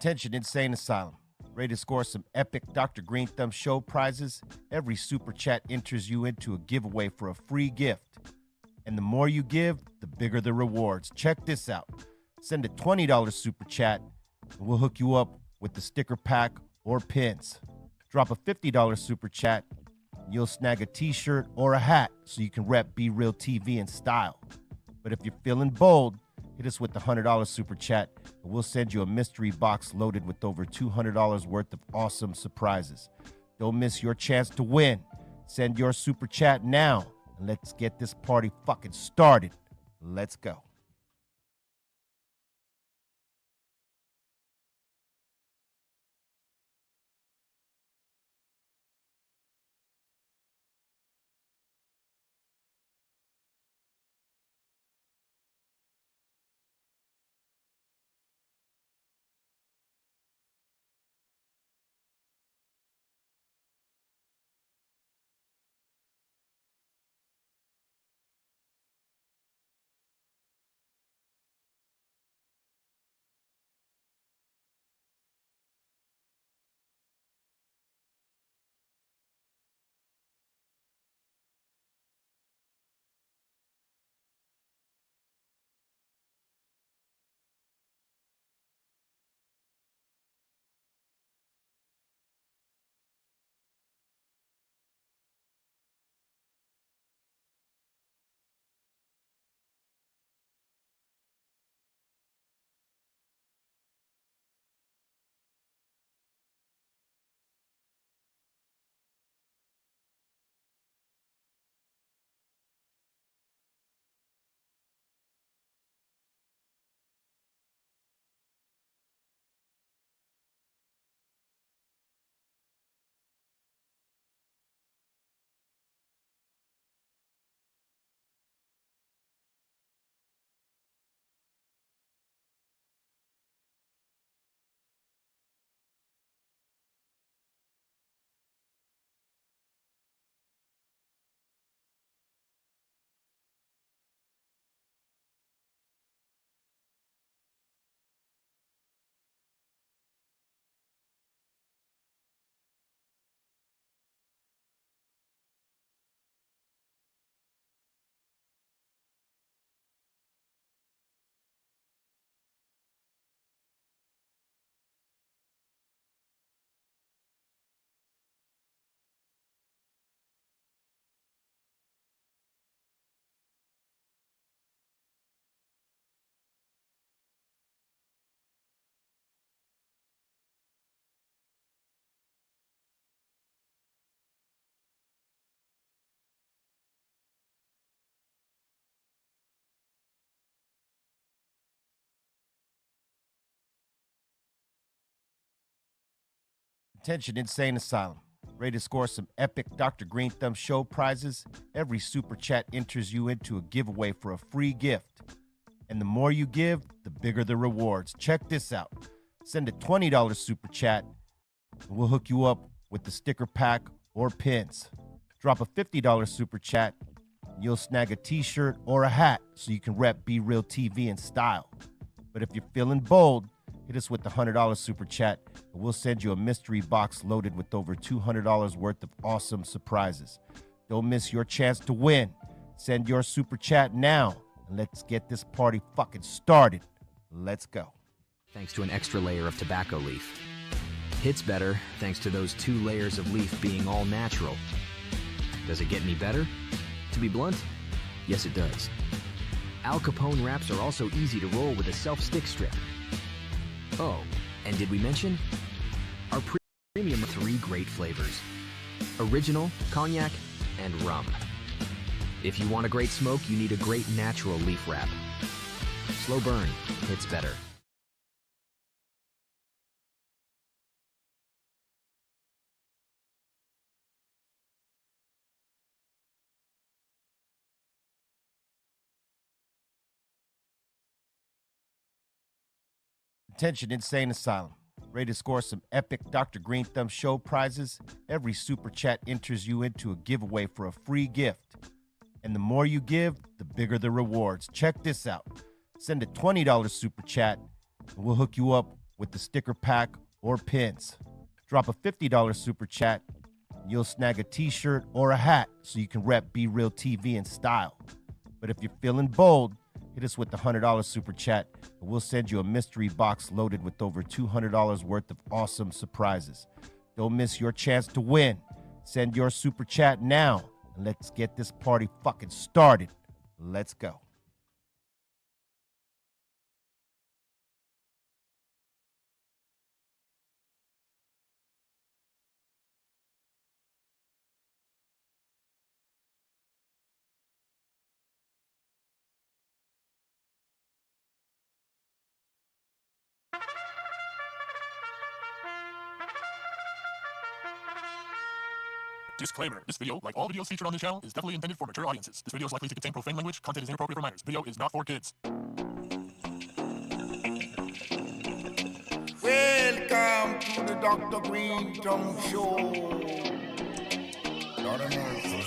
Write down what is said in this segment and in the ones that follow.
Attention Insane Asylum. Ready to score some epic Dr. Greenthumb Show prizes? Every super chat enters you into a giveaway for a free gift. And the more you give, the bigger the rewards. Check this out. Send a $20 super chat, and we'll hook you up with the sticker pack or pins. Drop a $50 super chat, and you'll snag a t-shirt or a hat so you can rep BrealTV in style. But if you're feeling bold, hit us with the $100 super chat, and we'll send you a mystery box loaded with over $200 worth of awesome surprises. Don't miss your chance to win. Send your super chat now, and let's get this party fucking started. Let's go. Attention Insane Asylum. Ready to score some epic Dr. Greenthumb Show prizes? Every super chat enters you into a giveaway for a free gift. And the more you give, the bigger the rewards. Check this out. Send a $20 super chat, and we'll hook you up with the sticker pack or pins. Drop a $50 super chat, and you'll snag a t-shirt or a hat so you can rep BrealTV in style. But if you're feeling bold, hit us with the $100 super chat, and we'll send you a mystery box loaded with over $200 worth of awesome surprises. Don't miss your chance to win. Send your super chat now, and let's get this party fucking started. Let's go. Thanks to an extra layer of tobacco leaf. Hits better thanks to those 2 layers of leaf being all natural. Does it get any better? To be blunt, yes it does. Al Capone wraps are also easy to roll with a self-stick strip. Oh, and did we mention? Our premium 3 great flavors. Original, cognac, and rum. If you want a great smoke, you need a great natural leaf wrap. Slow burn, hits better. Attention Insane Asylum. Ready to score some epic Dr. Greenthumb Show prizes? Every super chat enters you into a giveaway for a free gift. And the more you give, the bigger the rewards. Check this out. Send a $20 super chat, and we'll hook you up with the sticker pack or pins. Drop a $50 super chat, and you'll snag a t-shirt or a hat so you can rep BrealTV in style. But if you're feeling bold, hit us with the $100 super chat, and we'll send you a mystery box loaded with over $200 worth of awesome surprises. Don't miss your chance to win. Send your super chat now, and let's get this party fucking started. Let's go. Disclaimer. This video, like all videos featured on this channel, is definitely intended for mature audiences. This video is likely to contain profane language. Content is inappropriate for minors. Video is not for kids. Welcome to the Dr. Greenthumb Show. Lord of mercy.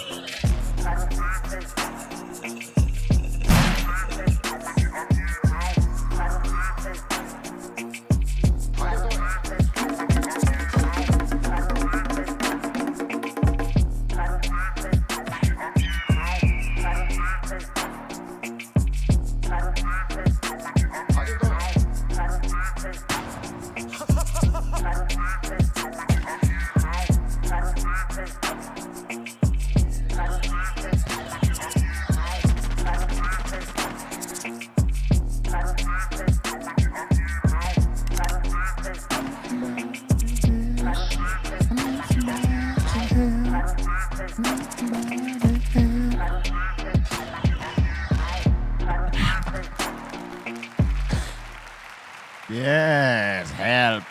Yes, help.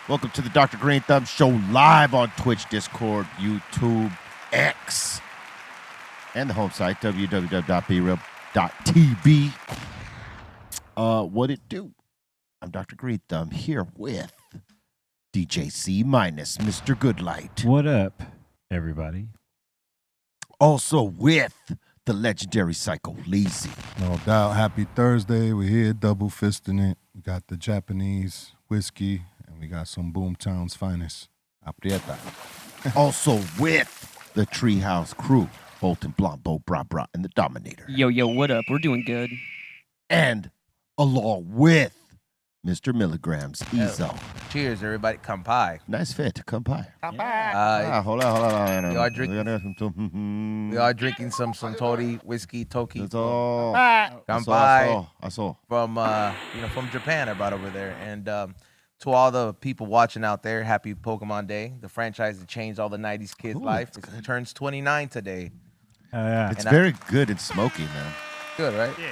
Welcome to the Dr. Greenthumb Show live on Twitch, Discord, YouTube, X, and the home site, www.breal.tv. What it do? I'm Dr. Greenthumb here with DJ C minus Mr. Goodlight. What up, everybody? Also with the legendary Psycho Lazy. No doubt. Happy Thursday. We're here double fisting it. We got the Japanese whiskey and we got some Boomtown's finest. Aprieta. Also with the Treehouse crew, Bolton, Blombo, Bra Bra, and the Dominator. Yo, what up? We're doing good. And along with Mr. Milligrams, Giza. Cheers, everybody. Kampai. Nice fit. Come by. Hold We on. are drinking. We are drinking some Suntory whiskey, Toki. That's all. Kampai. I saw. From from Japan. I brought over there. And to all the people watching out there, happy Pokemon Day. The franchise that changed all the '90s kids' life. It turns 29 today. Yeah. It's very good and smoky, man. Good, right? Yeah.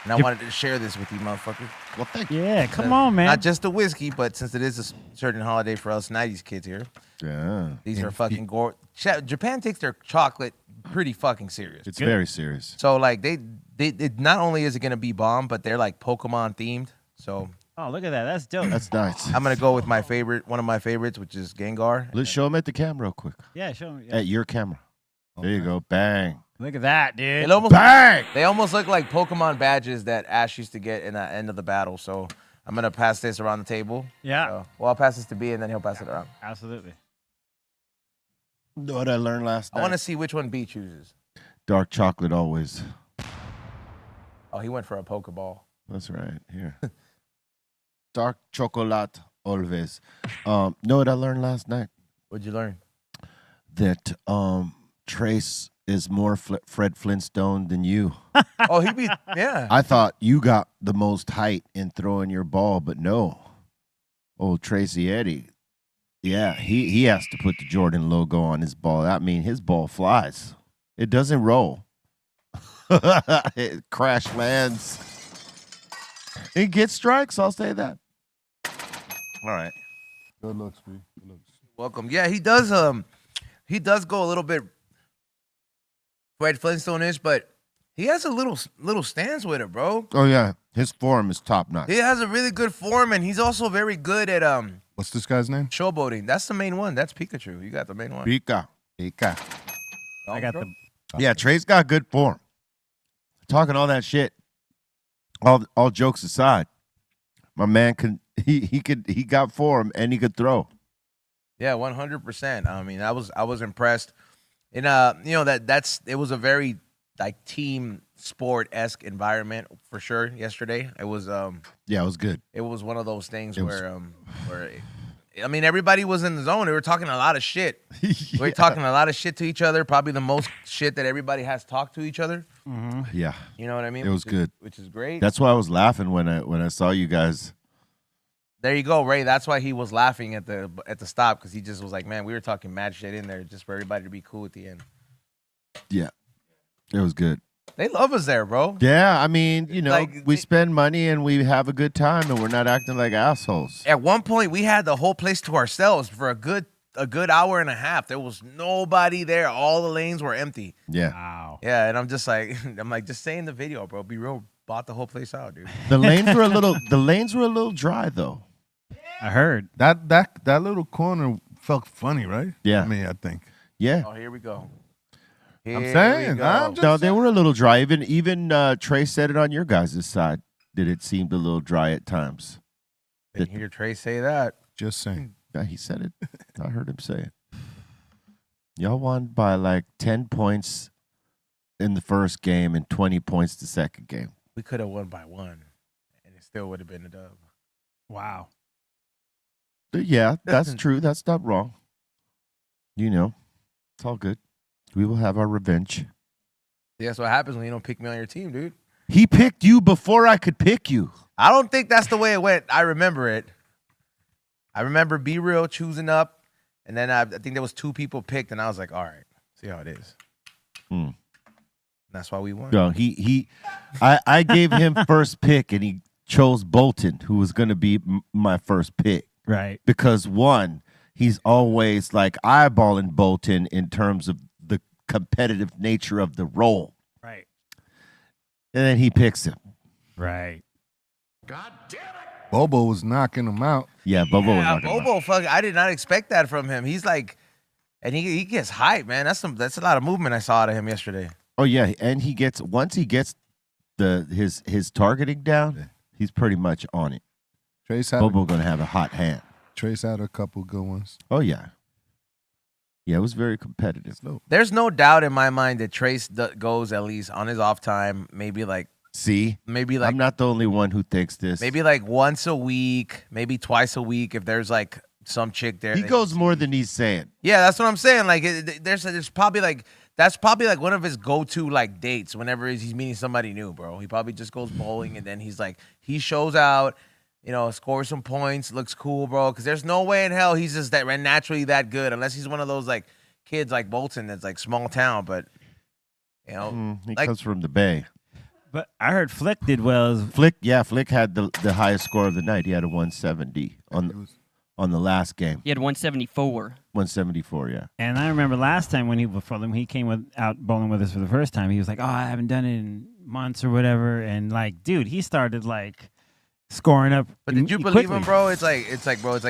And I wanted to share this with you, motherfucker. Well, thank you. Yeah, come on, man. Not just the whiskey, but since it is a certain holiday for us '90s kids here, Yeah. these are fucking gore. Japan takes their chocolate pretty fucking serious. It's very serious. So like they not only is it gonna be bomb, but they're like Pokemon themed. So Oh, look at that. That's dope. That's nice. I'm gonna go with my favorite, one of my favorites, which is Gengar. Let's show him at the camera real quick. Yeah, show me. Yeah. At your camera. There you go. Bang. Look at that, dude. It almost, Bang! they almost look like Pokemon badges that Ash used to get in the end of the battle. So I'm gonna pass this around the table. Yeah. So, well, I'll pass this to B, and then he'll pass it around. Absolutely. Know what I learned last night? I want to see which one B chooses. Dark chocolate always. Oh, he went for a Pokeball. That's right. Here. Dark chocolate always. Know what I learned last night? What'd you learn? That Trace is more Fred Flintstone than you. Oh, he be yeah. I thought you got the most height in throwing your ball, but no. Old Tracy Eddy. Yeah, he has to put the Jordan logo on his ball. That means his ball flies. It doesn't roll. It crash lands. It gets strikes, I'll say that. All right. Good looks, B. Good looks. Welcome. Yeah, he does go a little bit Fred Flintstone-ish, but he has a little stance with it, bro. Oh, yeah. His form is top notch. He has a really good form, and he's also very good at What's this guy's name? showboating. That's the main one. That's Pikachu. You got the main one. Pika. I got the. Yeah, Trey's got good form. Talking all that shit, all jokes aside, My man he got form and he could throw. Yeah, 100%. I mean, I was impressed. And you know it was a very like team sport-esque environment for sure yesterday. It was Yeah, it was good. it was one of those things where I mean, everybody was in the zone. They were talking a lot of shit. We were talking a lot of shit to each other, probably the most shit that everybody has talked to each other. Yeah. You know what I mean? It was good. Which is great. That's why I was laughing when I saw you guys. There you go, Ray. That's why he was laughing at the stop, because he just was like, man, we were talking mad shit in there just for everybody to be cool at the end. Yeah. It was good. They love us there, bro. Yeah, I mean, you know, Like, we spend money and we have a good time and we're not acting like assholes. At one point, we had the whole place to ourselves for a good hour and a half. There was nobody there. All the lanes were empty. Yeah. Wow. Yeah, and I'm like, just say in the video, bro. Be real, bought the whole place out, dude. The lanes were a little dry though. I heard. That little corner felt funny, right? Yeah. I mean, I think. Yeah. Oh, here we go. I'm Here saying, we go. I'm just No, they were a little dry. Even Trey said it on your guys' side that it seemed a little dry at times. Didn't hear Trey say that. Just saying. Yeah, he said it. I heard him say it. Y'all won by like 10 points in the first game and 20 points the second game. We could have won by 1, and it still would have been a dub. Wow. But yeah, that's true. That's not wrong. You know, it's all good. We will have our revenge. See, that's what happens when you don't pick me on your team, dude. He picked you before I could pick you. I don't think that's the way it went. I remember it. I remember Be Real choosing up, and then I think there was 2 people picked, and I was like, all right, see how it is. Hmm. That's why we won. No, I gave him first pick, and he chose Bolton, who was going to be my first pick. Right. Because one, he's always like eyeballing Bolton in terms of the competitive nature of the role. Right. And then he picks him. Right. Bobo was knocking him out. Yeah, Bobo was knocking him out. Bobo, fuck, I did not expect that from him. He's like, and he gets hype, man. That's a lot of movement I saw out of him yesterday. Oh yeah, and once he gets his targeting down, he's pretty much on it. Bobo gonna have a hot hand. Trace had a couple good ones. Oh yeah. Yeah, it was very competitive. There's no doubt in my mind that Trace goes at least on his off time, maybe like I'm not the only one who thinks this. maybe like once a week, maybe twice a week if there's like some chick there. He goes more than he's saying. Yeah, that's what I'm saying. Like there's probably like that's probably like one of his go-to like dates whenever he's meeting somebody new, bro. He probably just goes bowling and then he's like he shows out, you know, scores some points, looks cool, bro. Because there's no way in hell he's just that naturally that good unless he's one of those like kids like Bolton that's like small town, but you know, He like comes from the Bay. But I heard Flick did well. Flick had the highest score of the night. He had a 170 on the last game. He had 174. 174, yeah. And I remember last time when he came out bowling with us for the first time, he was like, "Oh, I haven't done it in months or whatever." And like, dude, he started like scoring up. But did you believe quickly. him, bro? It's like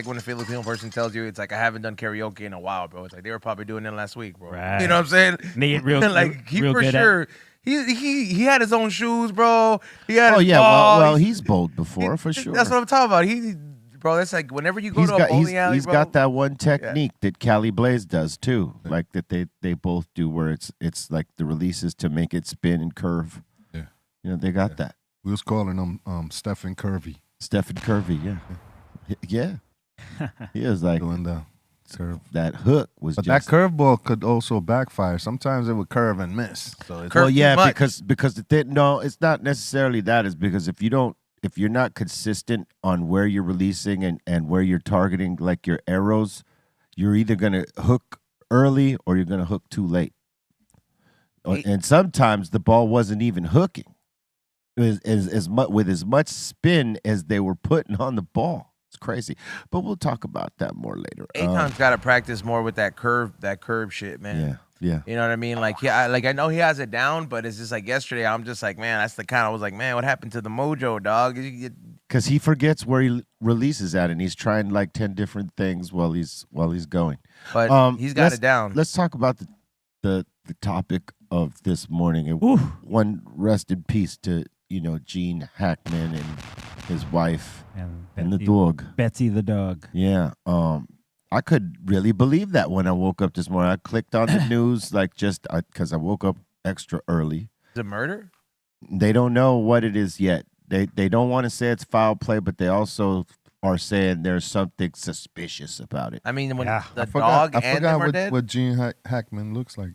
when a Filipino person tells you, it's like I haven't done karaoke in a while, bro. It's like they were probably doing it last week, bro. Right. You know what I'm saying? And they get real like he real for good sure. He had his own shoes, bro. He had his yeah. ball. Well, he's bowled before for sure. That's what I'm talking about. Bro, that's like whenever you go to a bowling alley, he's bro. got that one technique that Cali Blaze does too, like that they both do, where it's like the releases to make it spin and curve. Yeah, you know they got that. We was calling him Stephen Curvy. Stephen Curvy, yeah. He was like doing the curve. That hook was. But just, that curveball could also backfire. Sometimes it would curve and miss. So it's well, yeah, because no, it's not necessarily that. It's because if you're not consistent on where you're releasing and where you're targeting, like your arrows, you're either gonna hook early or you're gonna hook too late. And sometimes the ball wasn't even hooking. It was with as much spin as they were putting on the ball. It's crazy, but we'll talk about that more later. Aton's got to practice more with that curve Yeah. shit, man. Yeah. You know what I mean? Like, yeah, I know he has it down, but it's just like yesterday. I'm just like, man, that's the kind. I was like, man, what happened to the mojo, dog? Because he forgets where he releases at, and he's trying like 10 different things while he's going. But he's got it down. Let's talk about the topic of this morning. And one rest in peace to Gene Hackman his wife, and the Betsy- dog. Betsy the dog. Yeah. I could really believe that when I woke up this morning. I clicked on the news like just because I woke up extra early. The murder? They don't know what it is yet. They don't want to say it's foul play, but they also are saying there's something suspicious about it. I mean, when Yeah. the I dog and forgot them are dead. what Gene Hackman looks like.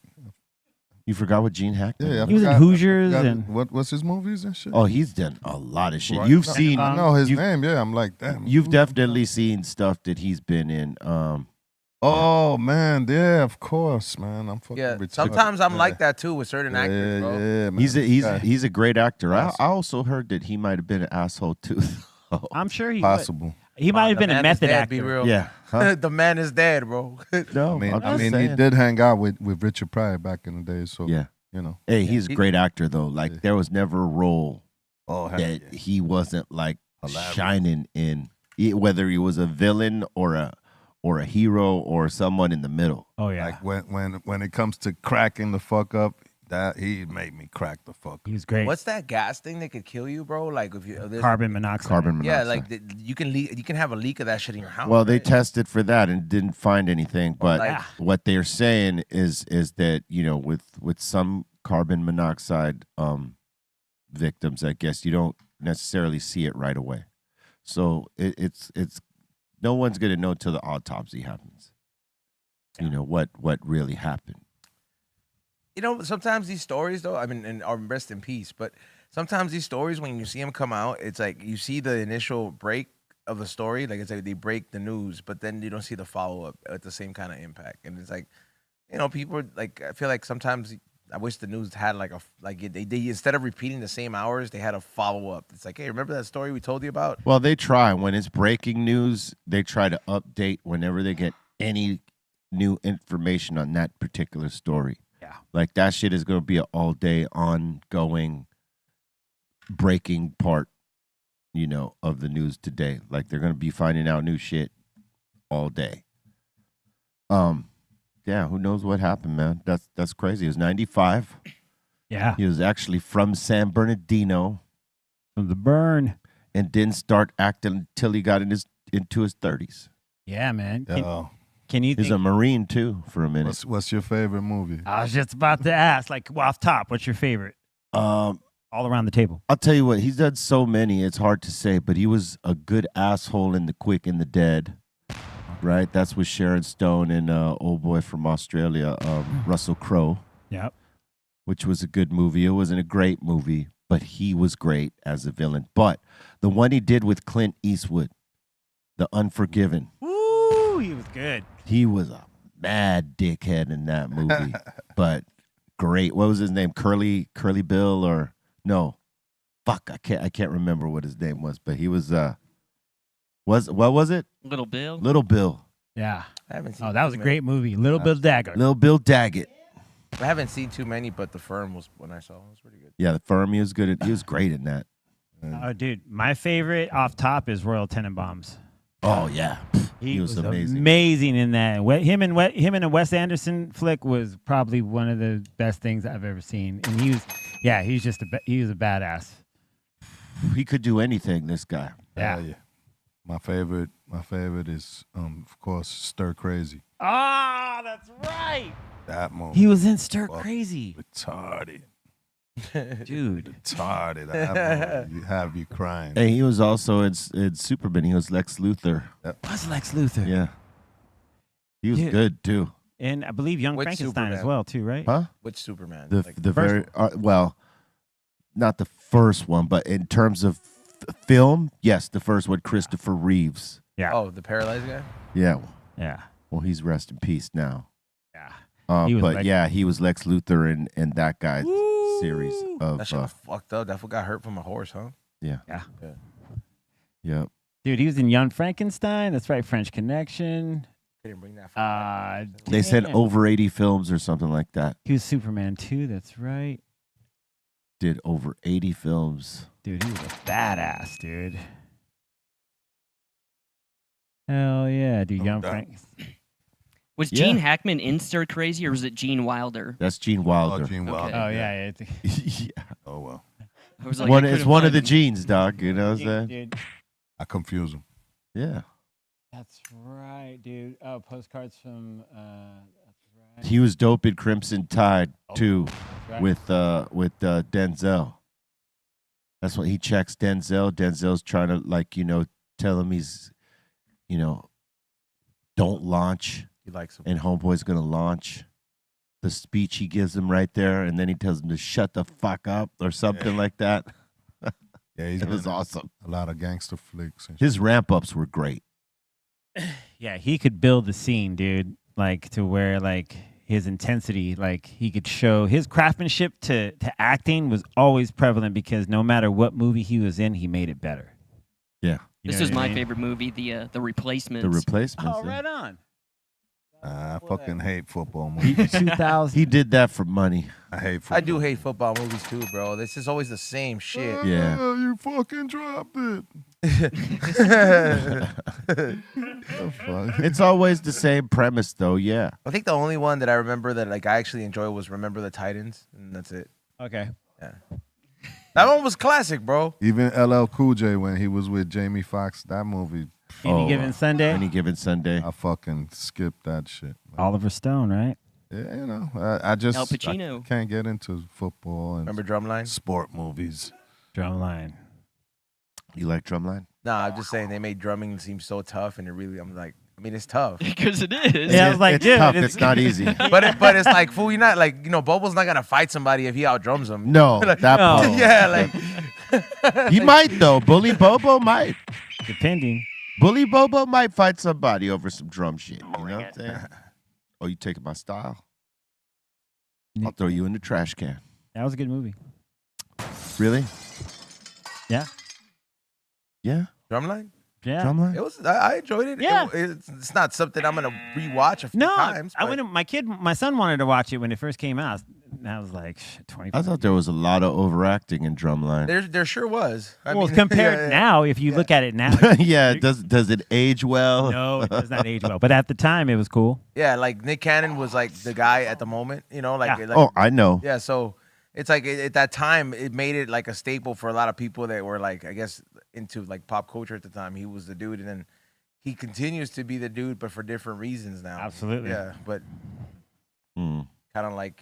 You forgot what Gene Hackman? Yeah, I He was in forgot- Hoosiers I forgot and- what's his movies and shit. Oh, he's done a lot of shit. Right. You've No, seen. I know his you've- name. Yeah, I'm like, damn. You've who- definitely seen stuff that he's been in. Oh man, yeah, of course, man. I'm fucking. Yeah, retarded. sometimes I'm Yeah. like that too with certain actors, bro. Yeah, man. He's a great actor. I Awesome. also heard that he might have been an asshole too. I'm sure he possible. He might have The been a man is method dead, actor. Be real. Yeah. Huh? The man is dead, bro. No, I mean, I'm just he saying. did hang out with Richard Pryor back in the day, so Yeah. you know. Hey, he's a He- great actor though. Like Yeah. there was never a role Oh, hell that yeah. he wasn't like Hilarious. shining in, whether he was a villain or a hero or someone in the middle. Oh yeah, Like when it comes to cracking the fuck up, that he made me crack the fuck he up. was great. What's that gas thing that could kill you, bro? Like if you there's- Carbon monoxide? Carbon Yeah, monoxide. like you can have a leak of that shit in your house. Well, they right? tested for that and didn't find anything. But like- what they're saying is that with some carbon monoxide victims, I guess you don't necessarily see it right away. So it's no one's gonna know till the autopsy happens. You know what really happened. You know, sometimes these stories, though, I mean, and rest in peace, but sometimes these stories, when you see them come out, it's like you see the initial break of the story, like it's like they break the news, but then you don't see the follow up at the same kind of impact. And it's like, you know, people are like, I feel like sometimes I wish the news had they instead of repeating the same hours, they had a follow up. It's like, hey, remember that story we told you about? Well, they try when it's breaking news. They try to update whenever they get any new information on that particular story. Yeah. Like that shit is going to be an all day ongoing breaking part, of the news today. Like they're going to be finding out new shit all day. Yeah, who knows what happened, man? That's crazy. He was 95. Yeah, He was actually from San Bernardino from the burn. and didn't start acting until he got into his 30s. Yeah, man. Yo, Can you He's think? a Marine too for a minute. what's your favorite movie? I was just about to ask, like, off top, what's your favorite? All around the table. I'll tell you what, he's done so many, it's hard to say, but he was a good asshole in The Quick and the Dead, right? That's with Sharon Stone and old boy from Australia, Russell Crowe, Yep. which was a good movie. It wasn't a great movie, but he was great as a villain. But the one he did with Clint Eastwood, The Unforgiven, Ooh, he was good. he was a mad dickhead in that movie, but great. What was his name? Curly Bill or no? Fuck, I can't remember what his name was, but he was what was it? Little Bill. Little Bill. Yeah. I haven't seen Oh, that was a too great movie. Little Bill Dagger. Little Bill Daggett. many. I haven't seen too many, but The Firm was when I saw it. It was pretty good. Yeah, the firm. He was good. He was great in that. Oh, dude, my favorite off top is Royal Tenenbaums. Oh yeah, He was amazing. amazing in that. Him and a Wes Anderson flick was probably one of the best things I've ever seen. And he was a badass. He could do anything. This guy. Yeah. Yeah. My favorite is of course Stir Crazy. Ah, that's right. That movie. He was in Stir Fuck. Crazy, retarded. dude. Retarded. That movie have you crying. Hey, he was also in Superman. He was Lex Luthor. Was Lex Luthor? Yeah, he was Yeah. good too. And I believe Young Which Frankenstein as Superman? well, too, right? Huh? Which Superman? The Like, the first very well, not the first one, but in terms of film, yes, the first one, Christopher Reeves. Yeah. oh, the paralyzed guy. Yeah, Yeah. well, he's rest in peace now. Yeah. He was But Lex- yeah, he was Lex Luthor in that guy's series of That shit was fucked up. That fool got hurt from a horse, huh? yeah. Yeah. Yep. Dude, he was in Young Frankenstein. That's right. French Connection. Couldn't bring that. back. They said damn. over 80 films or something like that. He was Superman 2. That's right. Did over 80 films. Dude, he was a badass, dude. Hell yeah, dude. Young doubt. Frank. Was Yeah. Gene Hackman in Stir Crazy or was it Gene Wilder? That's Gene Oh, Wilder. Gene Okay. Wilder. Oh, yeah. yeah. Oh well. I was like, I It's couldn't one of find the him. genes, dog. You know what I'm saying? Dude, I confuse them. Yeah. that's right, dude. Oh, postcards from. That's right. He was dope in Crimson Tide too, Right. with Denzel. That's what he checks Denzel. Denzel's trying to tell him he's, don't launch, He likes him. and Homeboy's gonna launch. The speech he gives him right there, and then he tells him to shut the fuck up or something like that. Yeah, he's It was been in awesome. a lot of gangster flicks. And His ramp ups were great. Yeah, he could build the scene, dude. Like to where like his intensity, like he could show his craftsmanship to acting was always prevalent because no matter what movie he was in, he made it better. Yeah. You This know was what I my mean? favorite movie, The Replacements. The Replacements. Oh, right on. I fucking hate football movies. 2000. He did that for money. I hate football. I do hate football movies too, bro. This is always the same shit. Yeah. You fucking dropped it. The fuck? It's always the same premise, though. Yeah. I think the only one that I remember that like I actually enjoy was Remember the Titans, and that's it. Okay. That one was classic, bro. Even LL Cool J when he was with Jamie Foxx, that movie, Any given Sunday. Any given Sunday. I fucking skipped that shit. Oliver Stone, right? Yeah, I just Al Pacino. I can't get into football and Remember Drumline? sport movies. Drumline. You like Drumline? Nah, I'm just saying they made drumming seem so tough, and I'm like, I mean, it's tough. Because it is. Yeah, I was like, it's dude, tough. It's not easy. But it's like, fool, you're not like, Bobo's not gonna fight somebody if he outdrums him. No, Like, that no. part. Yeah, like He might though. Bully Bobo might. Depending. Bully Bobo might fight somebody over some drum shit. You know what I'm saying? Oh, you taking my style? I'll throw you in the trash can. That was a good movie. Really? Yeah. Yeah. Drumline. Yeah. Drumline. It was. I enjoyed it. Yeah. It's not something I'm gonna rewatch a few No, times. I but- went. My son wanted to watch it when it first came out. And I was like, 20. I thought there was a lot of overacting in Drumline. There sure was. I Well, mean, compared yeah, now, if you look at it now, Yeah. Does it age well? no, it does not age well. But at the time, it was cool. yeah, like Nick Cannon was like the guy at the moment. Like, Yeah. like Oh, I know. yeah. So it's like at that time, it made it like a staple for a lot of people that were like, I guess, into like pop culture at the time. He was the dude, and then he continues to be the dude, but for different reasons now. Absolutely. Yeah, but Mm. kind of like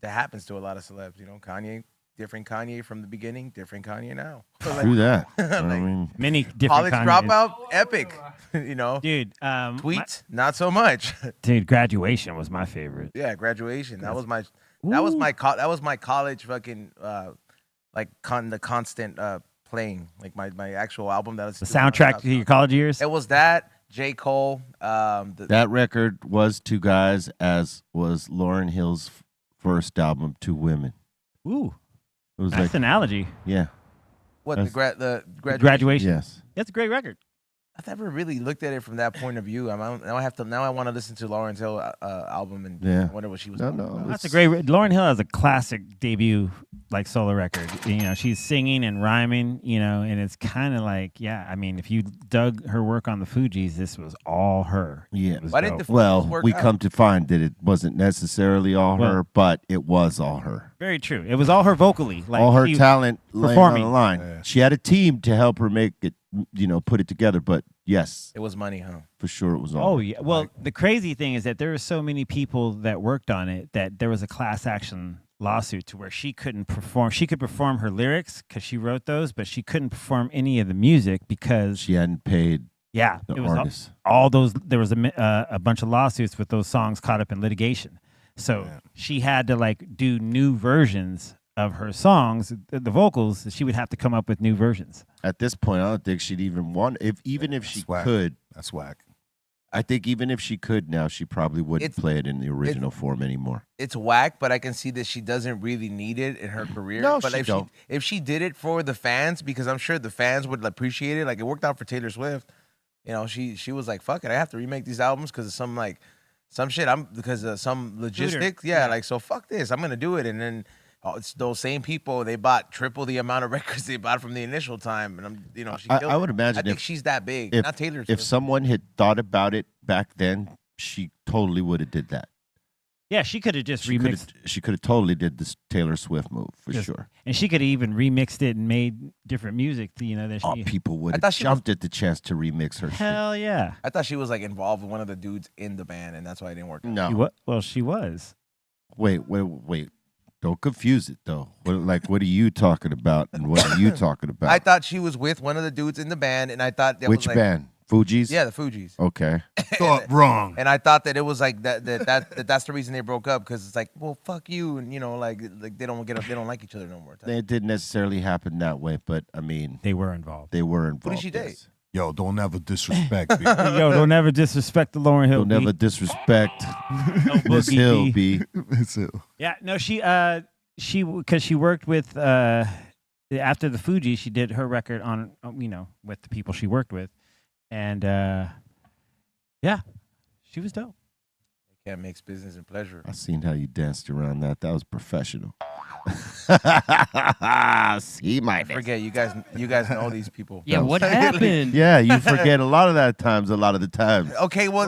that happens to a lot of celebs. Kanye, different Kanye from the beginning, different Kanye now. True that. I Like, mean, Many different College Kanye's. Dropout, epic. Dude, Tweet, not so much. dude, Graduation was my favorite. Yeah, Graduation. That was my college fucking the constant playing, like my actual album that was The soundtrack to your college years. It was that J. Cole. that record was two guys, as was Lauryn Hill's first album, Two Women. Ooh, It was that's like, an analogy. yeah, the Graduation. Graduation. yes. That's a great record. I've never really looked at it from that point of view. Now I want to listen to Lauryn Hill album and Yeah. wonder what she was. No, talking no, about. That's a great. Lauryn Hill has a classic debut, like solo record. She's singing and rhyming. And it's kind of like, yeah. I mean, if you dug her work on the Fugees, this was all her. Yeah. It was Why didn't dope. the Well, work we out? come to find that it wasn't necessarily all Well- her, but it was all her. Very true. It was all her vocally. Like All her she- talent laying on performing. the line. Yeah. She had a team to help her make it, put it together. But yes, It was money, huh? for sure it was all. Oh her. yeah. Well, the crazy thing is that there were so many people that worked on it that there was a class action lawsuit to where she couldn't perform. She could perform her lyrics because she wrote those, but she couldn't perform any of the music because She hadn't paid yeah, the it was artist. all those. There was a bunch of lawsuits with those songs caught up in litigation. So she had to like do new versions of her songs, the vocals. She would have to come up with new versions. At this point, I don't think she'd even want. Even if she That's whack. could, That's whack. I think even if she could now, she probably wouldn't It's- play it in the original form anymore. It's whack, but I can see that she doesn't really need it in her career. No, but she don't. if she did it for the fans, because I'm sure the fans would appreciate it. Like it worked out for Taylor Swift. She was like, "Fuck it, I have to remake these albums because of some shit. Because of some logistics. Yeah, like so. Fuck this, I'm gonna do it." And then it's those same people. They bought triple the amount of records they bought from the initial time. And she I killed would it. imagine I think if- she's that big. if- Not Taylor If Swift. someone had thought about it back then, she totally would have did that. Yeah, she could have just She remixed. could have totally did this Taylor Swift move for Just- sure. And she could have even remixed it and made different music. That Oh, she. people would I have thought she jumped at the chance to remix her shit. Hell yeah. I thought she was like involved with one of the dudes in the band, and that's why it didn't work. No, Well, she was. wait. Don't confuse it though. What are you talking about, and what are you talking about? I thought she was with one of the dudes in the band, and I thought that Which was like, band? Fugees? Yeah, the Fugees. Okay. Thought wrong. And I thought that it was like that's the reason they broke up, because it's like, well, fuck you, and like they don't like each other no more. It didn't necessarily happen that way, but I mean, They were involved. they were involved. Who did she date? yes. Yo, don't ever disrespect me. Yo, don't ever disrespect the Lauryn Hill. Don't never B. disrespect No Miss Boogie Hill, B. B. It's it. Yeah, no, because she worked with after the Fuji, she did her record on with the people she worked with, and yeah, she was dope. Can't mix business and pleasure. I seen how you danced around that. That was professional. See my I forget you guys know these people. Yeah, what happened? Yeah, you forget a lot of the time. Okay, well,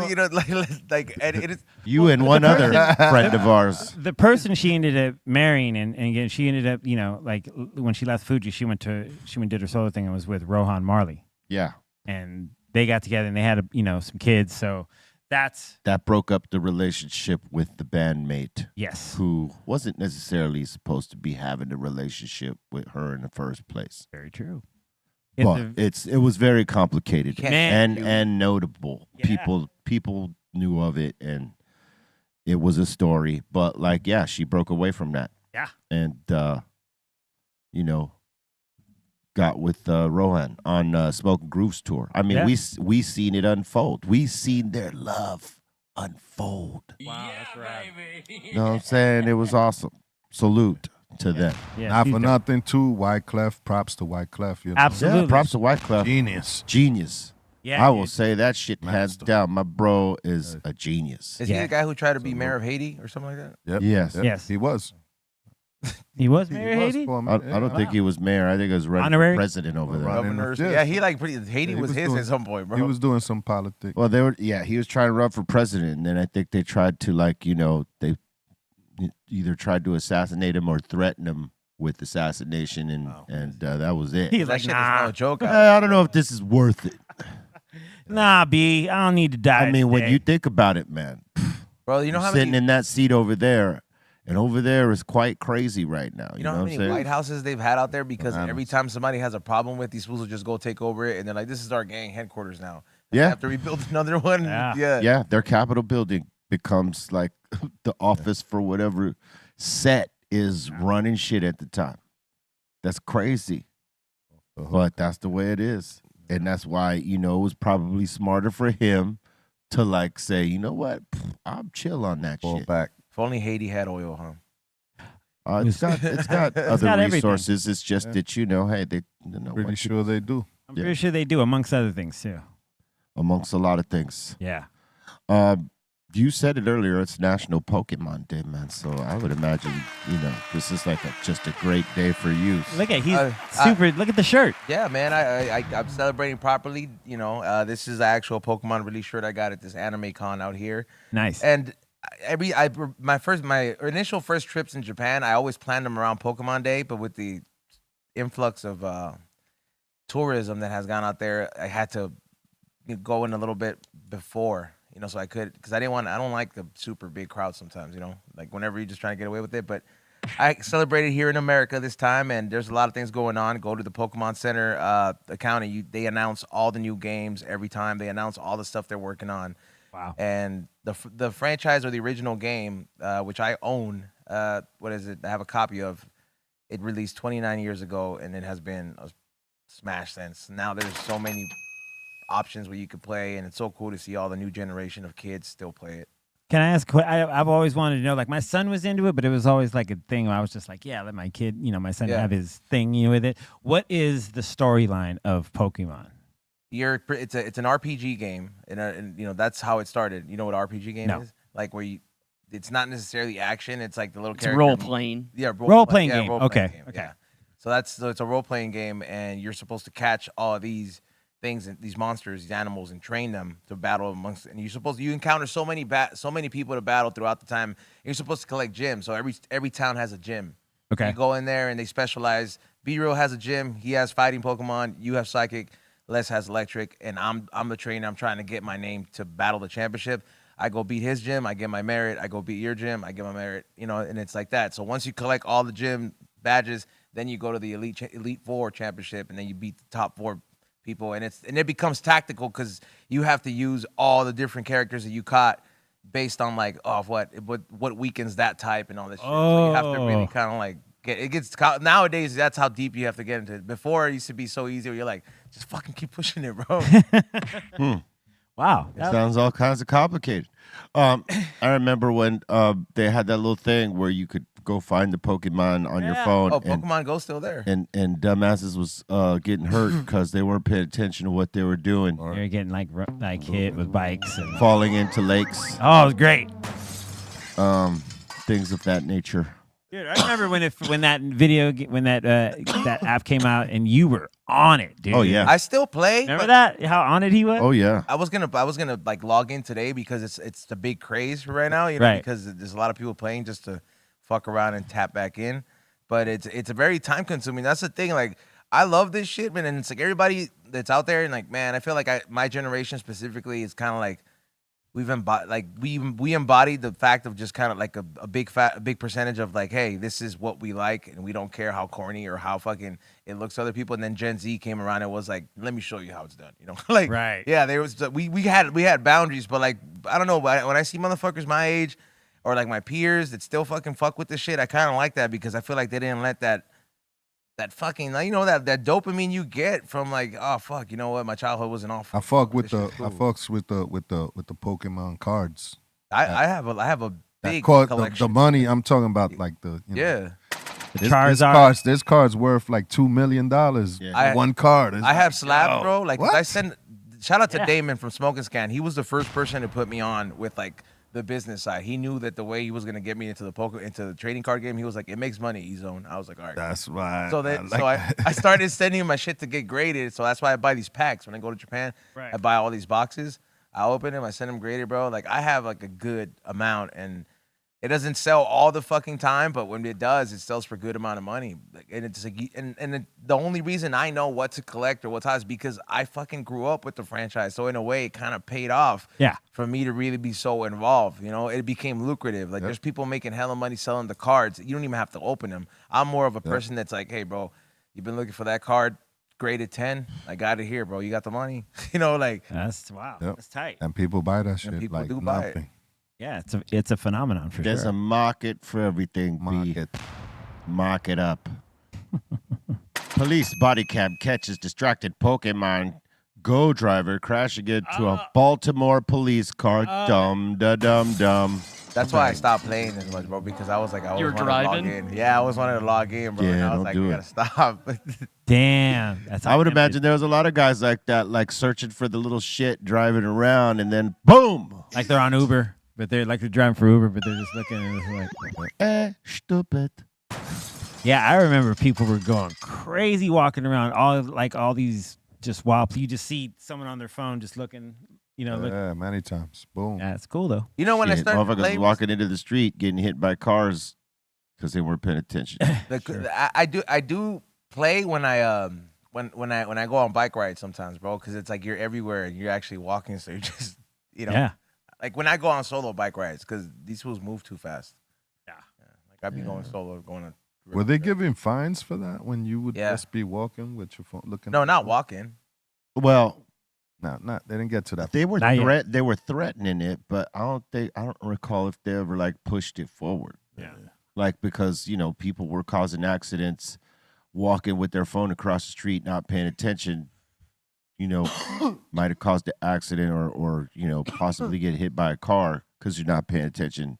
like and it is. You and one other friend of ours. The person she ended up marrying, and again, she ended up, when she left Fuji, she went and did her solo thing and was with Rohan Marley, Yeah. and they got together and they had some kids. So That broke up the relationship with the bandmate yes, who wasn't necessarily supposed to be having a relationship with her in the first place. very true. But it was very complicated You can't- Man. and notable. Yeah. People knew of it, and it was a story. But she broke away from that. Yeah. And got with Rohan on Smoke and Groove's tour. I mean, Yeah. we seen it unfold. We seen their love unfold. Wow, that's right. You know what I'm saying? It was awesome. Salute to them. Yeah, Not she's for dope. nothing, too. Wyclef, props to Wyclef. You know? Absolutely. Yeah, props to Wyclef. Genius. Genius. Yeah, I will dude. say that shit hands Master. down. My bro is a genius. Is he Yeah. the guy who tried to be mayor of Haiti or something like that? Yep. Yes. Yep. Yes. He was. He was He married was Haiti. for a I minute. don't think he was mayor. I think he was running Honorary? for president over there. Running Governors. yes. Yeah, he Haiti He was was his doing- at some point, bro. He was doing some politics. Well, he was trying to run for president, and then I think they tried to they either tried to assassinate him or threaten him with assassination, and that was it. He's that like, shit nah, is no joke. I don't know if this is worth it. nah, B, I don't need to die. I mean, when today. you think about it, man, Bro, you know you're how sitting many in that seat over there, and over there is quite crazy right now. you know how what many I'm saying? White Houses they've had out there, because Bananas. every time somebody has a problem with, these fools will just go take over it, and they're like, "This is our gang headquarters now." Yeah. They have to rebuild another one. Yeah. Yeah, their Capitol building becomes like the office for whatever set is running shit at the time. That's crazy. But that's the way it is. And that's why, it was probably smarter for him to say, you know what? I'm chill on that Fall shit. back. If only Haiti had oil, huh? It's got other got everything. resources. It's just that, hey, they Pretty sure they do. I'm pretty sure they do, amongst other things too. amongst a lot of things. Yeah. You said it earlier, it's National Pokémon Day, man. So I would imagine, this is just a great day for you. Look at he's I- super. Look at the shirt. Yeah, man, I'm celebrating properly. This is the actual Pokemon release shirt I got at this anime con out here. Nice. And my initial first trips in Japan, I always planned them around Pokemon Day, but with the influx of tourism that has gone out there, I had to go in a little bit before, so I could, because I don't like the super big crowd sometimes, like whenever you're just trying to get away with it. But I celebrated here in America this time, and there's a lot of things going on. Go to the Pokemon Center account, and they announce all the new games every time. They announce all the stuff they're working on. Wow. And the franchise or the original game, which I own, what is it? I have a copy of. It released 29 years ago, and it has been a smash since. Now there's so many options where you could play, and it's so cool to see all the new generation of kids still play it. Can I ask? I've always wanted to know. Like my son was into it, but it was always like a thing where I was just like, yeah, let my kid, my son Yeah. have his thing, with it. What is the storyline of Pokemon? It's an RPG game, and that's how it started. You know what RPG game No. is? Like where it's not necessarily action. It's like the little It's character. role playing. Yeah, Role-playing yeah, game. role-playing Okay, game, okay. yeah. So it's a role playing game, and you're supposed to catch all of these things and these monsters, these animals, and train them to battle amongst. And you encounter so many people to battle throughout the time. You're supposed to collect gyms. So every town has a gym. Okay. You go in there and they specialize. B-Real has a gym. He has fighting Pokemon. You have psychic. Les has electric. And I'm the trainer. I'm trying to get my name to battle the championship. I go beat his gym. I get my merit. I go beat your gym. I get my merit. And it's like that. So once you collect all the gym badges, then you go to the Elite Four championship, and then you beat the top 4 people. And it becomes tactical because you have to use all the different characters that you caught based on like what weakens that type and all this shit. So you have to really kind of like nowadays. That's how deep you have to get into it. Before it used to be so easy where you're like, just fucking keep pushing it, bro. Wow, it sounds all kinds of complicated. I remember when they had that little thing where you could go find the Pokemon on your phone. Oh, Pokemon Go's still there. And dumbasses was getting hurt because they weren't paying attention to what they were doing. They're getting like hit with bikes and falling into lakes. Oh, it was great. Things of that nature. Dude, I remember when that app came out and you were on it, dude. Oh yeah, I still play. Remember that? How on it he was? Oh yeah. I was gonna like log in today because it's the big craze right now, right. because there's a lot of people playing just to fuck around and tap back in. But it's a very time consuming. That's the thing. Like I love this shit, man, and it's like everybody that's out there and like, man, I feel like my generation specifically is kind of like we embodied the fact of just kind of like a big percentage of like, hey, this is what we like, and we don't care how corny or how fucking it looks to other people. And then Gen Z came around and was like, let me show you how it's done, like right. Yeah, there was we had boundaries, but like I don't know, when I see motherfuckers my age or like my peers that still fucking fuck with this shit, I kind of like that because I feel like they didn't let that fucking that dopamine you get from like, oh fuck, you know what, my childhood wasn't all. I fucks with the Pokemon cards. I have a big collection. The money I'm talking about, like the Charizard. This card's worth like $2 million. Yeah. One card. I have Slab, bro. Like what? I send. Shout out to Damon from Smoking Scan. He was the first person to put me on with like the business side. He knew that the way he was gonna get me into the trading card game, he was like, it makes money, E-Zone. I was like, all right. That's right. So I started sending him my shit to get graded. So that's why I buy these packs when I go to Japan. Right. I buy all these boxes. I open them. I send them graded, bro. Like I have like a good amount, and it doesn't sell all the fucking time, but when it does, it sells for a good amount of money. Like, and it's like, the only reason I know what to collect or what's hot is because I fucking grew up with the franchise. So in a way, it kind of paid off. Yeah. For me to really be so involved, it became lucrative. Like there's people making hella money selling the cards. You don't even have to open them. I'm more of a person that's like, hey, bro, you've been looking for that card. Graded 10, I got it here, bro. You got the money, like that's wow. Yep. That's tight. And people buy that shit. People like do buy it. nothing. Yeah, it's a phenomenon for There's sure. a market for everything. Mark it up. Police body cam catches distracted Pokemon Go driver crashing into a Baltimore police car. Dum da dum dum. That's why I stopped playing as much, bro, because I was like, I You were always wanted to log driving? in. Yeah, I always wanted to log in, bro. Yeah, and I was don't like, do we it. gotta stop. Damn. That's I would imagine there was a lot of guys like that, like searching for the little shit, driving around, and then boom. like they're on Uber, but they're driving for Uber, but they're just looking and it's like, Stupid. yeah, I remember people were going crazy walking around, all these just wild. You just see someone on their phone just looking, looking. Yeah, many times. Boom. Yeah, it's cool though. You know when I Shit, started motherfuckers playing, walking into the street, getting hit by cars because they weren't paying attention. I do play when I when I go on bike rides sometimes, bro, because it's like you're everywhere and you're actually walking, so you're just Yeah. Like when I go on solo bike rides, because these fools move too fast. Yeah. Like I'd be going solo, going to. Were they giving fines for that when you would Yeah. just be walking with your phone looking? No, at not the phone? walking. Well, No, not. They didn't get to that. they were Not yet. they were threatening it, but I don't recall if they ever like pushed it forward. Yeah. Like because people were causing accidents, walking with their phone across the street, not paying attention. Might have caused an accident or possibly get hit by a car because you're not paying attention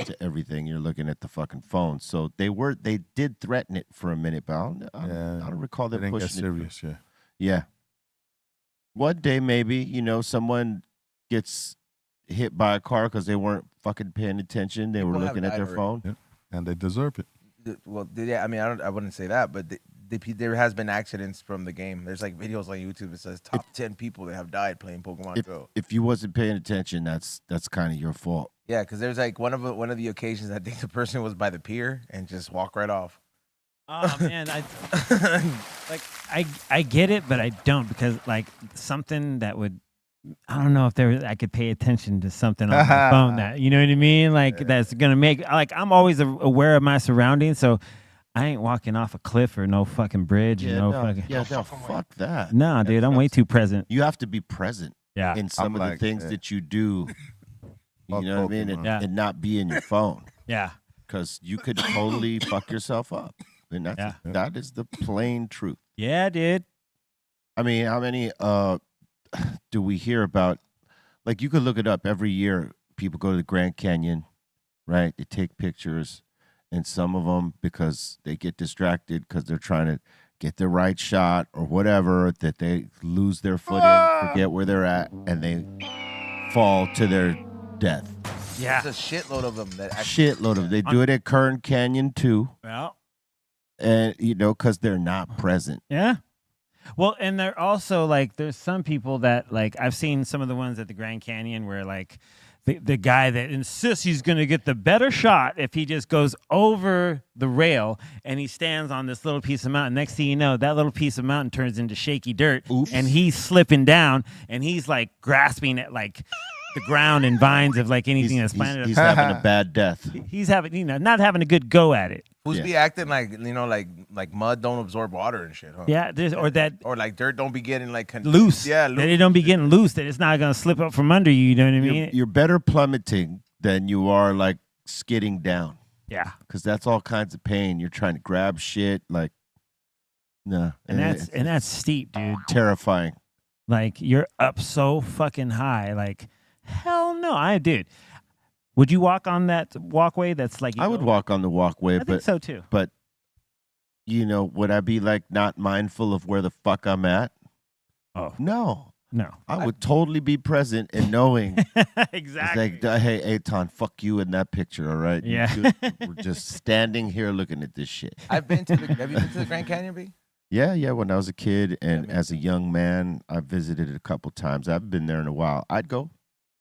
to everything. You're looking at the fucking phone. So they did threaten it for a minute, but I don't recall They them didn't get pushing it. serious. Yeah. Yeah. One day, maybe, someone gets hit by a car because they weren't fucking paying attention. They were People have looking at their died phone. And they deserve it. Well, yeah, I mean, I wouldn't say that, but there has been accidents from the game. There's like videos on YouTube that says top 10 people that have died playing Pokemon Go. If you wasn't paying attention, that's kind of your fault. Yeah, because there's like one of the occasions I think the person was by the pier and just walked right off. Oh man, I get it, but I don't, because like something that would, I don't know if I could pay attention to something on my phone that, you know what I mean? Like that's gonna make, like, I'm always aware of my surroundings, so I ain't walking off a cliff or no fucking bridge. Fuck that. No, dude, I'm way too present. You have to be present in some of the things that you do. You know what I mean? And not be in your phone. Yeah. Because you could totally fuck yourself up. And that is the plain truth. Yeah, dude. I mean, how many do we hear about? Like, you could look it up. Every year, people go to the Grand Canyon, right? They take pictures, and some of them, because they get distracted because they're trying to get the right shot or whatever, that they lose their footing, forget where they're at, and they fall to their death. Yeah. There's a shitload of them. They do it at Kern Canyon, too. Well. And, you know, because they're not present. Yeah. Well, and they're also, like, there's some people that, like, I've seen some of the ones at the Grand Canyon where, like, the guy that insists he's going to get the better shot if he just goes over the rail and he stands on this little piece of mountain. Next thing you know, that little piece of mountain turns into shaky dirt. Oops. And he's slipping down, and he's, like, grasping at, like, the ground and vines of, like, anything that's planted. He's having a bad death. He's having, not having a good go at it. Who's be acting like, like mud don't absorb water and shit, huh? Yeah, or like dirt don't be getting like loose. Yeah, loose. That it don't be getting loose. That it's not gonna slip up from under you. You know what I mean? You're better plummeting than you are like skidding down. Yeah, because that's all kinds of pain. You're trying to grab shit, like no, and that's steep, dude. Terrifying. Like you're up so fucking high. Like hell no, dude. Would you walk on that walkway? That's like I would walk on the walkway, I think so too. But you know, would I be like not mindful of where the fuck I'm at? Oh no. I would totally be present and knowing exactly. It's like, hey, Aton, fuck you in that picture, all right? Yeah. We're just standing here looking at this shit. Have you been to the Grand Canyon, B? Yeah. When I was a kid and as a young man, I visited it a couple times. I haven't been there in a while. I'd go.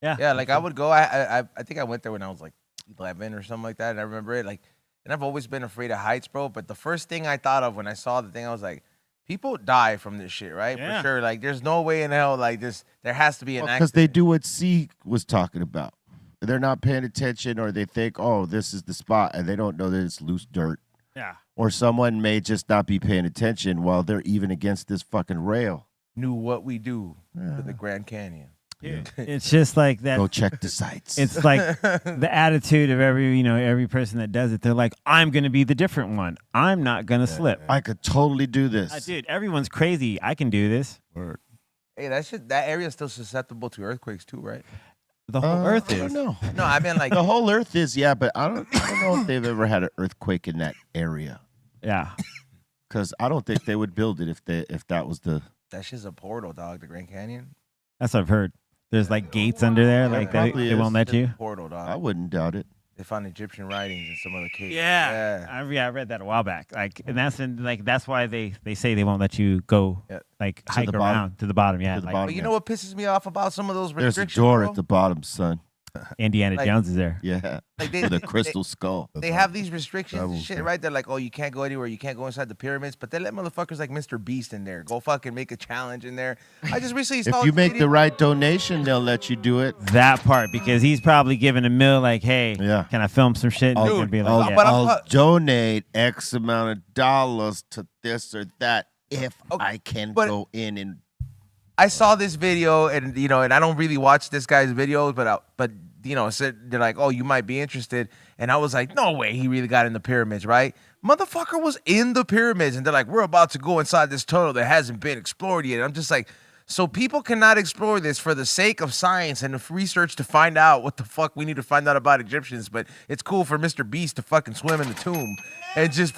Yeah, like I would go. I think I went there when I was like 11 or something like that. And I remember it like, and I've always been afraid of heights, bro. But the first thing I thought of when I saw the thing, I was like, people die from this shit, right? Yeah. For sure. Like, there's no way in hell like this. There has to be an accident. Because they do what C was talking about. They're not paying attention, or they think, oh, this is the spot, and they don't know that it's loose dirt. Yeah. Or someone may just not be paying attention while they're even against this fucking rail. Knew what we do to the Grand Canyon. Dude, it's just like that. Go check the sites. It's like the attitude of every person that does it. They're like, I'm going to be the different one. I'm not going to slip. I could totally do this. Dude, everyone's crazy. I can do this. Word. Hey, that area is still susceptible to earthquakes too, right? The whole Earth is. I don't know. No, I mean like the whole Earth is, yeah, but I don't know if they've ever had an earthquake in that area. Yeah. Because I don't think they would build it if that was the. That shit's a portal, dog. The Grand Canyon. That's what I've heard. There's like gates under there, like they won't let you. Portal, dog. I wouldn't doubt it. They found Egyptian writings in some other caves. Yeah. I read that a while back. Like, and that's why they say they won't let you go like hike around to the bottom. Yeah. To the like, bottom, but you know what pisses me off about some of those restrictions? There's a door bro? at the bottom, son. Indiana Jones is there. Yeah. Like with a crystal skull. They have these restrictions and shit, right? They're like, oh, you can't go anywhere. You can't go inside the pyramids. But they let motherfuckers like Mr. Beast in there. Go fucking make a challenge in there. I just recently saw if you make the right donation, they'll let you do it. That part, because he's probably giving a mill like, hey, can I film some shit? And Dude, be like, I'll donate X amount of dollars to this or that if I can go in and. I saw this video, and and I don't really watch this guy's videos, but said they're like, oh, you might be interested, and I was like, no way, he really got in the pyramids, right? Motherfucker was in the pyramids, and they're like, we're about to go inside this tunnel that hasn't been explored yet. I'm just like, so people cannot explore this for the sake of science and of research to find out what the fuck we need to find out about Egyptians, but it's cool for Mr. Beast to fucking swim in the tomb and just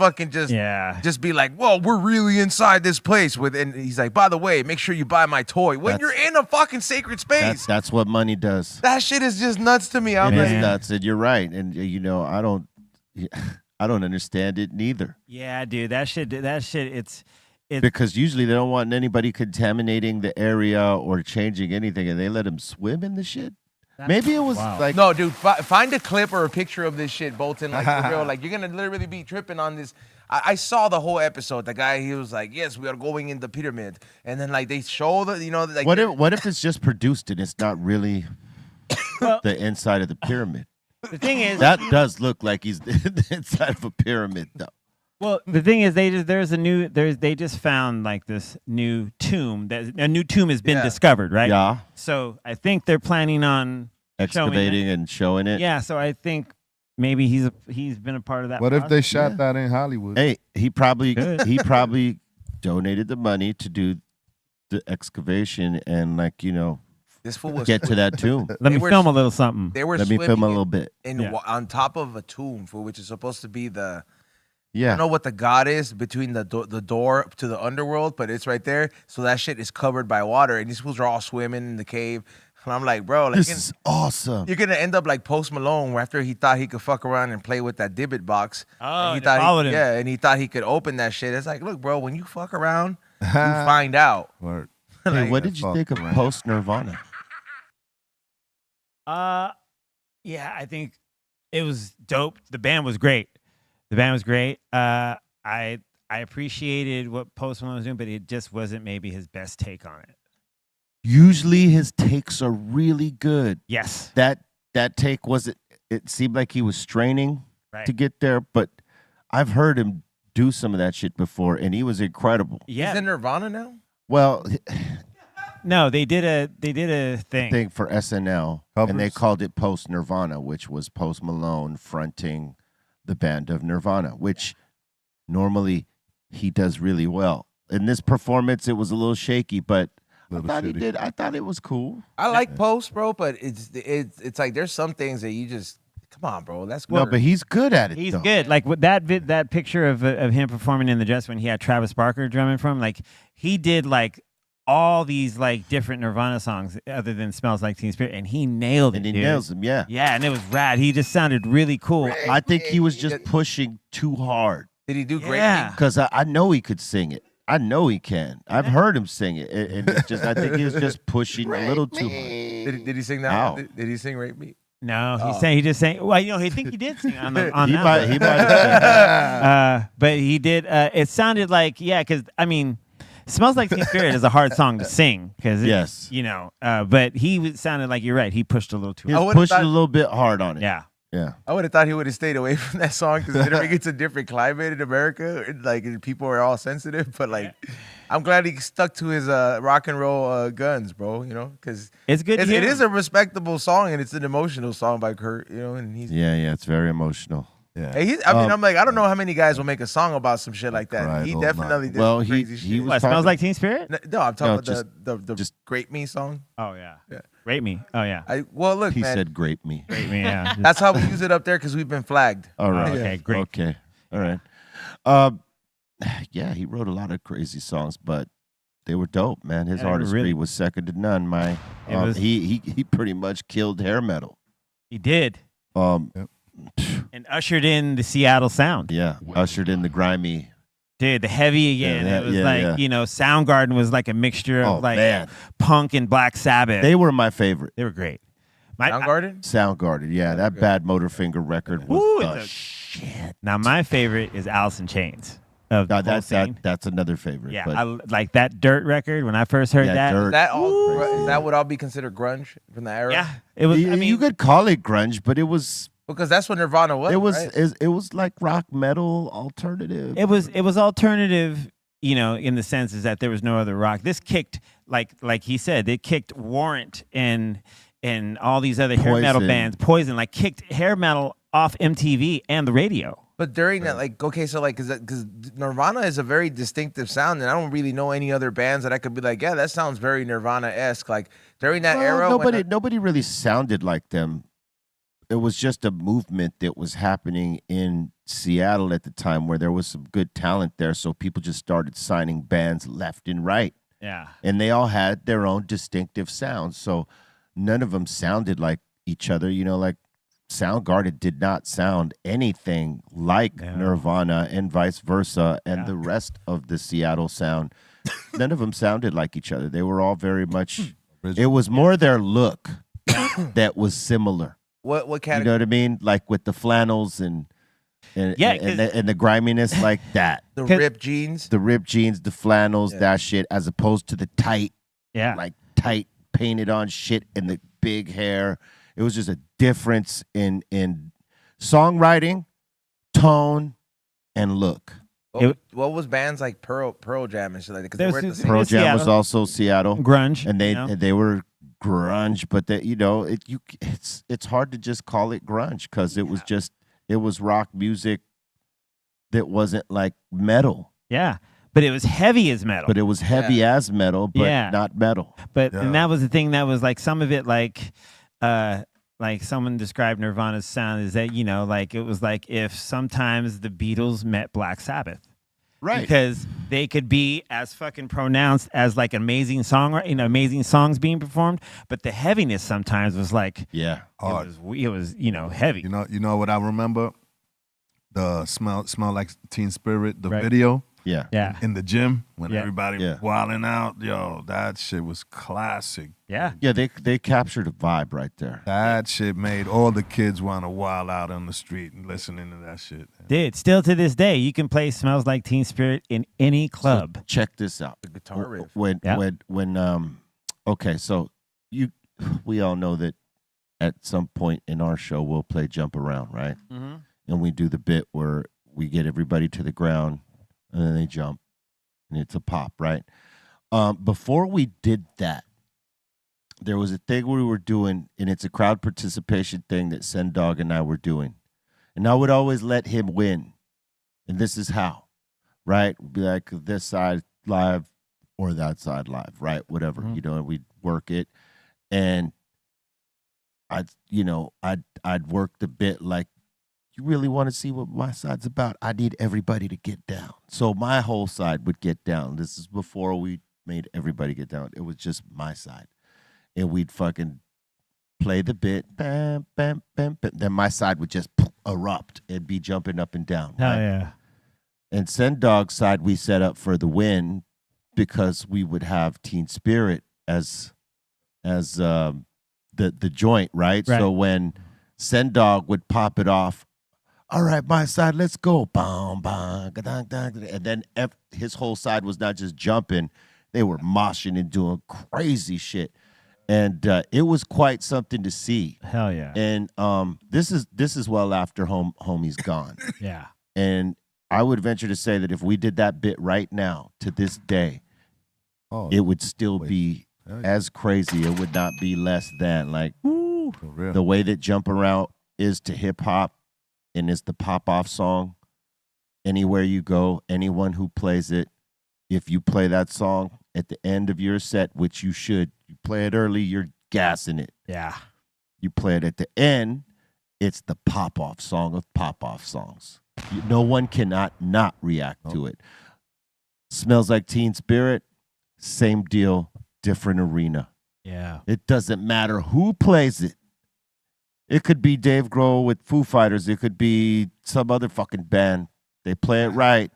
be like, whoa, we're really inside this place and he's like, by the way, make sure you buy my toy when you're in a fucking sacred space. That's what money does. That shit is just nuts to me. I'm It like, is nuts, and you're right. And I don't. I don't understand it neither. Yeah, dude, that shit. It's Because usually they don't want anybody contaminating the area or changing anything, and they let him swim in the shit. Maybe it was like No, dude, find a clip or a picture of this shit, Bolton. Like, for real. Like, you're going to literally be tripping on this. I saw the whole episode. The guy, he was like, yes, we are going in the pyramid. And then, like, they show the, like. what if it's just produced and it's not really the inside of the pyramid? the thing is That does look like he's the inside of a pyramid, though. Well, the thing is, they just found like this new tomb. A new tomb has been discovered, right? Yeah. So I think they're planning on Excavating and showing it. Yeah. So I think maybe he's been a part of that. What if they process. shot that in Hollywood? Hey, he probably donated the money to do the excavation and This fool was get to that tomb. Let me film a little something. They were Let me film a swimming little bit. on top of a tomb, fool, which is supposed to be the. I Yeah. don't know what the god is between the door to the underworld, but it's right there. So that shit is covered by water, and these fools are all swimming in the cave. And I'm like, bro, like, This is awesome. you're gonna end up like Post Malone, where after he thought he could fuck around and play with that Dibbit box. Oh, and he they thought followed him. yeah, and he thought he could open that shit. It's like, look, bro, when you fuck around, you find out. Word. Hey, what did you think of post Nirvana? Yeah, I think it was dope. The band was great. I appreciated what Post Malone was doing, but it just wasn't maybe his best take on it. Usually his takes are really good. Yes. That take wasn't. It seemed like he was straining to get there, but I've heard him do some of that shit before, and he was incredible. Yeah. He's in Nirvana now. Well, no, they did a thing for SNL, and they called it Post Nirvana, which was Post Malone fronting the band of Nirvana, which normally he does really well. In this performance, it was a little shaky, but I thought he did. I thought it was cool. I like Post, bro, but it's like there's some things that you just come on, bro. That's good. No, but he's good at it. He's though. good. Like with that picture of him performing in the dress when he had Travis Barker drumming for him, like he did like all these like different Nirvana songs other than Smells Like Teen Spirit, and he nailed it. And he dude. nails them, yeah. Yeah, and it was rad. He just sounded really cool. I think he was just pushing too hard. Did he do great? Yeah. Because I know he could sing it. I know he can. I've heard him sing it, and it's just I think he was just pushing a little too hard. Did he sing that? Ow. Did he sing "Rape Me"? No, he just sang. Well, I think he did sing on that. He might have but he did. It sounded like because I mean, "Smells Like Teen Spirit" is a hard song to sing because Yes. But sounded like you're right. He pushed a little too He hard. was pushing a little bit hard on it. Yeah. Yeah. I would have thought he would have stayed away from that song because considering it's a different climate in America, like people are all sensitive. But like, I'm glad he stuck to his rock and roll guns, bro. Because it's good. It is a respectable song and it's an emotional song by Kurt. And he's it's very emotional. Yeah. Hey, I'm like, I don't know how many guys will make a song about some shit like that. Right, He old definitely did Well, some crazy he shit. was What, "Smells Like Teen Spirit"? No, I'm talking No, about the just "Great Me" song. Oh yeah. Yeah. Rate Me. Oh yeah. Look, He man, said grape me. Rate Me. Yeah. that's how we use it up there because we've been flagged. All right. Okay. Great. Okay. All right. Yeah, he wrote a lot of crazy songs, but they were dope, man. His Yeah, they were artistry really- was second to none. He pretty much killed hair metal. He did, And ushered in the Seattle sound. yeah, ushered in the grimy. Dude, the heavy again. Yeah, It was yeah, like, yeah. Soundgarden was like a mixture Oh, of like man. punk and Black Sabbath. They were my favorite. They were great. Soundgarden? Soundgarden, yeah, that Bad Motorfinger record was Ooh, the it's a- shit. Now my favorite is Alice in Chains. Of the Now, whole scene. that's another favorite. Yeah, but I like that Dirt record when I first heard Yeah, that. Dirt. That would all be considered grunge from the era? Yeah, it was. I mean, you could call it grunge, but it was Because that's what Nirvana was. right? it was like rock metal alternative. it was alternative. In the sense is that there was no other rock. This kicked like he said, it kicked Warrant and all these other hair metal Poison. bands, Poison, like kicked hair metal off MTV and the radio. But during that, because Nirvana is a very distinctive sound, and I don't really know any other bands that I could be like, yeah, that sounds very Nirvana-esque. Like during that era, Nobody really sounded like them. It was just a movement that was happening in Seattle at the time where there was some good talent there. So people just started signing bands left and right. Yeah. And they all had their own distinctive sounds. So none of them sounded like each other. Like Soundgarden did not sound anything like Nirvana and vice versa, and the rest of the Seattle sound. None of them sounded like each other. They were all very much. It was more their look that was similar. What You category? know what I mean? Like with the flannels and the griminess like that. The ripped jeans. The ripped jeans, the flannels, that shit, as opposed to the tight, like tight painted on shit and the big hair. It was just a difference in songwriting, tone, and look. What was bands like Pearl Jam and shit like that? Because they were at the same Pearl Jam was also Seattle grunge, and they were grunge, but it's hard to just call it grunge because it was rock music that wasn't like metal. Yeah. But it was heavy as metal. But it was heavy as metal, but not metal. But and that was the thing that was like some of it like someone described Nirvana's sound is that, like it was like if sometimes the Beatles met Black Sabbath. Right. Because they could be as fucking pronounced as like amazing amazing songs being performed, but the heaviness sometimes was like it was heavy. You know what I remember? The smell like Teen Spirit, the video. Yeah. In the gym when everybody was wilding out. Yo, that shit was classic. Yeah. Yeah, they captured a vibe right there. That shit made all the kids want to wild out on the street and listening to that shit. Dude, still to this day, you can play Smells Like Teen Spirit in any club. So check this out. The guitar riff. We all know that at some point in our show we'll play Jump Around, right? Mm-hmm. And we do the bit where we get everybody to the ground and then they jump and it's a pop, right? Before we did that, there was a thing we were doing, and it's a crowd participation thing that Sendog and I were doing. And I would always let him win. And this is how, right? We'd be like, this side live or that side live, right? Whatever, and we'd work it. And I'd work the bit like, you really want to see what my side's about? I need everybody to get down. So my whole side would get down. This is before we made everybody get down. It was just my side. And we'd fucking play the bit. Bam, bam, bam, bam. Then my side would just erupt and be jumping up and down. Hell right? yeah. And Send Dog's side we set up for the win because we would have Teen Spirit as the joint, right? So when Send Dog would pop it off, all right, my side, let's go. Bam, bam, and then his whole side was not just jumping, they were moshing and doing crazy shit. And it was quite something to see. Hell yeah. And this is well after homie's gone. Yeah. And I would venture to say that if we did that bit right now to this day, it would still be as crazy. It would not be less than like the way that Jump Around is to hip hop and is the pop off song. Anywhere you go, anyone who plays it, if you play that song at the end of your set, which you should, you play it early, you're gassing it. Yeah. You play it at the end, it's the pop off song of pop off songs. No one cannot not react to it. Smells Like Teen Spirit, same deal, different arena. Yeah. It doesn't matter who plays it. It could be Dave Grohl with Foo Fighters. It could be some other fucking band. They play it right.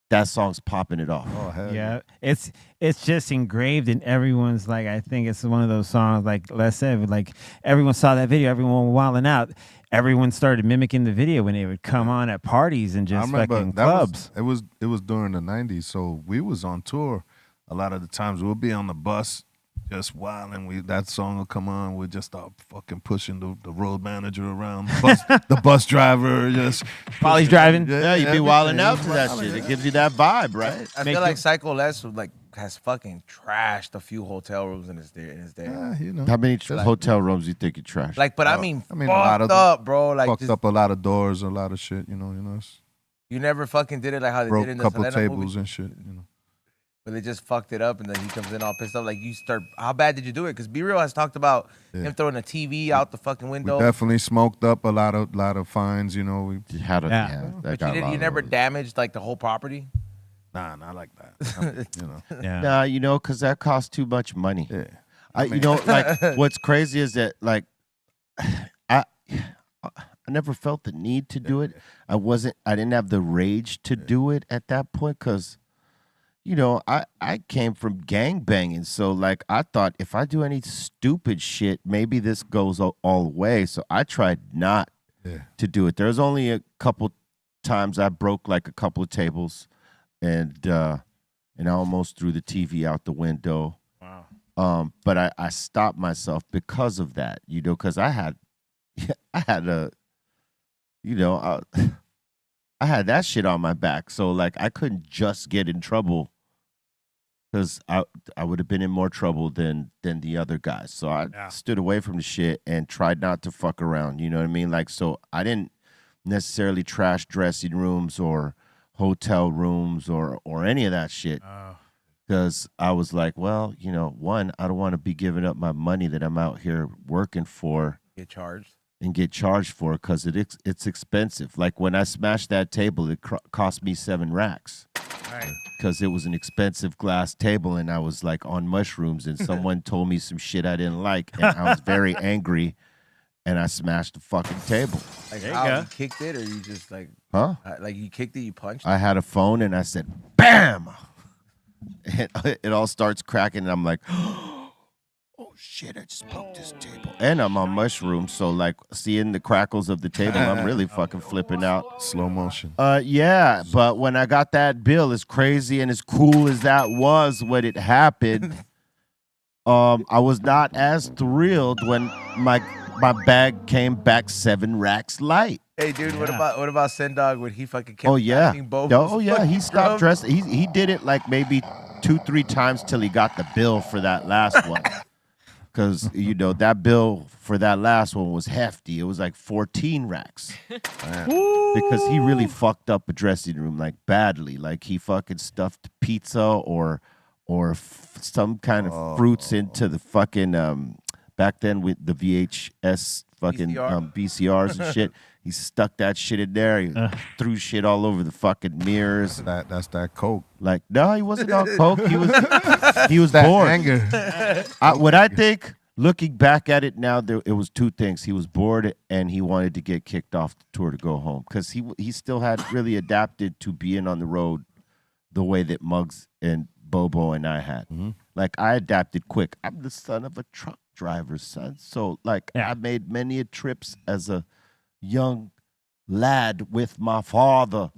That song's popping it off. Oh, hell Yeah, it's just engraved in everyone's, like, I think it's one of those songs, like Les said, like everyone saw that video, everyone wilding out. Everyone started mimicking the video when it would come on at parties and just fucking clubs. It was during the 90s, so we was on tour. A lot of the times we'll be on the bus just wilding. That song will come on. We just start fucking pushing the road manager around, the bus driver. Just while he's driving. Yeah, you'd be wilding out to that shit. It gives you that vibe, right? I feel like Psycho Les has fucking trashed a few hotel rooms in his day. Yeah, How many hotel rooms you think you trashed? Like, but I mean a lot of up, bro. Like, fucked up a lot of doors, a lot of shit. You know. You never fucking did it like how they Broke did in a the couple Selena tables movie. and shit. But they just fucked it up, and then he comes in all pissed off. Like, you start, how bad did you do it? Because Be Real has talked about him throwing a TV out the fucking window. We definitely smoked up a lot of fines. We had but you never damaged like the whole property. Nah, not like that. Nah, because that costs too much money. Yeah. Like what's crazy is that like I never felt the need to do it. I didn't have the rage to do it at that point because, I came from gang banging. So like I thought if I do any stupid shit, maybe this goes all the way. So I tried not to do it. There was only a couple times I broke like a couple of tables and I almost threw the TV out the window. Wow. But I stopped myself because of that, because I had I had that shit on my back. So like I couldn't just get in trouble because I would have been in more trouble than the other guys. So I stood away from the shit and tried not to fuck around. You know what I mean? Like, so I didn't necessarily trash dressing rooms or hotel rooms or any of that shit. Because I was like, well, one, I don't want to be giving up my money that I'm out here working for. Get charged for because it's expensive. Like when I smashed that table, it cost me 7 racks. Right. Because it was an expensive glass table and I was like on mushrooms and someone told me some shit I didn't like and I was very angry and I smashed the fucking table. Like how you kicked it or you just like like you kicked it, you punched it? I had a phone and I said, BAM! And it all starts cracking and I'm like, oh shit, I just broke this table. And I'm on mushrooms, so like seeing the crackles of the table, I'm really fucking flipping out. Slow motion. Yeah, but when I got that bill, as crazy and as cool as that was when it happened, I was not as thrilled when my bag came back 7 racks light. Hey dude, what about Sendog when he fucking kept he stopped dressing. He did it like maybe 2-3 times till he got the bill for that last one. Because, that bill for that last one was hefty. It was like 14 racks. Because he really fucked up a dressing room, like, badly. Like, he fucking stuffed pizza or some kind of fruits into the fucking, back then with the VHS fucking VCRs and shit. He stuck that shit in there. He threw shit all over the fucking mirrors. That's that coke. Like, no, he wasn't on coke. He was bored. Anger. What I think, looking back at it now, it was 2 things. He was bored and he wanted to get kicked off the tour to go home because he still had really adapted to being on the road the way that Muggs and Bobo and I had. Mm-hmm. Like, I adapted quick. I'm the son of a truck driver, son. So, like, I made many trips as a young lad with my father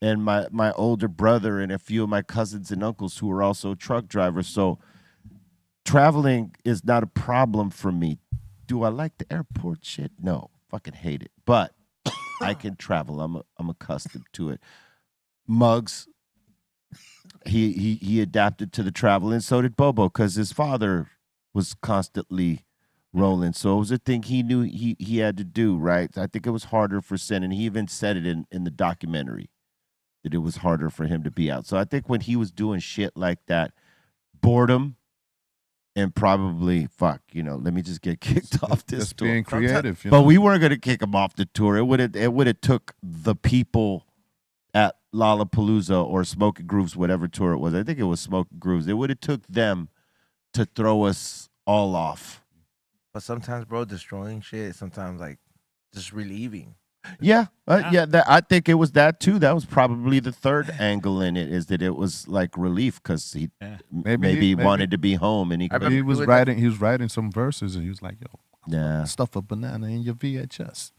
and my older brother and a few of my cousins and uncles who were also truck drivers. So traveling is not a problem for me. Do I like the airport shit? No, fucking hate it. But I can travel. I'm accustomed to it. Muggs, he adapted to the travel, and so did Bobo because his father was constantly rolling. So it was a thing he knew he had to do, right? I think it was harder for Sen, and he even said it in the documentary that it was harder for him to be out. So I think when he was doing shit like that, boredom and probably, let me just get kicked off this just tour. Being creative. But we weren't going to kick him off the tour. It would have took the people at Lollapalooza or Smoking Grooves, whatever tour it was. I think it was Smoking Grooves. It would have took them to throw us all off. But sometimes, bro, destroying shit, sometimes like just relieving. Yeah. I think it was that too. That was probably the third angle in it, is that it was like relief because he maybe wanted to be home and he was writing some verses and he was like, yo, stuff a banana in your VHS.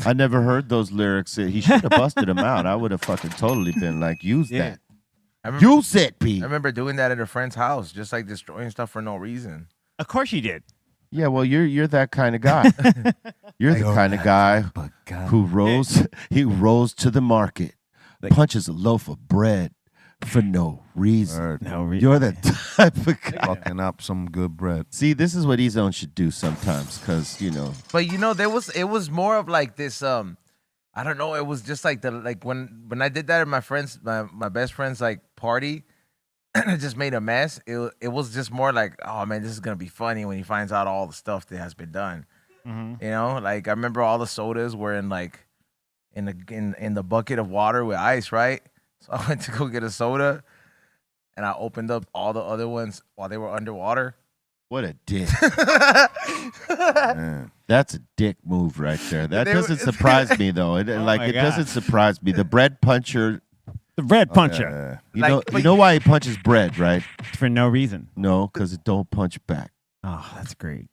I never heard those lyrics. He should have busted them out. I would have fucking totally been like, use that. Use it, P. I remember doing that at a friend's house, just like destroying stuff for no reason. Of course you did. Yeah, well, you're that kind of guy. You're the kind of guy who rose to the market, punches a loaf of bread for no reason. You're that type of guy. Fucking up some good bread. See, this is what E-Zone should do sometimes, because But it was more of like this. I don't know. It was just like when I did that at my friends, my best friend's like party. It just made a mess. It was just more like, oh man, this is gonna be funny when he finds out all the stuff that has been done. Mm-hmm. Like I remember all the sodas were in like in the bucket of water with ice, right? So I went to go get a soda, and I opened up all the other ones while they were underwater. What a dick. Man. That's a dick move right there. That They were- doesn't surprise me though. It my God. doesn't surprise me. The bread puncher. The bread puncher Yeah. You know why he punches bread, right? for no reason. No, because it don't punch back. Oh, that's great.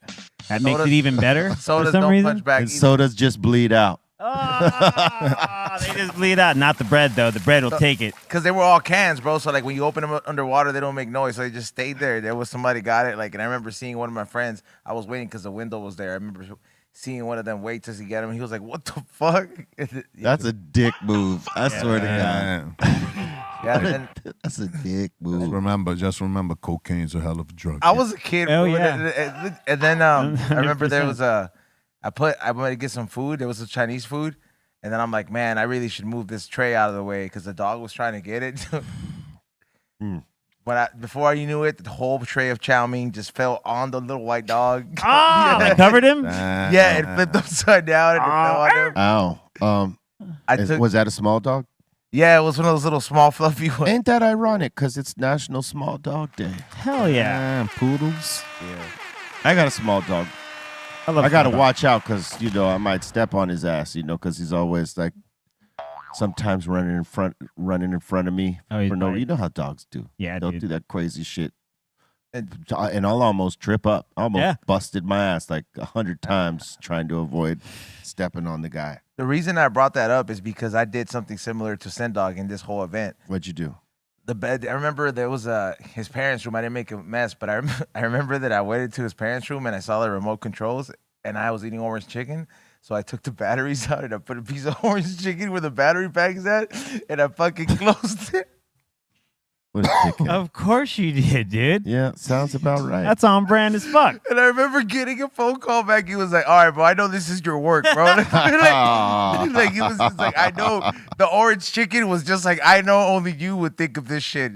That makes Sodas- it even better for Sodas some don't reason. punch back. And either. sodas just bleed out. Oh, they just bleed out. Not the bread though. The bread will take it. Because they were all cans, bro. So like when you open them underwater, they don't make noise. So they just stayed there. There was somebody got it. Like, and I remember seeing one of my friends. I was waiting because the window was there. I remember seeing one of them wait till he get him. He was like, "What the fuck?" That's a dick move. I swear to God. Yeah. And then That's a dick move. Just remember, cocaine's a hell of a drug. I was a kid. Hell bro, yeah. and then I remember there was I went to get some food. There was some Chinese food. And then I'm like, man, I really should move this tray out of the way because the dog was trying to get it. But before you knew it, the whole tray of chow mein just fell on the little white dog. Oh, they covered him. Yeah, it flipped upside down and it fell on him. Ow. Was that a small dog? Yeah, it was one of those little small fluffy ones. Ain't that ironic? Because it's National Small Dog Day. Hell yeah. Poodles. I got a small dog. I love I got to small dogs. watch out because, I might step on his ass, because he's always like sometimes running in front of me. Oh, he's for no, right. you know how dogs do. Yeah, They'll dude. do that crazy shit. And I'll almost trip up. I almost busted my ass like 100 times trying to avoid stepping on the guy. The reason I brought that up is because I did something similar to Sendog in this whole event. What'd you do? The bed. I remember there was his parents' room. I didn't make a mess, but I remember that I went into his parents' room and I saw the remote controls, and I was eating orange chicken. So I took the batteries out and I put a piece of orange chicken where the battery pack is at, and I fucking closed it. What a dickhead. Of course you did, dude. Yeah, sounds about right. That's on brand as fuck. And I remember getting a phone call back. He was like, "All right, bro, I know this is your work, bro." Like he was just like, "I know the orange chicken was just like, I know only you would think of this shit."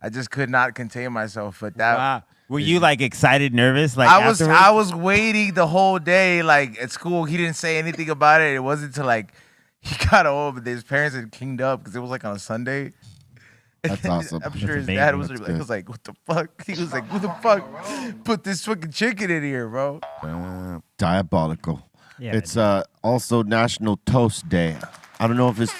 I just could not contain myself. But that Wow. Were you like excited, nervous? Like I afterwards? was waiting the whole day. Like at school, he didn't say anything about it. It wasn't until like he got home, but his parents had kinged up because it was like on a Sunday. That's awesome. I'm sure his amazing. dad was That's like, good. he was like, "What the fuck?" He was like, "Who the fuck put this fucking chicken in here, bro?" Diabolical. Yeah, It's also National Toast Day. I don't know if it's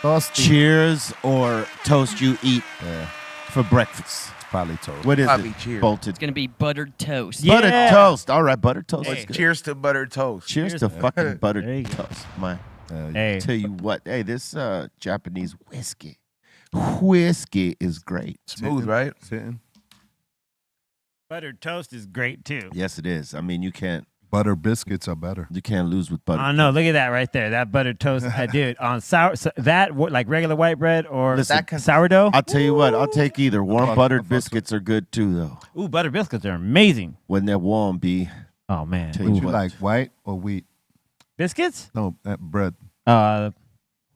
Toasty. cheers or toast you eat Yeah, for breakfast. it's probably toast. What is Probably it? cheers. Bolted. It's gonna be buttered toast. Yeah. Buttered toast. All right, buttered toast. Hey. is good. Cheers to buttered toast. Cheers to fucking There buttered you go. toast. My, Hey, tell you what. Hey, this Japanese whiskey is great. Smooth, right? Sitting. buttered toast is great too. Yes, it is. I mean, you can't Butter biscuits are better. lose with butter. Oh no! Look at that right there. That buttered toast, dude. On like regular white bread or Listen, sourdough. I'll tell you what. I'll take either. Warm Fuck, buttered fuck. biscuits are good too, though. Ooh, butter biscuits are amazing. When they're warm, B. Oh man, Tell Would you you what. like white or wheat? biscuits. No, that bread.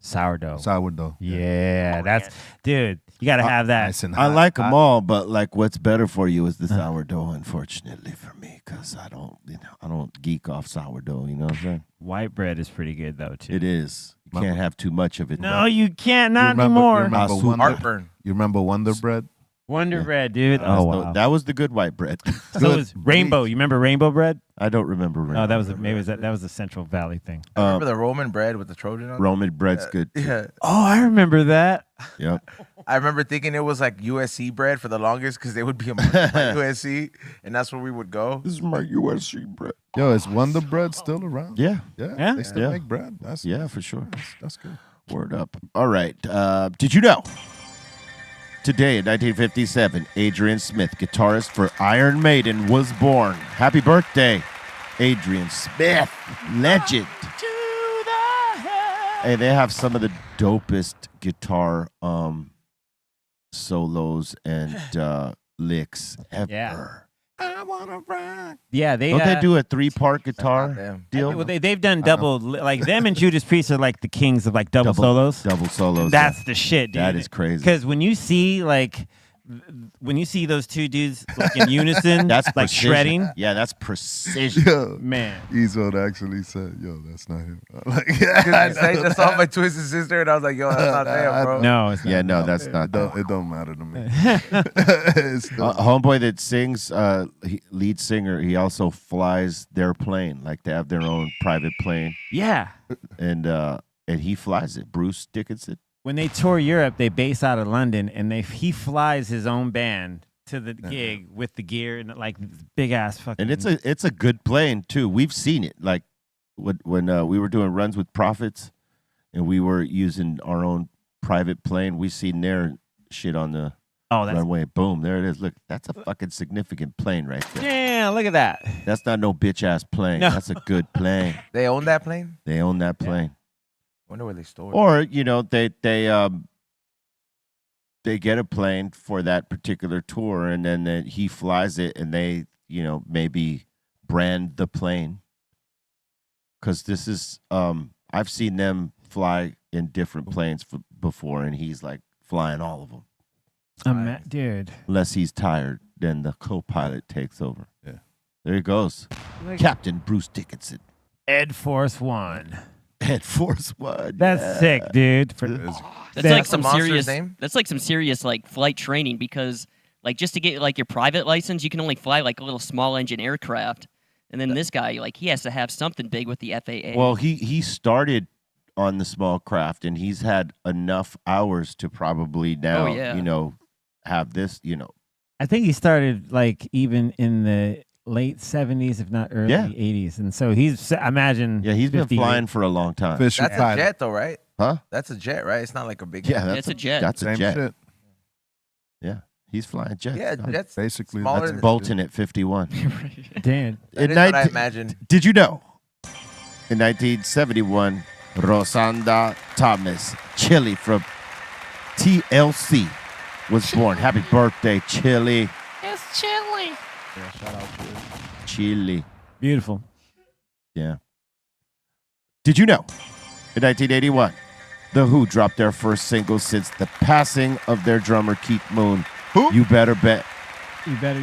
Sourdough. Sourdough. Yeah, that's dude. You gotta have that. Nice and I hot. like them all, but like, what's better for you is the sourdough. Unfortunately for me, because I don't geek off sourdough. You know what I'm saying? White bread is pretty good though too. It is. You can't have too much of it. No, you can't. Not You anymore. remember Ah, Wonder, Heartburn. you remember Wonder Bread? Wonder bread, dude. That's Oh the- wow. that was the good white bread. So it was rainbow. You remember rainbow bread? I don't remember. Oh, that was that was the Central Valley thing. Remember the Roman bread with the Trojan on it? Roman bread's good. Too. Yeah. Oh, I remember that. Yep. I remember thinking it was like USC bread for the longest because they would be a USC, and that's where we would go. This is my USC bread. Yo, is Wonder Bread still around? Yeah. Yeah? They still Yeah. make bread. That's Yeah, for sure. That's good. Word up. All right. Did you know? Today in 1957, Adrian Smith, guitarist for Iron Maiden, was born. Happy birthday, Adrian Smith, legend. Hey, they have some of the dopest guitar solos and licks ever. Yeah. I wanna rock. Yeah, they Don't they do a 3-part guitar them. deal? Well, they've done double, like them and Judas Priest are like the kings of like double solos. Double solos. That's the shit, dude. That is crazy. Because when you see like when you see those two dudes like in unison, That's like precision. shredding. Yeah, that's precision. Yo, Man. Izod actually said, "Yo, that's not him." Like, You sang the song by Twisted Sister, and I was like, yo, that's not them, bro. No, it's not. Yeah, no, that's not. It don't matter to me. It's still- Homeboy that sings, lead singer, he also flies their plane. Like they have their own private plane, Yeah. and he flies it. Bruce Dickinson. When they tour Europe, they base out of London, and he flies his own band to the gig with the gear and like big ass fucking. And it's a good plane too. We've seen it. Like when we were doing runs with Prophets, and we were using our own private plane. We seen their shit on the runway. Boom, there it is. Look, that's a fucking significant plane right there. Yeah, look at that. That's not no bitch ass plane. No. That's a good plane. They own that plane? They own that plane. Wonder where they store it. Or they get a plane for that particular tour, and then he flies it, and they maybe brand the plane. Because this is I've seen them fly in different planes before, and he's like flying all of them. Dude. Unless he's tired, then the co-pilot takes over. Yeah. There he goes, Captain Bruce Dickinson. Ed Force One. Ed Force One. That's sick, dude. That's like the some monster's serious. name? That's like some serious like flight training because like just to get like your private license, you can only fly like a little small engine aircraft, and then this guy like he has to have something big with the FAA. Well, he started on the small craft, and he's had enough hours to probably now, have this, I think he started like even in the late 70s, if not early 80s. And so I imagine. Yeah, he's been 50 flying for a long time. That's a jet, though, right? Huh? That's a jet, right? It's not like a big. Yeah, that's a jet. That's a Same jet. shit. Yeah, he's flying jets. Yeah, jets. Basically, smaller That's than- Bolton at 51. Damn. That is what I imagined. Did you know? In 1971, Rosanda Thomas Chili from TLC was born. Happy birthday, Chili. It's chilly. Yeah, shout out to it. Chili. Beautiful. Yeah. Did you know? In 1981, The Who dropped their first single since the passing of their drummer Keith Moon. Who? You better bet. You bet.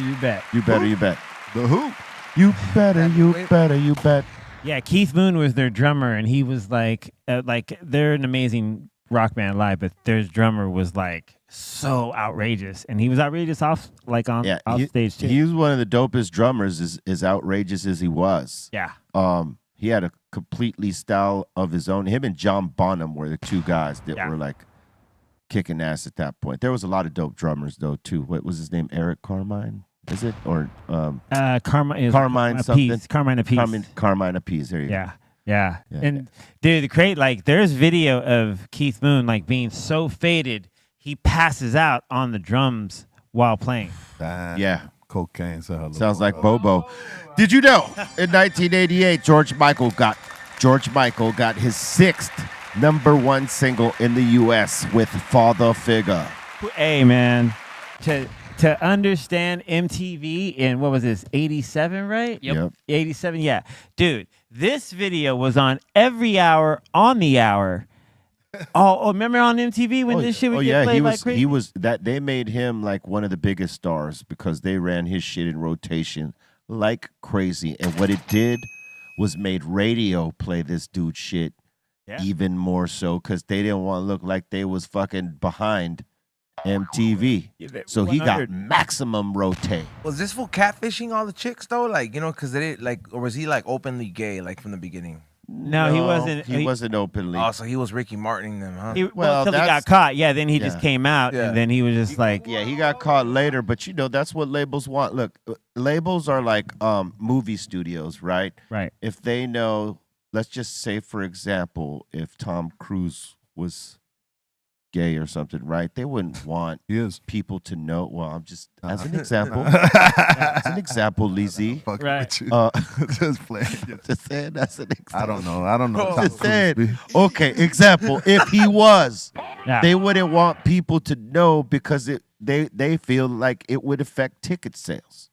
You better, you bet. The Who? You better, you better, you bet. Yeah, Keith Moon was their drummer, and he was like they're an amazing rock band live, but their drummer was like so outrageous, and he was outrageous off stage too. He was one of the dopest drummers, as outrageous as he was. Yeah. He had a completely style of his own. Him and John Bonham were the two guys that were like kicking ass at that point. There was a lot of dope drummers though too. What was his name? Eric Carmine, is it? Or Carmine something? Carmine Appice. Carmine Appice. There you go. Yeah. And dude, there's video of Keith Moon like being so faded, he passes out on the drums while playing. Yeah. Cocaine. Sounds like Bobo. Did you know in 1988 George Michael got his sixth #1 single in the U.S. with Father Figure. Hey man, to understand MTV in what was this 87, right? Yep. 87. Yeah, dude, this video was on every hour on the hour. Oh, remember on MTV when this shit would get played like crazy? They made him like one of the biggest stars because they ran his shit in rotation like crazy. And what it did was made radio play this dude's shit even more so because they didn't want to look like they was fucking behind MTV. So he got maximum rotate. Was this fool catfishing all the chicks though? Like, because they didn't like, or was he like openly gay like from the beginning? No, he wasn't. He wasn't openly. Oh, so he was Ricky Martining them, huh? Until he got caught. Yeah, then he just came out, and then he was just like... Yeah, he got caught later, but that's what labels want. Look, labels are like movie studios, right? Right. If they know, let's just say, for example, if Tom Cruise was gay or something, right? They wouldn't want people to know. Well, I'm just as an example. As an example, Lizzie. Right. Just playing. Just saying that's an example. I don't know. Just saying. Okay, example. If he was, they wouldn't want people to know because they feel like it would affect ticket sales.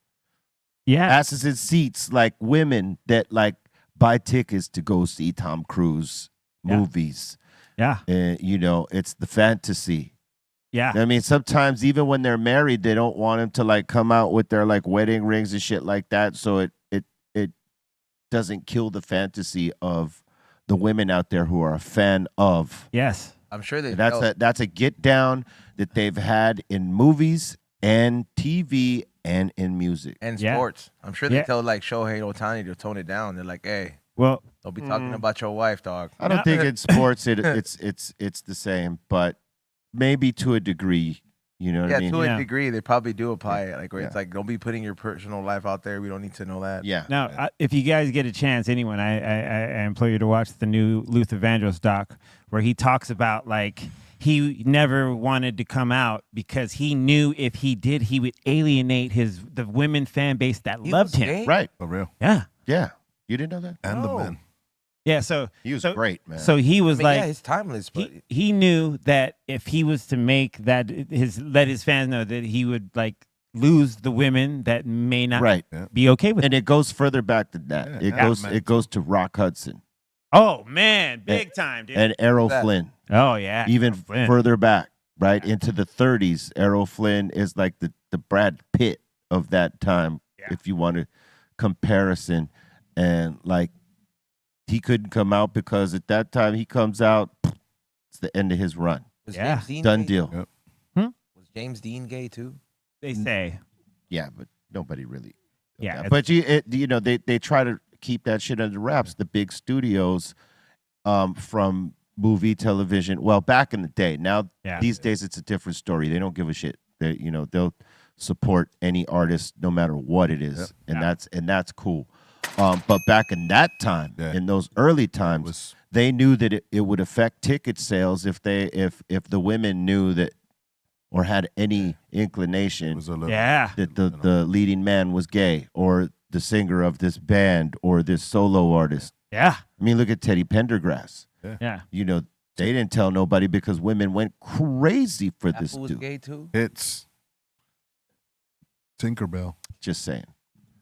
Yeah. Asses in seats, like women that like buy tickets to go see Tom Cruise movies. Yeah. And, it's the fantasy. Yeah. I mean, sometimes even when they're married, they don't want them to like come out with their like wedding rings and shit like that. So it doesn't kill the fantasy of the women out there who are a fan of. Yes. I'm sure they. That's a get down that they've had in movies and TV and in music. and Yeah. sports. I'm sure they Yeah. tell like Shohei Ohtani to tone it down. They're like, hey, Well, don't be talking about your wife, dog. I don't think in sports it's the same, but maybe to a degree. You know what Yeah, I mean? to Yeah. a degree, they probably do apply it. Like, where it's Yeah. like, don't be putting your personal life out there. We don't need to know that. Yeah. now, if you guys get a chance, anyone, I implore you to watch the new Luther Vandross doc, where he talks about like he never wanted to come out because he knew if he did, he would alienate the women fan base that He loved was him. gay? Right. For real. Yeah, Yeah. You didn't know that? And No. the men. yeah. So He was so- great, man. So he was I mean, like, yeah, it's timeless, but he knew that if he was to make that let his fans know that he would like lose the women that may not right. be okay with And it goes further back than that. Yeah, it yeah, goes man. it goes to Rock Hudson Oh man, big time, dude. and Errol that? Flynn. Oh yeah, Even Flynn. further back, right? Into the 30s. Errol Flynn is like the Brad Pitt of that time, Yeah. if you want a comparison. And like he couldn't come out because at that time he comes out, it's the end of his run. was Yeah. James Dean Done gay? deal. Yep. Was James Dean gay too? They say, Yeah, but nobody really. yeah, it's- But they try to keep that shit under wraps. The big studios, from movie, television. Well, back in the day. Now Yeah. these days it's a different story. They don't give a shit. They'll support any artist no matter what it is, Yep. and that's cool. But back in that time, Yeah. in those early times, was- they knew that it would affect ticket sales if the women knew that or had any It inclination was a little. yeah, that the leading man was gay or the singer of this band or this solo artist. yeah, I mean, look at Teddy Pendergrass. yeah. They didn't tell nobody because women went crazy for That this fool was dude. gay too. It's Tinkerbell. Just saying.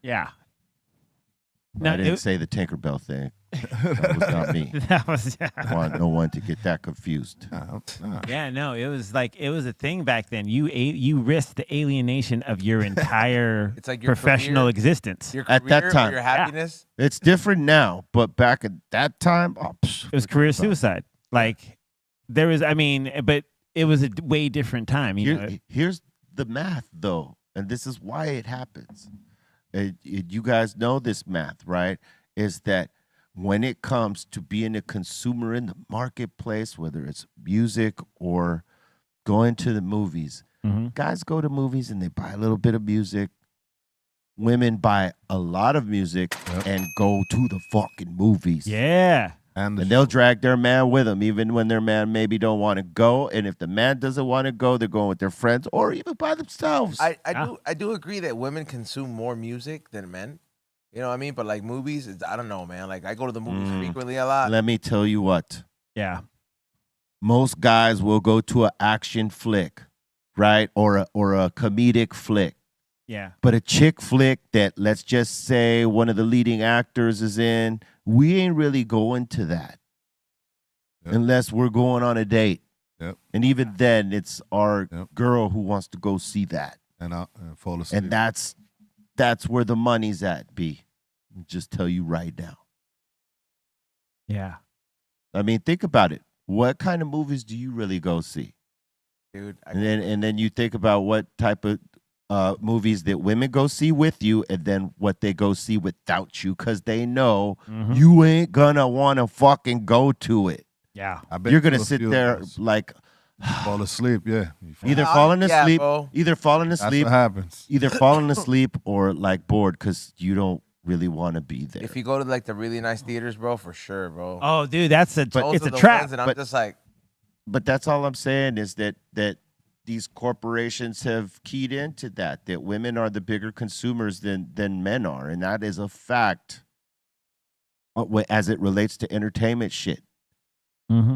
Yeah. I didn't say the Tinkerbell thing. That was not me. That was I want no one to get that confused. yeah, no, it was a thing back then. You risked the alienation of your entire It's like your professional career- existence. Your At that career or time. your happiness. It's different now, but back at that time, It was career suicide. Like there was, I mean, but it was a way different time. You know? Here's the math, though, and this is why it happens. You guys know this math, right? Is that when it comes to being a consumer in the marketplace, whether it's music or going to the movies, guys go to movies and they buy a little bit of music. Women buy a lot of music and go to the fucking movies. Yeah. And And they'll drag their man with them, even when their man maybe don't want to go. And if the man doesn't want to go, they're going with their friends or even by themselves. I do agree that women consume more music than men. You know what I mean? But like movies, I don't know, man. Like I go to the movies frequently a lot. Let me tell you what. Yeah. Most guys will go to an action flick, right? Or a comedic flick. Yeah. But a chick flick that, let's just say, one of the leading actors is in, we ain't really going to that unless we're going on a date. Yep. And even then, it's our girl who wants to go see that. And fall asleep. And that's where the money's at, B. I'll just tell you right now. Yeah. I mean, think about it. What kind of movies do you really go see? Dude, And then you think about what type of movies that women go see with you, and then what they go see without you, because they know you ain't gonna want to fucking go to it. Yeah. I bet You're gonna a sit few of there those like fall asleep. Yeah. You fall- either falling yeah, asleep, bro. That's what happens. either falling asleep or like bored because you don't really want to be there. if you go to like the really nice theaters, bro, for sure, bro. Oh, dude, it's Those a are the trap. ones that I'm but- just like, But that's all I'm saying is that these corporations have keyed into that women are the bigger consumers than men are, and that is a fact. As it relates to entertainment shit,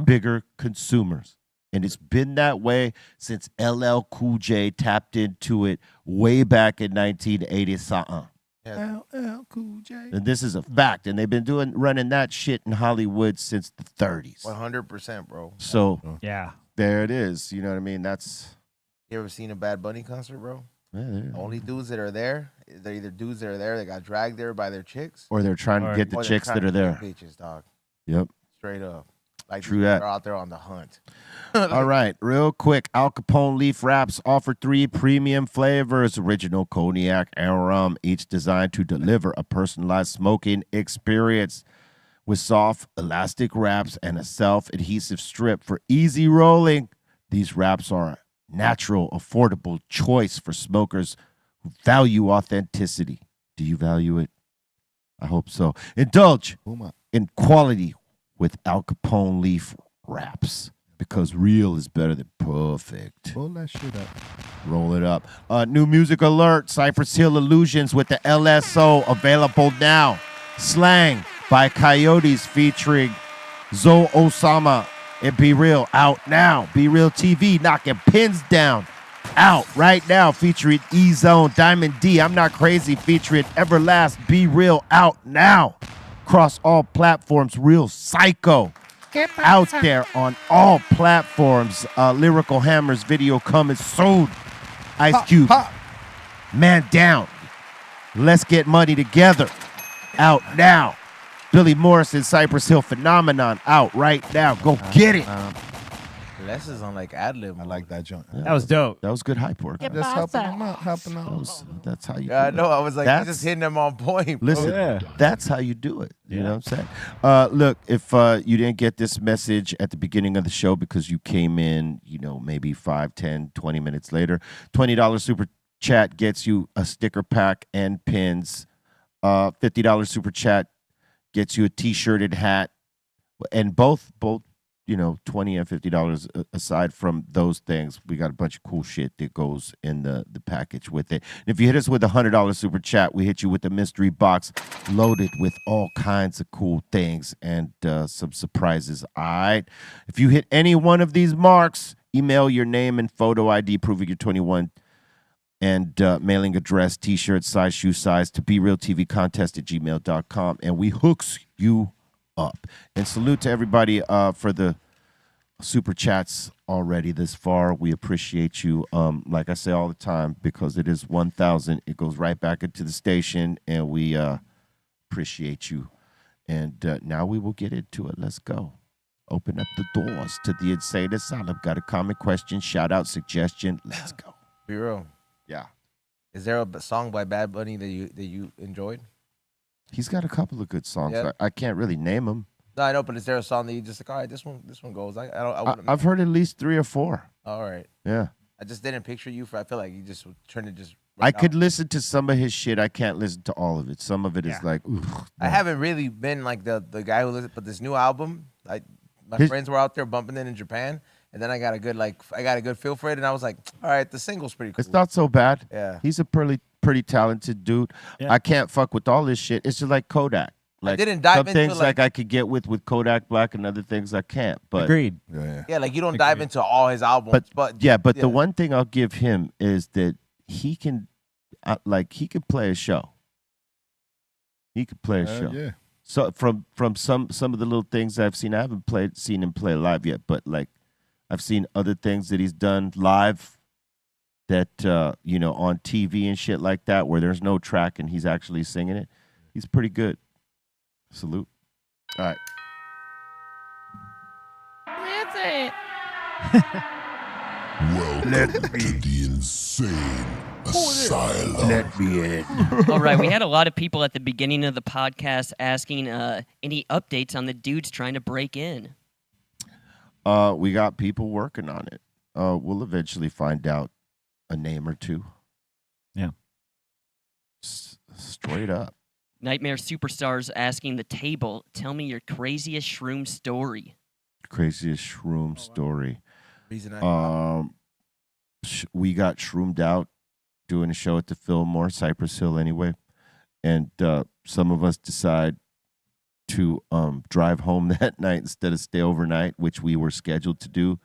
bigger consumers, and it's been that way since LL Cool J tapped into it way back in 1980 something. LL Cool J. And this is a fact, and they've been running that shit in Hollywood since the 30s. 100%, bro. So Yeah. there it is. You know what I mean? That's You ever seen a Bad Bunny concert, bro? Yeah. Only dudes that are there, they're either dudes that are there that got dragged there by their chicks, Or they're trying to get the or they're chicks trying that are to there. get bitches, dog. Yep. Straight up. Like True these that. They're out there on the hunt. All right, real quick. Al Capone Leaf Wraps offer 3 premium flavors: original cognac and rum, each designed to deliver a personalized smoking experience. With soft, elastic wraps and a self-adhesive strip for easy rolling, these wraps are a natural, affordable choice for smokers who value authenticity. Do you value it? I hope so. Indulge in quality with Al Capone Leaf Wraps, because real is better than perfect. Pull that shit up. Roll it up. New music alert. Cypress Hill Illusions with the LSO available now. Slang by Coyotes featuring Zoe Osama and Be Real out now. BrealTV knocking pins down. Out right now featuring E-Zone, Diamond D, I'm Not Crazy featuring Everlast. Be Real out now. Across all platforms. Real Psycho out there on all platforms. Lyrical Hammers video coming soon. Ice Cube, Man Down. Let's Get Money Together out now. Billy Morrison, Cypress Hill Phenomenon out right now. Go get it. Les is on like ad lib. I like that joint. That was dope. That was good hype work. Just helping them out. That's how you Yeah, I do know. it. I was like, That's- he's just hitting them on point. Bro. Listen, that's how you do it. You know what I'm saying? Look, if you didn't get this message at the beginning of the show because you came in, maybe 5, 10, 20 minutes later, $20 super chat gets you a sticker pack and pins. $50 super chat gets you a t-shirt and hat. And both $20 and $50 aside from those things, we got a bunch of cool shit that goes in the package with it. And if you hit us with a $100 super chat, we hit you with a mystery box loaded with all kinds of cool things and some surprises. All right. If you hit any one of these marks, email your name and photo ID proving you're 21 and mailing address, t-shirt size, shoe size to BrealTVcontest@gmail.com, and we hooks you up. And salute to everybody for the super chats already this far. We appreciate you. Like I say all the time, because it is 1,000, it goes right back into the station, and we appreciate you. And now we will get into it. Let's go. Open up the doors to the insane asylum. Got a comment, question, shout out, suggestion. Let's go. Be real. Yeah. Is there a song by Bad Bunny that you enjoyed? He's got a couple of good songs. Yeah. I can't really name them. No, I know, but is there a song that you just like? All right, this one goes. I've heard at least 3 or 4. All right. Yeah. I just didn't picture you for. I feel like you just trying to just. I could listen to some of his shit. I can't listen to all of it. Some of it is like, I haven't really been like the guy who listens, but this new album, my friends were out there bumping it in Japan, and then I got a good feel for it, and I was like, all right, the single's pretty cool. It's not so bad. Yeah. He's a pretty talented dude. Yeah. I can't fuck with all this shit. It's just like Kodak. Like, didn't dive some into, things like- I could get with Kodak Black, and other things I can't. But Agreed. Yeah, like you don't dive into all his albums, but the one thing I'll give him is that he can, he could play a show. He could play a show. Yeah. So from some of the little things I've seen, I haven't seen him play live yet, but like I've seen other things that he's done live that on TV and shit like that, where there's no track and he's actually singing it. He's pretty good. Salute. All right. Let me, The insane asylum. let me in. All right, we had a lot of people at the beginning of the podcast asking any updates on the dudes trying to break in. We got people working on it. We'll eventually find out a name or two. Yeah. Straight up. Nightmare Superstars asking the table, tell me your craziest shroom story. Craziest shroom story. reason I We got shroomed out doing a show at the Fillmore, Cypress Hill anyway. And some of us decide to drive home that night instead of stay overnight, which we were scheduled to do.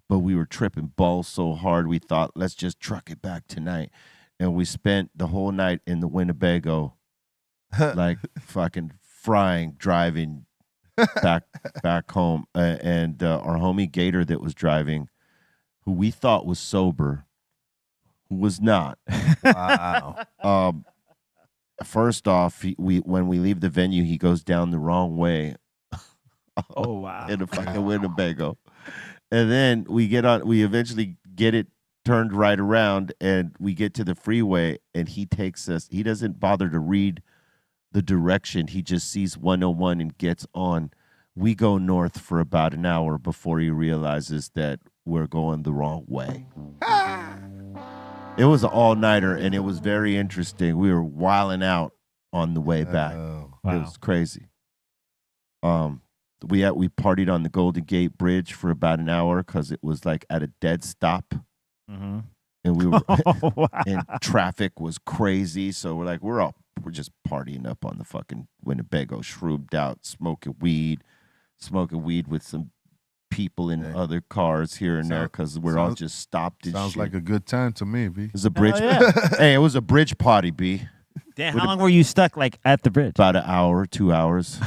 But we were tripping balls so hard, we thought, let's just truck it back tonight. And we spent the whole night in the Winnebago, like fucking frying, driving back home. And our homie Gator that was driving, who we thought was sober, was not. Wow. First off, when we leave the venue, he goes down the wrong way. Oh wow. In a fucking Winnebago. And then we eventually get it turned right around, and we get to the freeway, and he takes us. He doesn't bother to read the direction. He just sees 101 and gets on. We go north for about an hour before he realizes that we're going the wrong way. It was an all-nighter, and it was very interesting. We were wilding out on the way back. Oh. Wow. It was crazy. We partied on the Golden Gate Bridge for about an hour because it was like at a dead stop, Mm-hmm. and we were Oh, wow. and traffic was crazy. So we're just partying up on the fucking Winnebago, shroomed out, smoking weed with some people in other cars here and there because we're all just stopped. And Sounds shit. like a good time to me, B. It was a bridge. yeah. Hey, it was a bridge party, B. Damn, how long were you stuck like at the bridge? About an hour, 2 hours.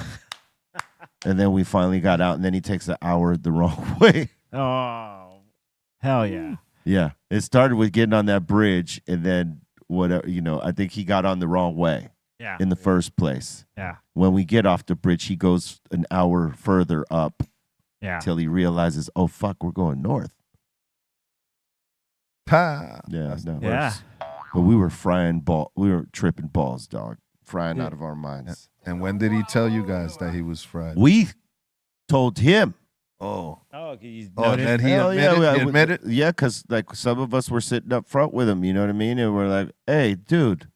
And then we finally got out, and then he takes an hour the wrong way. Oh, hell yeah. Yeah. It started with getting on that bridge, and then whatever, I think he got on the wrong way Yeah. in the first place. Yeah. When we get off the bridge, he goes an hour further up Yeah. till he realizes, oh, fuck, we're going north. Pa. Yeah. That's No. the Yeah. worst. But we were we were tripping balls, dog. Frying out of our minds. And when did he tell you guys that he was fried? We told him. Oh. Oh, you Oh, and then he Hell admitted? He admitted? Yeah, because like some of us were sitting up front with him, you know what I mean? And we're like, hey, dude,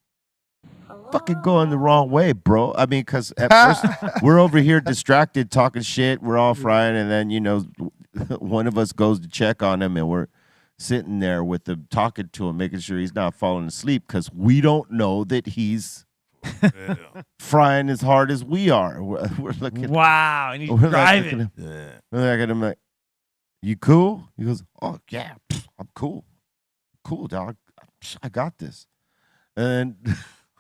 fucking going the wrong way, bro. I mean, because at first we're over here distracted, talking shit. We're all frying. And then, one of us goes to check on him, and we're sitting there with him, talking to him, making sure he's not falling asleep because we don't know that he's frying as hard as we are. We're looking. Wow, and he's We're like driving. looking at him. We're looking at him like, you cool? He goes, oh, yeah, I'm cool. Cool, dog. I got this. And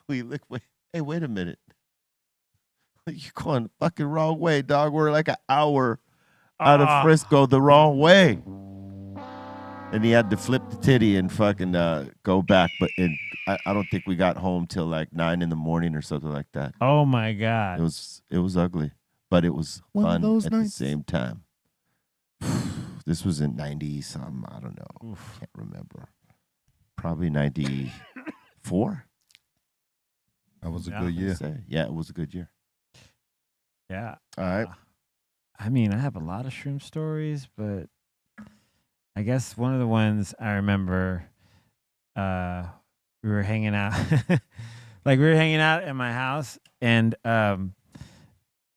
we look, wait a minute. You're going the fucking wrong way, dog. We're like an hour out of Frisco the wrong way. And he had to flip the titty and fucking go back. But I don't think we got home till like 9 in the morning or something like that. Oh my God. It was ugly, but it was One of fun those at nights. the same time. This was in 90-something. I don't know. Can't remember. Probably 94. That was a Yeah. good year. Yeah, it was a good year. Yeah. All right. I mean, I have a lot of shroom stories, but I guess one of the ones I remember, we were hanging out, like we were hanging out at my house, and it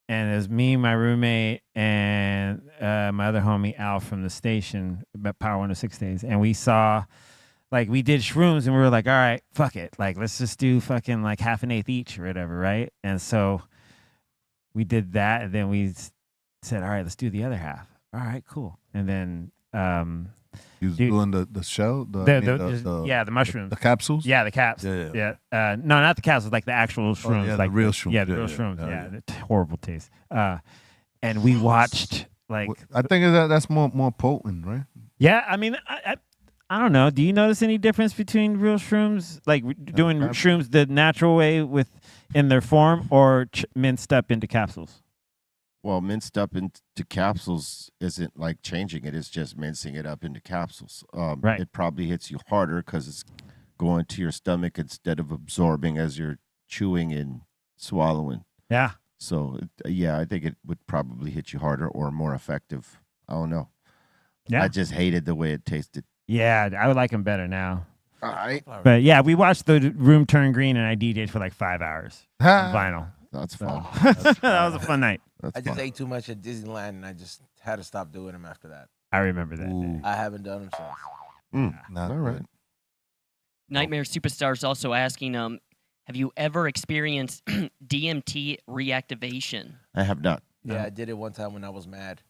was me, my roommate, and my other homie Al from the station, Power 106 days, and we saw, like, we did shrooms, and we were like, all right, fuck it, like, let's just do fucking like half an eighth each or whatever, right? And so we did that, and then we said, all right, let's do the other half. All right, cool. And then He was Dude. doing the shell? the mushrooms. The capsules? Yeah, the caps. Yeah. No, not the capsules, like the actual shrooms. yeah, the like real shrooms. Yeah, the Yeah, real yeah. shrooms. Oh, Yeah, yeah. the horrible taste. And we watched like. I think that's more potent, right? Yeah, I mean, I don't know. Do you notice any difference between real shrooms, like doing shrooms the natural way in their form, or minced up into capsules? Well, minced up into capsules isn't like changing it. It's just mincing it up into capsules. Right. It probably hits you harder because it's going to your stomach instead of absorbing as you're chewing and swallowing. Yeah. So, I think it would probably hit you harder or more effective. I don't know. Yeah. I just hated the way it tasted. Yeah, I would like them better now. All right. But yeah, we watched the room turn green, and I DJ'd for like 5 hours on vinyl. That's fun. That was a fun night. That's I just fun. ate too much at Disneyland, and I just had to stop doing them after that. I remember that day. I haven't done them since. Not All right. Nightmare Superstar is also asking, have you ever experienced DMT reactivation? I have not. Yeah, I did it one time when I was mad.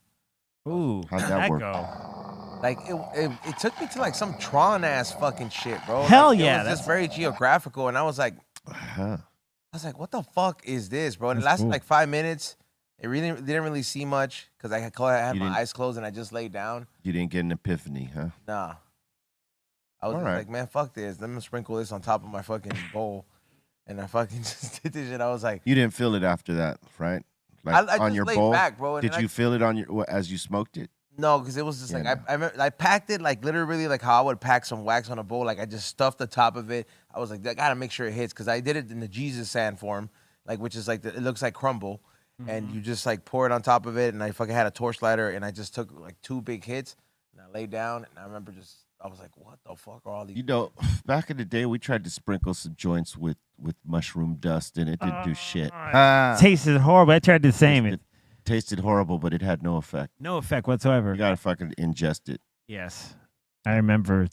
Ooh, How'd that work? go? Like it took me to like some Tron ass fucking shit, bro. Hell Like, yeah, it was that's- just very geographical, and I was like, Huh. what the fuck is this, bro? And it That's lasted cool. like 5 minutes. It really didn't really see much because I had You my didn't- eyes closed and I just laid down. You didn't get an epiphany, huh? Nah, I was All just right. like, man, fuck this. Let me sprinkle this on top of my fucking bowl. And I fucking just did this shit. I was like, You didn't feel it after that, right? Like I on just your laid bowl. back, bro. And Did then you feel it on your as you smoked it? No, because it was just Yeah, like no. I remember I packed it like literally like how I would pack some wax on a bowl. Like I just stuffed the top of it. I was like, I gotta make sure it hits because I did it in the Jesus sand form, like which is like it looks like crumble, and you just like pour it on top of it. And I fucking had a torch lighter, and I just took like 2 big hits, and I laid down, and I remember I was like, what the fuck are all these? You know, back in the day, we tried to sprinkle some joints with mushroom dust, and it didn't do shit. Tasted horrible. I tried the same. It tasted horrible, but it had no effect. No effect whatsoever. You gotta fucking ingest it. Yes. I remember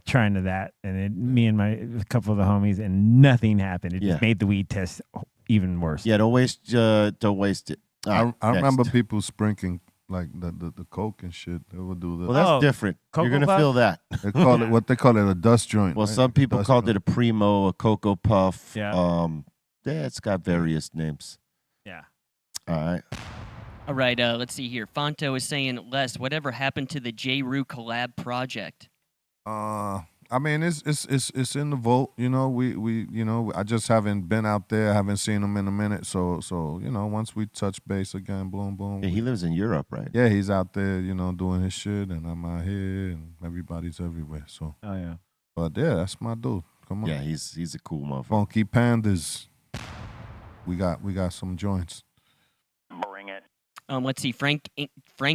trying to that, and me and a couple of the homies, and nothing happened. It Yeah. just made the weed test even worse. Yeah, don't waste it. All I right, remember next. people sprinkling like the coke and shit. They would do Well, that. that's Oh, different. You're Cocoa gonna Puff? feel that. They call it what they call it a dust joint. Well, right? some people Dust called joint. it a primo, a cocoa puff. Yeah. Yeah, it's got various names. Yeah. All right. All right, let's see here. Fonto is saying, Les, whatever happened to the J. Rue collab project? I mean, it's in the vault. You know, we you know, I just haven't been out there. I haven't seen him in a minute. So you know, once we touch base again, boom, boom. Yeah, he lives in Europe, right? Yeah, he's out there, you know, doing his shit, and I'm out here, and everybody's everywhere. So, Oh yeah. but yeah, that's my dude. Come on, Yeah, he's a cool motherfucker. Funky Pandas. We got some joints. Let's see. Frank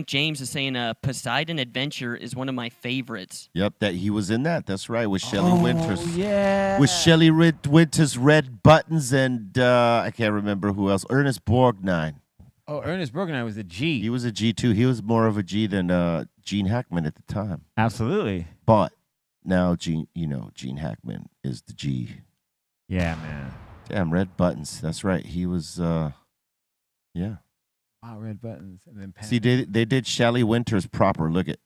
James is saying, Poseidon Adventure is one of my favorites. Yep, that he was in that. That's right, with Shelley Winters. Oh, yeah. With Shelley Winters, Red Buttons, and I can't remember who else. Ernest Borgnine. Oh, Ernest Borgnine was a G. He was a G too. He was more of a G than Gene Hackman at the time. Absolutely. But now Gene Hackman is the G. Yeah, man. Damn, Red Buttons. That's right. He was. Yeah. Wow, red buttons and then See, they did Shelley Winters proper. Look at.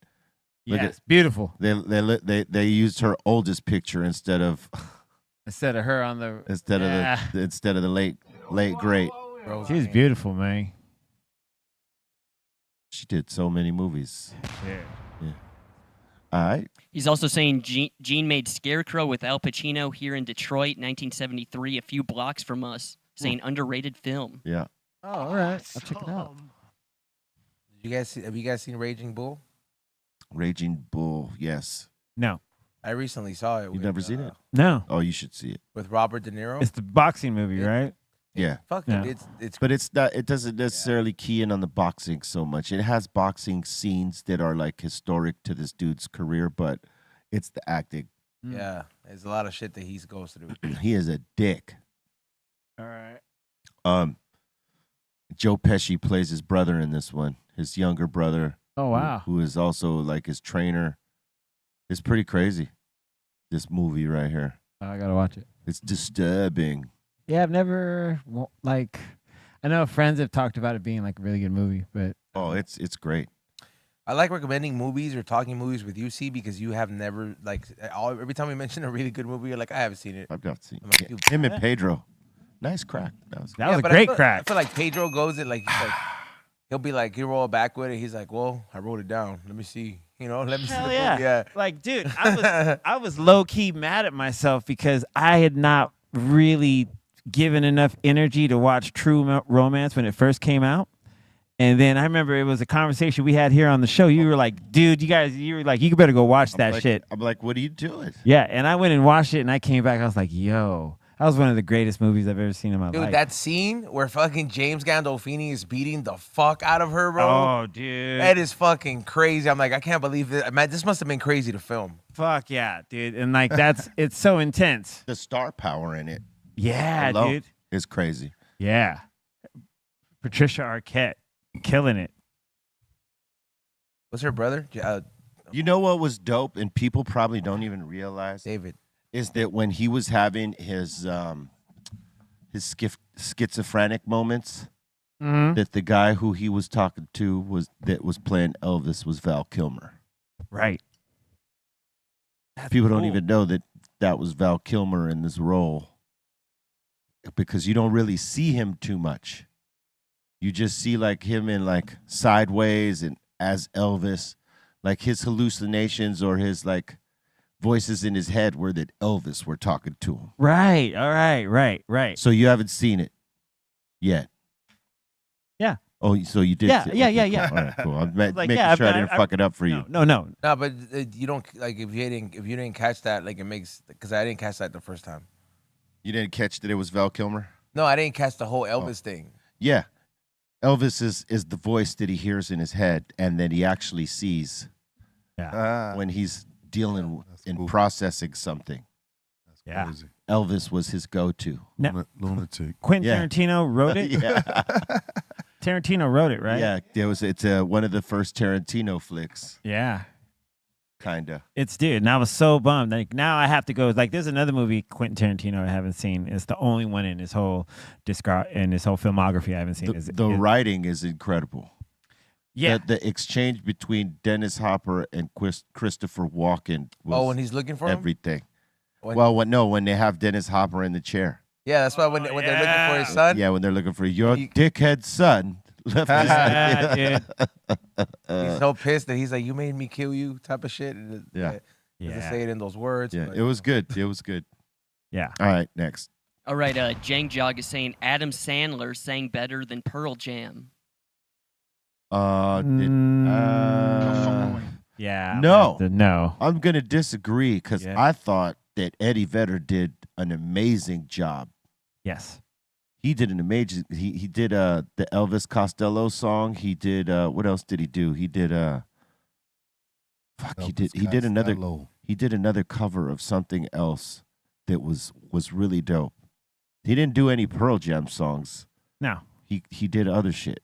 Yes, beautiful. They used her oldest picture instead of Instead of her on the instead of the late great. She was beautiful, man. She did so many movies. Yeah. All right. He's also saying Gene made Scarecrow with Al Pacino here in Detroit, 1973, a few blocks from us, saying underrated film. Yeah. Oh, all right. I'll check it out. Have you guys seen Raging Bull? Raging Bull. Yes. No. I recently saw it. You've with, never seen it? No. Oh, you should see it. with Robert De Niro. It's the boxing movie, right? Yeah. Fuck Yeah. it. It's But it's not. It doesn't necessarily key in on the boxing so much. It has boxing scenes that are like historic to this dude's career, but it's the acting. yeah. There's a lot of shit that he goes through. He is a dick. All right. Joe Pesci plays his brother in this one. His younger brother. Oh, wow. Who is also like his trainer. It's pretty crazy. This movie right here. I got to watch it. It's disturbing. Yeah, I've never, like, I know friends have talked about it being like a really good movie, but. Oh, it's great. I like recommending movies or talking movies with you, C, because you have never every time we mention a really good movie, you're like, I haven't seen it. I've got to see I'm like, dude, him and Pedro. Nice crack. That was That was a but great I crack. feel like Pedro goes it like he'll be like he'll roll back with it. He's like, well, I wrote it down. Let me see. Let me see Hell the yeah. movie. Yeah. Like, dude, I was low key mad at myself because I had not really given enough energy to watch True Romance when it first came out. And then I remember it was a conversation we had here on the show. You were like, dude, you were like, you better go watch that shit. I'm like, what are you doing? Yeah. And I went and watched it and I came back. I was like, yo, that was one of the greatest movies I've ever seen in my Dude, life. that scene where fucking James Gandolfini is beating the fuck out of her, bro. Oh, dude. That is fucking crazy. I'm like, I can't believe it. Man, this must have been crazy to film. Fuck yeah, dude. And like, it's so intense. The star power in it. Yeah, alone dude. is crazy. Yeah. Patricia Arquette killing it. What's her brother? You know what was dope, and people probably don't even realize, David. is that when he was having his schizophrenic moments, that the guy who he was talking to was playing Elvis was Val Kilmer. Right. People don't cool. even know that was Val Kilmer in this role because you don't really see him too much. You just see like him in like Sideways and as Elvis, like his hallucinations or his like voices in his head were that Elvis were talking to him. Right. All right. Right. So you haven't seen it yet. Yeah. Oh, so you did? Yeah, see it. yeah, Okay, yeah, cool. yeah. All right, cool. I'm like, making yeah, sure I I- didn't I- fuck it up for you. No. No, but you don't like if you didn't catch that, like it makes because I didn't catch that the first time. You didn't catch that it was Val Kilmer? No, I didn't catch the whole Elvis thing. Yeah. Elvis is the voice that he hears in his head and that he actually sees when he's dealing and processing something. Yeah. Crazy. Elvis was his go-to. Now, Lunatic. Quentin Yeah. Tarantino wrote it. Yeah. Tarantino wrote it, right? Yeah, it's one of the first Tarantino flicks, Yeah. kinda. It's dude, and I was so bummed. Like now I have to go. Like there's another movie Quentin Tarantino I haven't seen. It's the only one in his whole filmography I haven't seen. The writing is incredible. Yeah. The exchange between Dennis Hopper and Christopher Walken was when he's looking for him? everything. When- When they have Dennis Hopper in the chair. Yeah, that's why when they're looking for his son. Yeah, when they're looking for your dickhead son. Left Yeah, He's so pissed that he's like, "You made me kill you," type of shit. Yeah. Doesn't say it in those words. Yeah, but, it was good. It was good. Yeah. All right, next. All right, Jang Jog is saying Adam Sandler sang better than Pearl Jam. Yeah. No. No. I'm gonna disagree because Yeah. I thought that Eddie Vedder did an amazing job. Yes. He did an amazing. He did the Elvis Costello song. He did what else did he do? He did he did another Costello. he did another cover of something else that was really dope. He didn't do any Pearl Jam songs. No. He did other shit.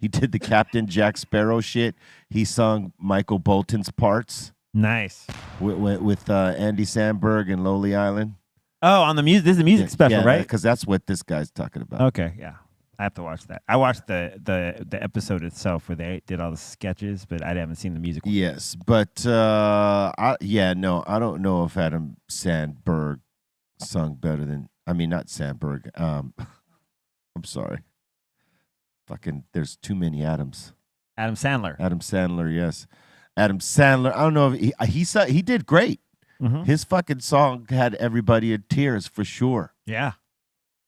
He did the Captain Jack Sparrow shit. He sung Michael Bolton's parts Nice. with Andy Samberg and Lonely Island. Oh, on the music. This is a music special, right? Because that's what this guy's talking about. Okay. Yeah. I have to watch that. I watched the episode itself where they did all the sketches, but I haven't seen the music. Yes, but I don't know if Adam Sandberg sung better than. I mean, not Sandberg. I'm sorry. Fucking, there's too many Adams. Adam Sandler. Adam Sandler, yes. Adam Sandler. I don't know if he did great. Mhm. His fucking song had everybody in tears for sure. Yeah.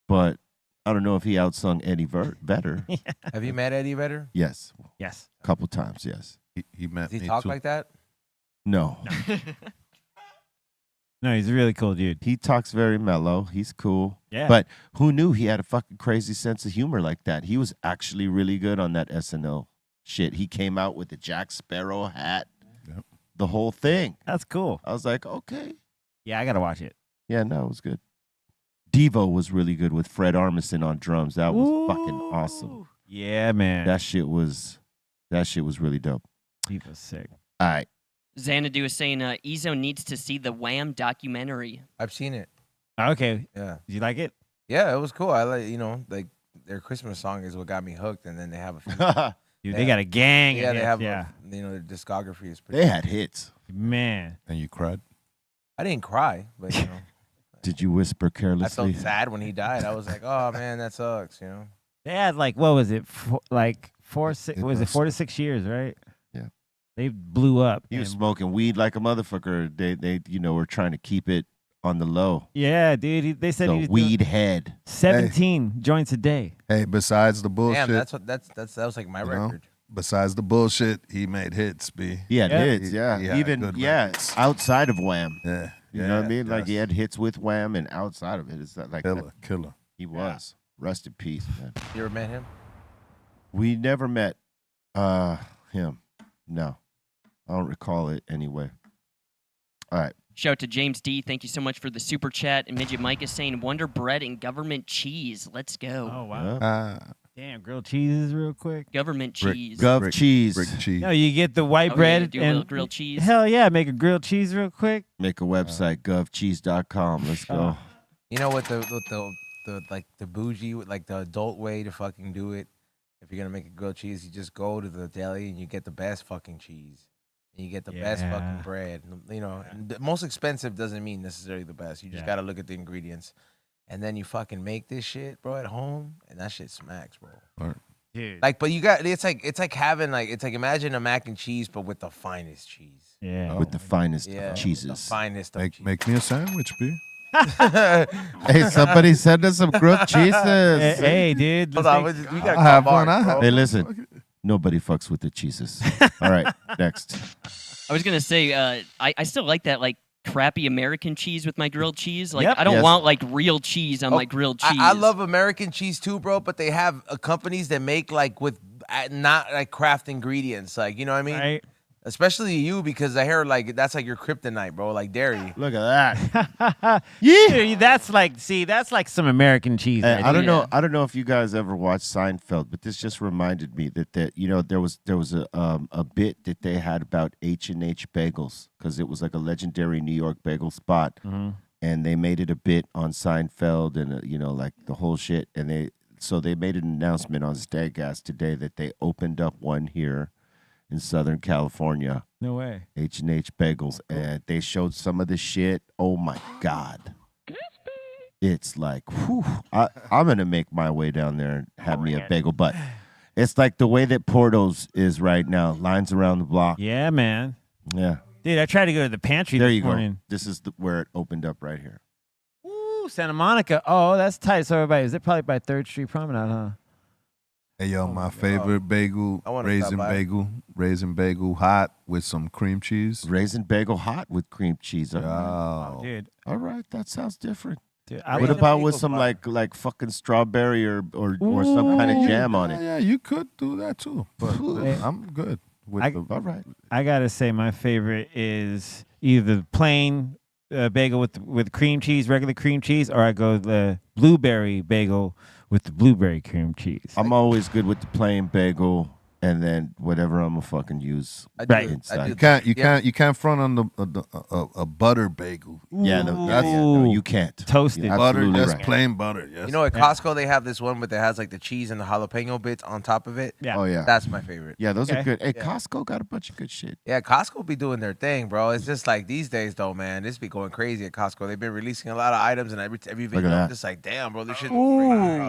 But I don't know if he outsung Eddie Vedder. Have you met Eddie Vedder? Yes, Yes. a couple times. Yes. He met Does he me talk too. like that? No. No, he's a really cool dude. He talks very mellow. He's cool. Yeah. But who knew he had a fucking crazy sense of humor like that? He was actually really good on that SNL shit. He came out with the Jack Sparrow hat, Yep. the whole thing. That's cool. I was like, okay. Yeah, I gotta watch it. Yeah, no, it was good. Devo was really good with Fred Armisen on drums. That was fucking awesome. Yeah, man. That shit was really dope. He was sick. All right. Xanadu is saying Ezo needs to see the Wham documentary. I've seen it. Okay. Yeah. Did you like it? Yeah, it was cool. I like their Christmas song is what got me hooked, and then they have a few. Dude, Yeah. they got a gang. Yeah, of they hits, have. Yeah. Their discography is pretty. They had hits. Man. And you cried? I didn't cry, but Did you whisper I carelessly? felt sad when he died. I was like, oh man, that sucks. They had like what was it? 4 6 It was it was- 4 to 6 years, right? Yeah. They blew up. He was and- smoking weed like a motherfucker. They were trying to keep it on the low. Yeah, dude. They said The he was weed doing head. 17 joints a day. Hey, besides the bullshit, Damn, that was like my you know, record. besides the bullshit, he made hits, B. He had Yeah. hits, yeah. He had Even good yes, outside of Wham. Yeah. You know what I mean? Like he yes. had hits with Wham and outside of it. It's not like Killer. he was. Rest in peace, man. You ever met him? We never met him. No. I don't recall it anyway. All right. Shout out to James D. Thank you so much for the super chat. And Midget Mike is saying Wonder Bread and government cheese. Let's go. Oh wow. Yeah. Damn, grilled cheeses real quick. Government Brick- cheese. Gov Brick- cheese. Brick cheese. No, you get the white Oh, bread yeah, do a little and grilled cheese. Hell yeah, make a grilled cheese real quick. Make a website, govcheese.com. Let's go. You know what the bougie, like the adult way to fucking do it. If you're gonna make a grilled cheese, you just go to the deli and you get the best fucking cheese. And you get the best fucking Yeah. bread. And the most expensive doesn't mean necessarily the best. You just Yeah. gotta look at the ingredients. And then you fucking make this shit, bro, at home, and that shit smacks, bro. Right. Dude. Like, but you got it's like having like it's like imagine a mac and cheese, but with the finest cheese. Yeah. With the finest Yeah, of cheeses. The finest of cheese. Make me a sandwich, B. Hey, somebody send us some grilled cheeses. Hey, dude. Hold let's on, make- we got I have Mark, one. bro. Hey, listen. Nobody fucks with the cheeses. All right, next. I was gonna say, I still like that like crappy American cheese with my grilled cheese. Like Yep. I don't Yes. want like real cheese on my grilled cheese. I love American cheese too, bro. But they have companies that make like with not like craft ingredients, like you know what I mean. Right. Especially you, because I hear like that's like your kryptonite, bro. Like dairy. Look at that. Dude, that's like some American cheese. Hey, right I don't there. know. I don't know if you guys ever watched Seinfeld, but this just reminded me that you know there was a bit that they had about H&H bagels because it was like a legendary New York bagel spot, and they made it a bit on Seinfeld and you know like the whole shit, and they made an announcement on Stagcast today that they opened up one here in Southern California, No way. H&H bagels, and they showed some of the shit. Oh my God. It's like, whew, I'm going to make my way down there and have me a bagel, but it's like the way that Porto's is right now, lines around the block. Yeah, man. Yeah. Dude, I tried to go to the pantry There this you morning. go. This is where it opened up right here. Ooh, Santa Monica. Oh, that's tight. So everybody, is it probably by 3rd Street Promenade, huh? Hey, yo, my favorite bagel, I wanna stop by. raisin bagel hot with some cream cheese. Raisin bagel hot with cream cheese. All right. Oh, Dude. All right, that sounds different. Dude, What Raisin about with bagel some butter. like fucking strawberry or some kind of jam on it? Yeah, you could do that too, but Hey. I'm good with All right. I gotta say, my favorite is either the plain bagel with cream cheese, regular cream cheese, or I go the blueberry bagel with the blueberry cream cheese. I'm always good with the plain bagel and then whatever I'm gonna fucking use I do- Right. I inside. do- You can't front on a butter bagel. Yeah, no, Ooh. you can't. Toasted. You're Butter, absolutely just right. plain butter. Yes. You know, at Costco they have this one, but that has like the cheese and the jalapeno bits on top of it. Yeah. Oh yeah, That's my favorite. yeah. Those are Okay. good. Hey, Yeah. Costco got a bunch of good shit. Yeah, Costco be doing their thing, bro. It's just like these days, though, man. This be going crazy at Costco. They've been releasing a lot of items, and every video, at that. I'm just like, damn, bro, this shit. Yeah.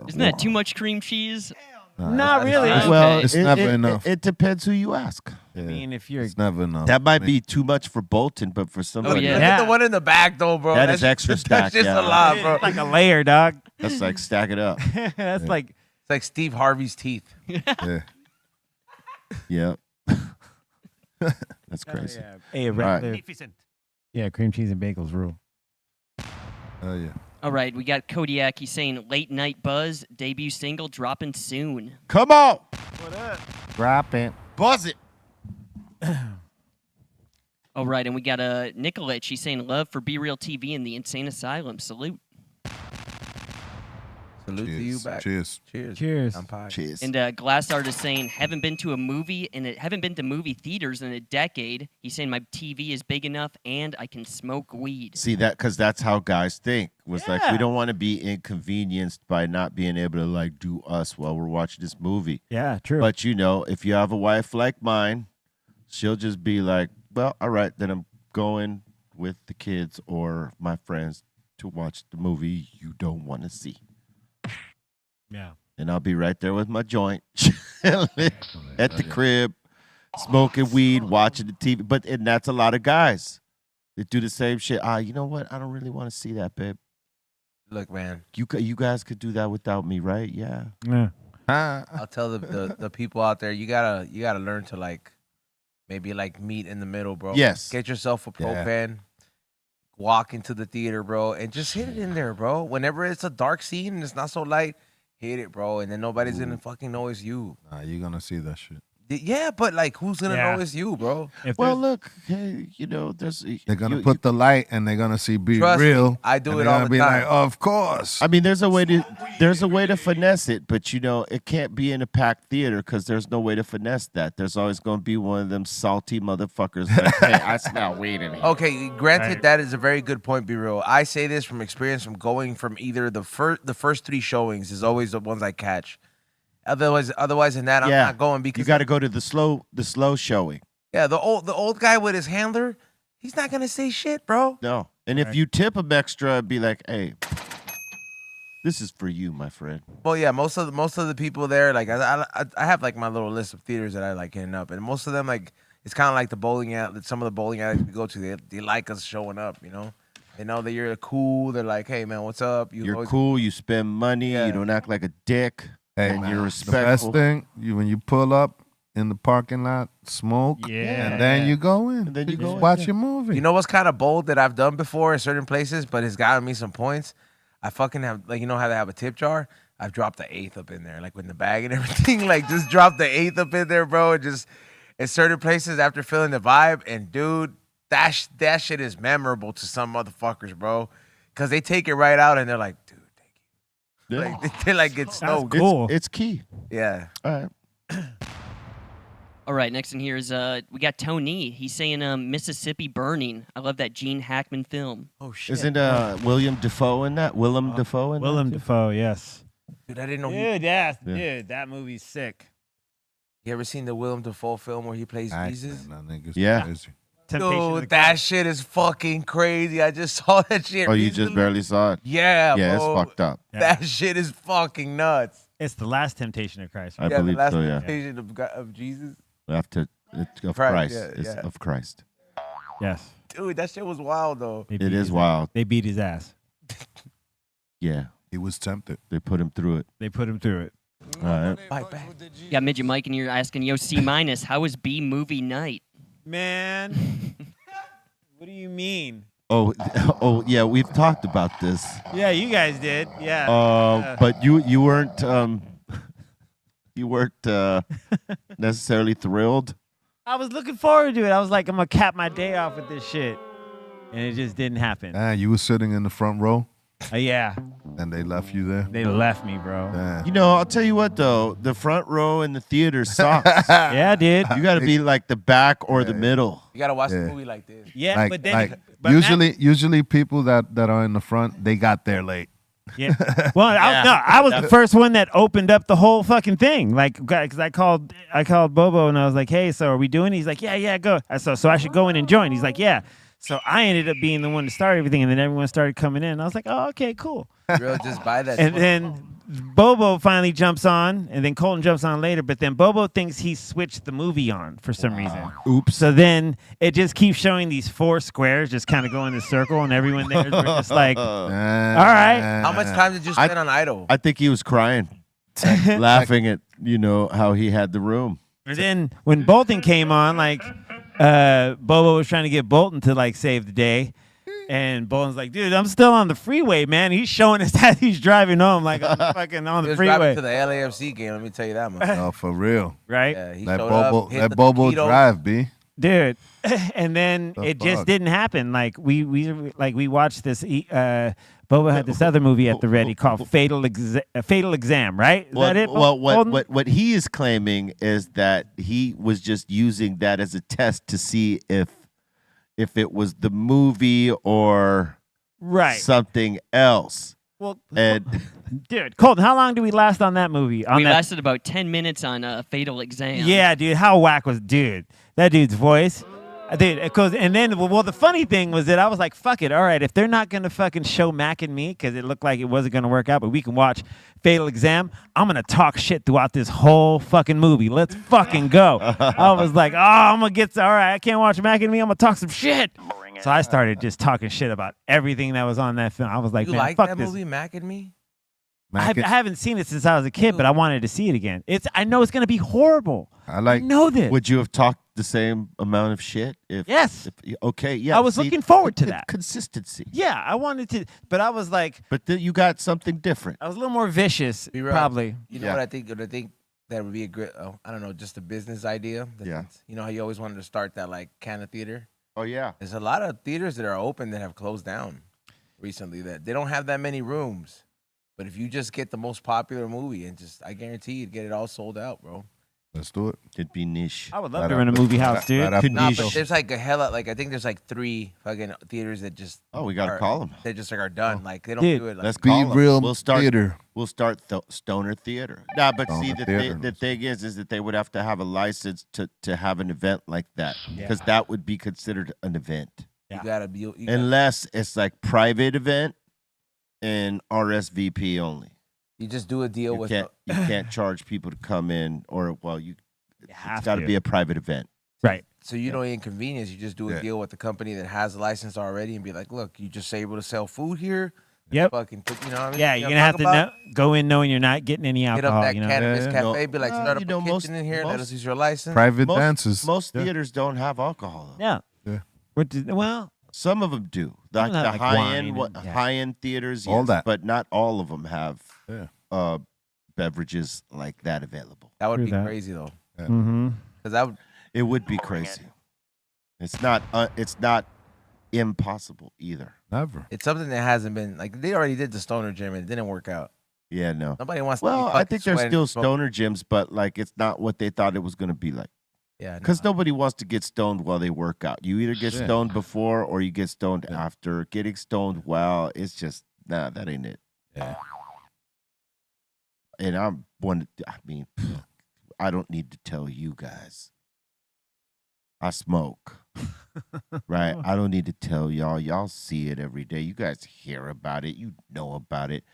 Isn't that too much cream cheese? Not really. Okay. Well, It's never enough. It depends who you ask. I mean, if you're It's never enough. That might be too much for Bolton, but for somebody, yeah. Look at the one in the back, though, bro. That is That's extra That's stacked, just yeah. a lot, bro. it's like a layer, dog. that's like stack it up. That's like It's like Steve Harvey's teeth. Yeah. Yeah, that's crazy. Hey, right. Yeah, cream cheese and bagels rule. Oh yeah. All right, we got Kodiak. He's saying late night buzz debut single dropping soon. Come on, drop it, buzz it. All right, and we got Nicolette. She's saying love for BrealTV and the Insane Asylum. Salute. Salute to you back. Cheers. Cheers. Cheers. I'm pie. Cheers. And Glass Art is saying haven't been to a movie and haven't been to movie theaters in a decade. He's saying my TV is big enough and I can smoke weed. See that because that's how guys think. Was like Yeah. we don't want to be inconvenienced by not being able to like do us while we're watching this movie. Yeah, true. But you know, if you have a wife like mine, she'll just be like, "Well, all right, then I'm going with the kids or my friends to watch the movie you don't want to see." yeah. And I'll be right there with my joint, chilling at the crib, smoking weed, watching the TV. And that's a lot of guys that do the same shit. You know what? I don't really want to see that, babe. Look, man. You guys could do that without me, right? Yeah. Yeah. I'll tell the people out there, you gotta learn to like maybe like meet in the middle, bro. Yes. Get yourself a Yeah. Pro-Pen, walk into the theater, bro, and just hit it in there, bro. Whenever it's a dark scene and it's not so light, hit it, bro, and then nobody's gonna fucking know it's you. Nah, you're gonna see that shit. Yeah, but like, who's gonna Yeah. know it's you, bro? If Well, there's- look, hey, you know, They're gonna put the light and they're gonna see Be Trust me, Real. I do and it they're all gonna the be time. like, of course. I mean, there's a way to finesse it, but you know, it can't be in a packed theater because there's no way to finesse that. There's always going to be one of them salty motherfuckers. Like, hey, I smell weed in here. Okay, granted, Right. that is a very good point. Be real. I say this from experience, from going from either the first three showings is always the ones I catch. Otherwise than that, I'm Yeah. not going because You got to go to the slow showing. yeah, the old guy with his handler, he's not gonna say shit, bro. No, and if you tip him extra, be like, hey, This is for you, my friend. Well, yeah, most of the people there, like I have like my little list of theaters that I like hitting up, and most of them like it's kind of like the bowling alley. Some of the bowling alleys we go to, they like us showing up. You know, they know that you're cool. They're like, hey man, what's up? You're always cool. You spend money. Yeah. You don't act like a dick. Hey, and man, you're the respectful. best thing, when you pull up in the parking lot, smoke, and then you go in. And then you go in, watch yeah. your movie. You know what's kind of bold that I've done before in certain places, but it's gotten me some points. I fucking have, like, you know how they have a tip jar? I've dropped the 1/8 up in there, like with the bag and everything. Like, just drop the 1/8 up in there, bro. And just in certain places after feeling the vibe. And dude, that shit is memorable to some motherfuckers, bro, because they take it right out and they're like, dude, thank you. Yeah. Like, they like get stoked. cool. It's key. Yeah. All right. All right, next in here is we got Tony. He's saying Mississippi Burning. I love that Gene Hackman film. Oh shit. Isn't William Dafoe in that? Willem Dafoe in Willem that? too? Dafoe, yes. Dude, I didn't know. Dude, dude, that movie's sick. You ever seen the Willem Dafoe film where he plays Jesus? That nigga's Yeah. crazy. Temptation of the Dude, that Christ. shit is fucking crazy. I just saw that shit. Oh, you just recently. barely saw it? Yeah, Yeah, bro. it's fucked up. Yeah. That shit is fucking nuts. It's the last temptation of Christ. I Right? Yeah, believe the last so, yeah. temptation of Jesus. After it's of Christ, Christ. yeah, It's yeah. of Christ. Yes. Dude, that shit was wild though. They It beat is his- wild. They beat his ass. Yeah. He was tempted. They put him through it. They put him through it. All right. Fight back. You got Midget Mike, and you're asking, yo, C minus, how was B movie night? Man. What do you mean? Oh, yeah. We've talked about this. Yeah, you guys did. Yeah. But you weren't necessarily thrilled. I was looking forward to it. I was like, I'm going to cap my day off with this shit. And it just didn't happen. You were sitting in the front row, Yeah. and they left you there. They left me, bro. Damn. You know, I'll tell you what though, the front row in the theater sucks. Yeah, dude. You got to be like the back or the middle. You gotta watch the Yeah. movie like this. Yeah, Like, but then like but usually people that are in the front, they got there late. Yeah. Well, I was the first one that opened up the whole fucking thing. Like, because I called Bobo and I was like, "Hey, so are we doing?" He's like, "Yeah, go." So I should go in and join. He's like, "Yeah." So I ended up being the one to start everything, and then everyone started coming in. I was like, "Oh, okay, cool." Real, just buy that. And then Bobo finally jumps on, and then Colton jumps on later. But then Bobo thinks he switched the movie on for some reason. Oops. So then it just keeps showing these 4 squares just kind of go in a circle, and everyone there is just like, all right. How much time did you spend on Idol? I think he was crying, laughing at how he had the room. And then when Bolton came on, like Bobo was trying to get Bolton to like save the day. And Bolton's like, dude, I'm still on the freeway, man. He's showing us that he's driving home like I'm fucking on He the was freeway. driving to the LAFC game. Let me tell you that much. Oh, for real. Right? Yeah, he Let showed Bobo, up. hit let the Bobo taquito. drive, B. Dude. And then The it just fuck? didn't happen. Like we watched this Bobo had this other movie at the ready called Fatal Exam, right? Is that it? Well, Bolton? what he is claiming is that he was just using that as a test to see if it was the movie or Right. something else. Well, And dude, Colton, how long did we last on that movie? On We that lasted about 10 minutes on Fatal Exam. Yeah, dude, how whack was that dude's voice? Dude, it goes, and then, well, the funny thing was that I was like, fuck it, all right, if they're not going to fucking show Mac and me, because it looked like it wasn't going to work out, but we can watch Fatal Exam, I'm going to talk shit throughout this whole fucking movie. Let's fucking go. I was like, oh, I'm going to get, all right, I can't watch Mac and me, I'm going to talk some shit. So I started just talking shit about everything that was on that film. I was like, You man, like fuck that this. movie, Mac and Me? I haven't seen it since I was a kid, but I wanted to see it again. I know it's going to be horrible. I know this. would you have talked the same amount of shit? Yes. Okay. Yeah. I was looking forward to that. Consistency. Yeah, I wanted to, but I was like, But you got something different. I was a little more vicious, Be real. probably. You know what I think? What I think that would be a great. I don't know, just a business idea. Yeah. You know how you always wanted to start that like kind of theater. Oh yeah. There's a lot of theaters that are open that have closed down recently. That they don't have that many rooms. But if you just get the most popular movie and I guarantee you'd get it all sold out, bro. Let's do it. It'd be niche. I would love to run a movie house, dude. Right after Nah, the but show. there's like a hella, like I think there's like 3 fucking theaters that just. Oh, we gotta are- call 'em. They just like are done. Like they don't Dude, do it. Like, Let's Be call 'em. real We'll start theater. We'll start Stoner Theater. Nah, but see, Stoner the Theater. thing is that they would have to have a license to have an event like that, because that would be considered an event, you gotta be. You gotta, unless it's like private event. and RSVP only. You just do a deal You with. can't charge people to come in, or it's got to be a private event. Right. So you don't inconvenience. You just do a deal with the company that has a license already, and be like, look, you just able to sell food here. Yep. Fucking, you know what I mean? Yeah, you're gonna have to go in knowing you're not getting any Hit alcohol. up that cannabis cafe, be like, start up a most- kitchen in here. Let us use your license. Private dances. Most theaters don't have alcohol. Though. Yeah. Well, some of them do. Like Some the have, like, high-end, wine and- high-end theaters, All yes, that. but not all of them have beverages like that available. That would True be that. crazy though. Mm-hmm. Because that would. It would be crazy. It's not impossible either. Never. It's something that hasn't been like they already did the stoner gym and it didn't work out. Yeah, no. Nobody wants. Well, to be I think there's fucking still sweating, stoner gyms, but like it's not what they thought it was going to be like. Yeah, Because nobody wants to get stoned while they work out. You either get stoned before or you get stoned after. Getting stoned while, it's just, that ain't it. Yeah. And I don't need to tell you guys. I smoke. Right? I don't need to tell y'all. Y'all see it every day. You guys hear about it. You know about it.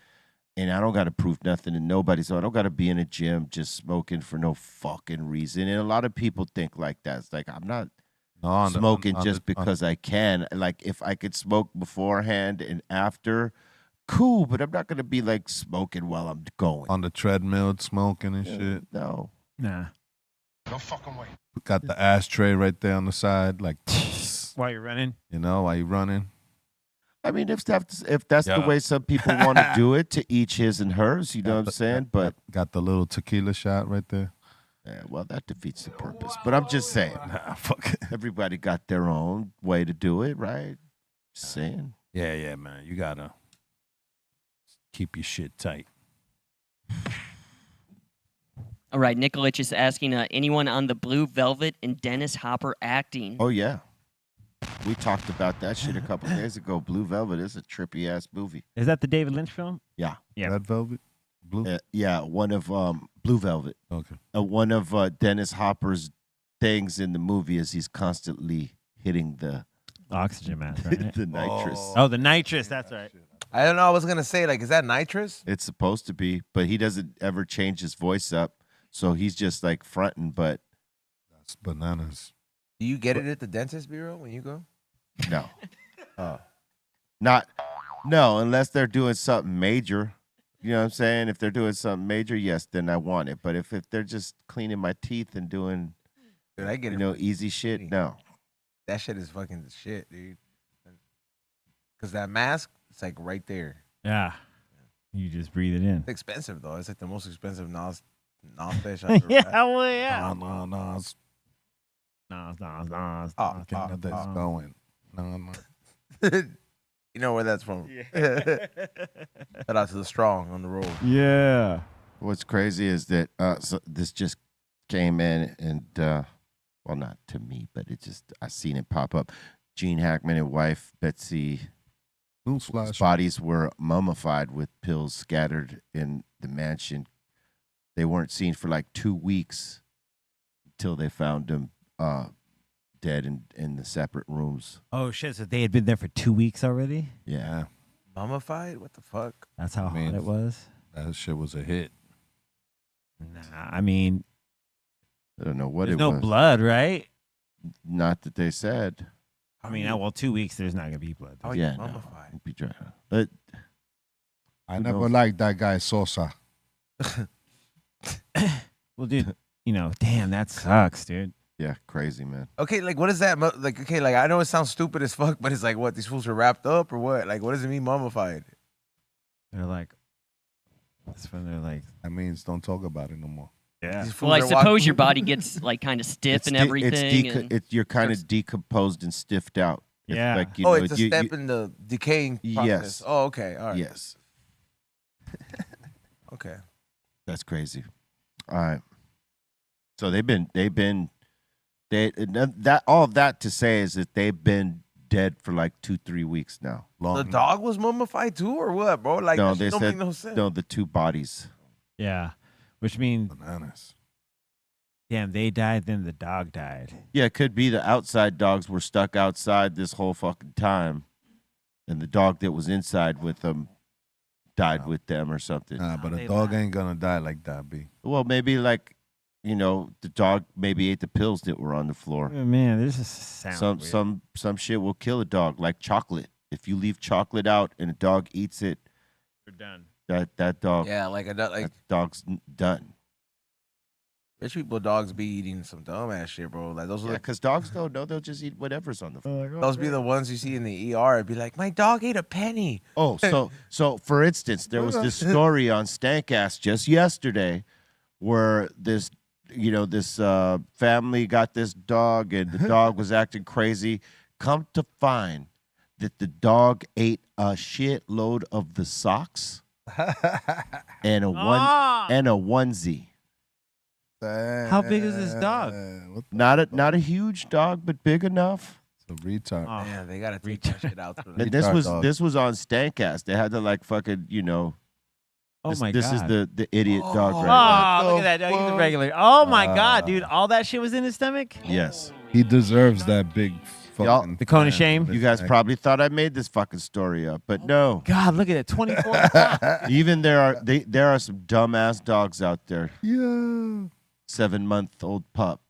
And I don't got to prove nothing to nobody. So I don't got to be in a gym just smoking for no fucking reason. And a lot of people think like that. It's like, I'm not smoking just because I can. Like, if I could smoke beforehand and after, cool. But I'm not going to be like smoking while I'm going. On the treadmill, smoking and shit. No. Nah. No fucking way. Got the ashtray right there on the side, like, While you're running. while you running. I mean, if that's the way some people want to do it, to each his and hers, you know what I'm saying? But got the little tequila shot right there. Yeah, well, that defeats the purpose. But I'm just saying, everybody got their own way to do it, right? Just saying. Yeah, man. You gotta keep your shit tight. All right, Nicolich is asking anyone on the Blue Velvet and Dennis Hopper acting. Oh yeah, we talked about that shit a couple days ago. Blue Velvet is a trippy ass movie. Is that the David Lynch film? Yeah. Yeah. Red Velvet, blue. Yeah, one of Blue Velvet. Okay. One of Dennis Hopper's things in the movie is he's constantly hitting the oxygen mask, right? the nitrous. Oh, the nitrous. That's right. I don't know. I was gonna say, like, is that nitrous? It's supposed to be, but he doesn't ever change his voice up, so he's just like fronting. But that's bananas. Do you get it at the dentist bureau when you go? No. Oh. No, unless they're doing something major. You know what I'm saying? If they're doing something major, yes, then I want it. But if they're just cleaning my teeth and doing, Dude, I get it. easy shit, no. That shit is fucking the shit, dude. Because that mask, it's like right there. Yeah. You just breathe it in. It's expensive though. It's like the most expensive nos fish I've ever Yeah, had. well, yeah. No. No. That's going. No. You know where that's from. Yeah. Shout out to the strong on the road. Yeah. What's crazy is that so this just came in and, well, not to me, but I seen it pop up. Gene Hackman and wife, Betsy, Newsflash. bodies were mummified with pills scattered in the mansion. They weren't seen for like 2 weeks until they found them dead in the separate rooms. Oh, shit. So they had been there for 2 weeks already? Yeah. Mummified? What the fuck? That's how hot it was? That shit was a hit. Nah, I mean, I don't know what there's it no was. blood, right? Not that they said. I mean, well, 2 weeks, there's not going to be blood. How are Yeah, you no. mummified? It'd be dry. But I Who never knows? liked that guy Sosa. Well, dude, damn, that sucks, dude. yeah, crazy, man. Okay, like what is that? Like, okay, like I know it sounds stupid as fuck, but it's like what, these fools are wrapped up or what? Like, what does it mean mummified? They're like, that's when they're like, That means don't talk about it no more. yeah. These fools Well, I are walking- suppose your body gets like kind of stiff and everything. You're kind of decomposed and stiffed out. It's Yeah. like, Oh, it's a step in the decaying process. Yes. Oh, okay. All right. Yes. Okay. That's crazy. All right. So all of that to say is that they've been dead for like 2-3 weeks now. Long. The dog was mummified too, or what, bro? Like, No, that they shit don't said make no sense. no. The two bodies. Yeah. Which means, Bananas. damn, they died, then the dog died. Yeah, it could be the outside dogs were stuck outside this whole fucking time, and the dog that was inside with them died with them or something. Nah, but a dog ain't gonna die like that, B. Well, maybe like, the dog maybe ate the pills that were on the floor. Oh, man, this is sound weird. Some shit will kill a dog, like chocolate. If you leave chocolate out and a dog eats it, You're done. that dog, Yeah, that dog's done. rich people dogs be eating some dumbass shit, bro. Like those, Yeah, because dogs don't know; they'll just eat whatever's on the floor. those be the ones you see in the ER. It'd be like, my dog ate a penny. Oh, so for instance, there was this story on Stankass just yesterday where this family got this dog and the dog was acting crazy. Come to find that the dog ate a shitload of the socks and a onesie. How big is this dog? Not a huge dog, but big enough. It's a retard. Oh. Man, they gotta take that shit out. And this was on Stankass. They had to like fucking Oh my this God. is the idiot dog Oh, right look at that dog. He's a regular. Oh my God, dude. All that shit was in his stomach? now. Yes. He deserves that big fucking. The cone of shame? You guys probably thought I made this fucking story up, but no. God, look at it. 24. Even there are some dumbass dogs out there. Yeah. 7-month-old pup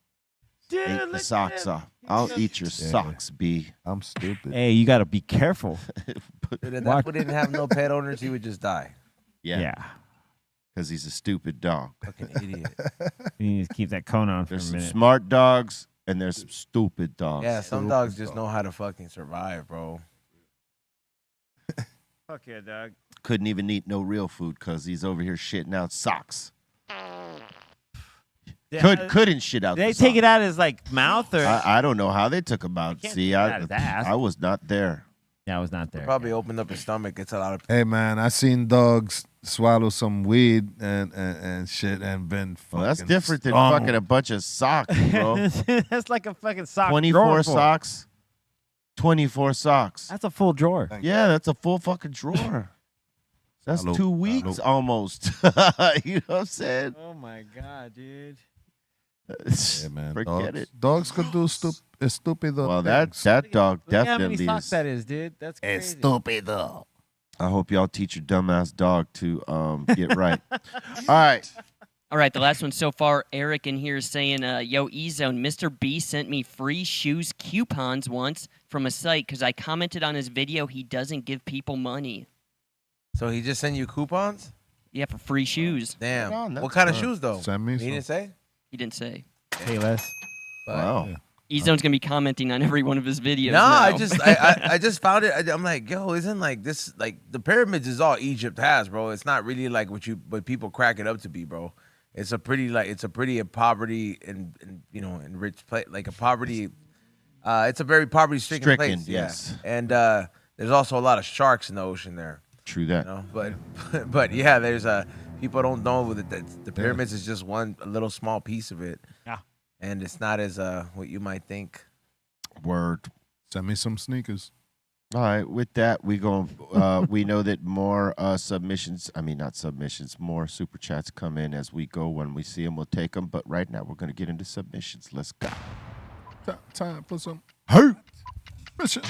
Dude, ate look the at socks him. off. I'll eat your socks, B. I'm stupid. Hey, you got to be careful. Dude, if that fool didn't have no pet owners, he would just die. Yeah, because he's a stupid dog. Fucking idiot. You need to keep that cone on for There's a some minute. smart dogs and there's some stupid dogs. Yeah, some dogs just know how to fucking survive, bro. Fuck yeah, dog. Couldn't even eat no real food because he's over here shitting out socks. Couldn't shit out. They the take socks. it out his like mouth or? I don't know how they took him out. can't See, take it out his ass. I was not there. Yeah, I was not there. Probably opened up his stomach. It's a lot of. Hey man, I seen dogs swallow some weed and shit and been. Well, that's fucking different than stoned. fucking a bunch of socks, bro. That's like a fucking sock. 24 drawer full. socks. 24 socks. That's a full drawer. Yeah, that's a full fucking drawer. That's Hello. 2 weeks Hello. almost. You know what I'm saying? Oh my God, dude. Yeah, man. Forget dogs, it. Dogs could do stupid. Well, that dog Look at how many definitely socks is. that is, dude. That's crazy. Stupido. I hope y'all teach your dumbass dog to get right. All right. All right, the last one so far. Eric in here is saying, yo, E-Zone, Mr. B sent me free shoes coupons once from a site because I commented on his video he doesn't give people money. So he just sent you coupons? Yeah, for free shoes. Damn. Right on, What that's kind of fine. shoes though? Send me He some. didn't say. He didn't say. Hey, Les. But- Wow. E-Zone's going to be commenting on every one of his videos No, now. I just found it. I'm like, yo, isn't like this like the pyramids is all Egypt has, bro. It's not really like what people crack it up to be, bro. It's a pretty poverty and enriched place, like a poverty. It's a very poverty-stricken place. yes. Yeah. And there's also a lot of sharks in the ocean there. True that. You know, but yeah, there's people don't know that the pyramids is just a little small piece of it. Yeah. And it's not as what you might think. Word. Send me some sneakers. All right. With that, we know that more submissions. I mean, not submissions. More super chats come in as we go. When we see them, we'll take them. But right now, we're gonna get into submissions. Let's go. Time for some. Hurt. Mission.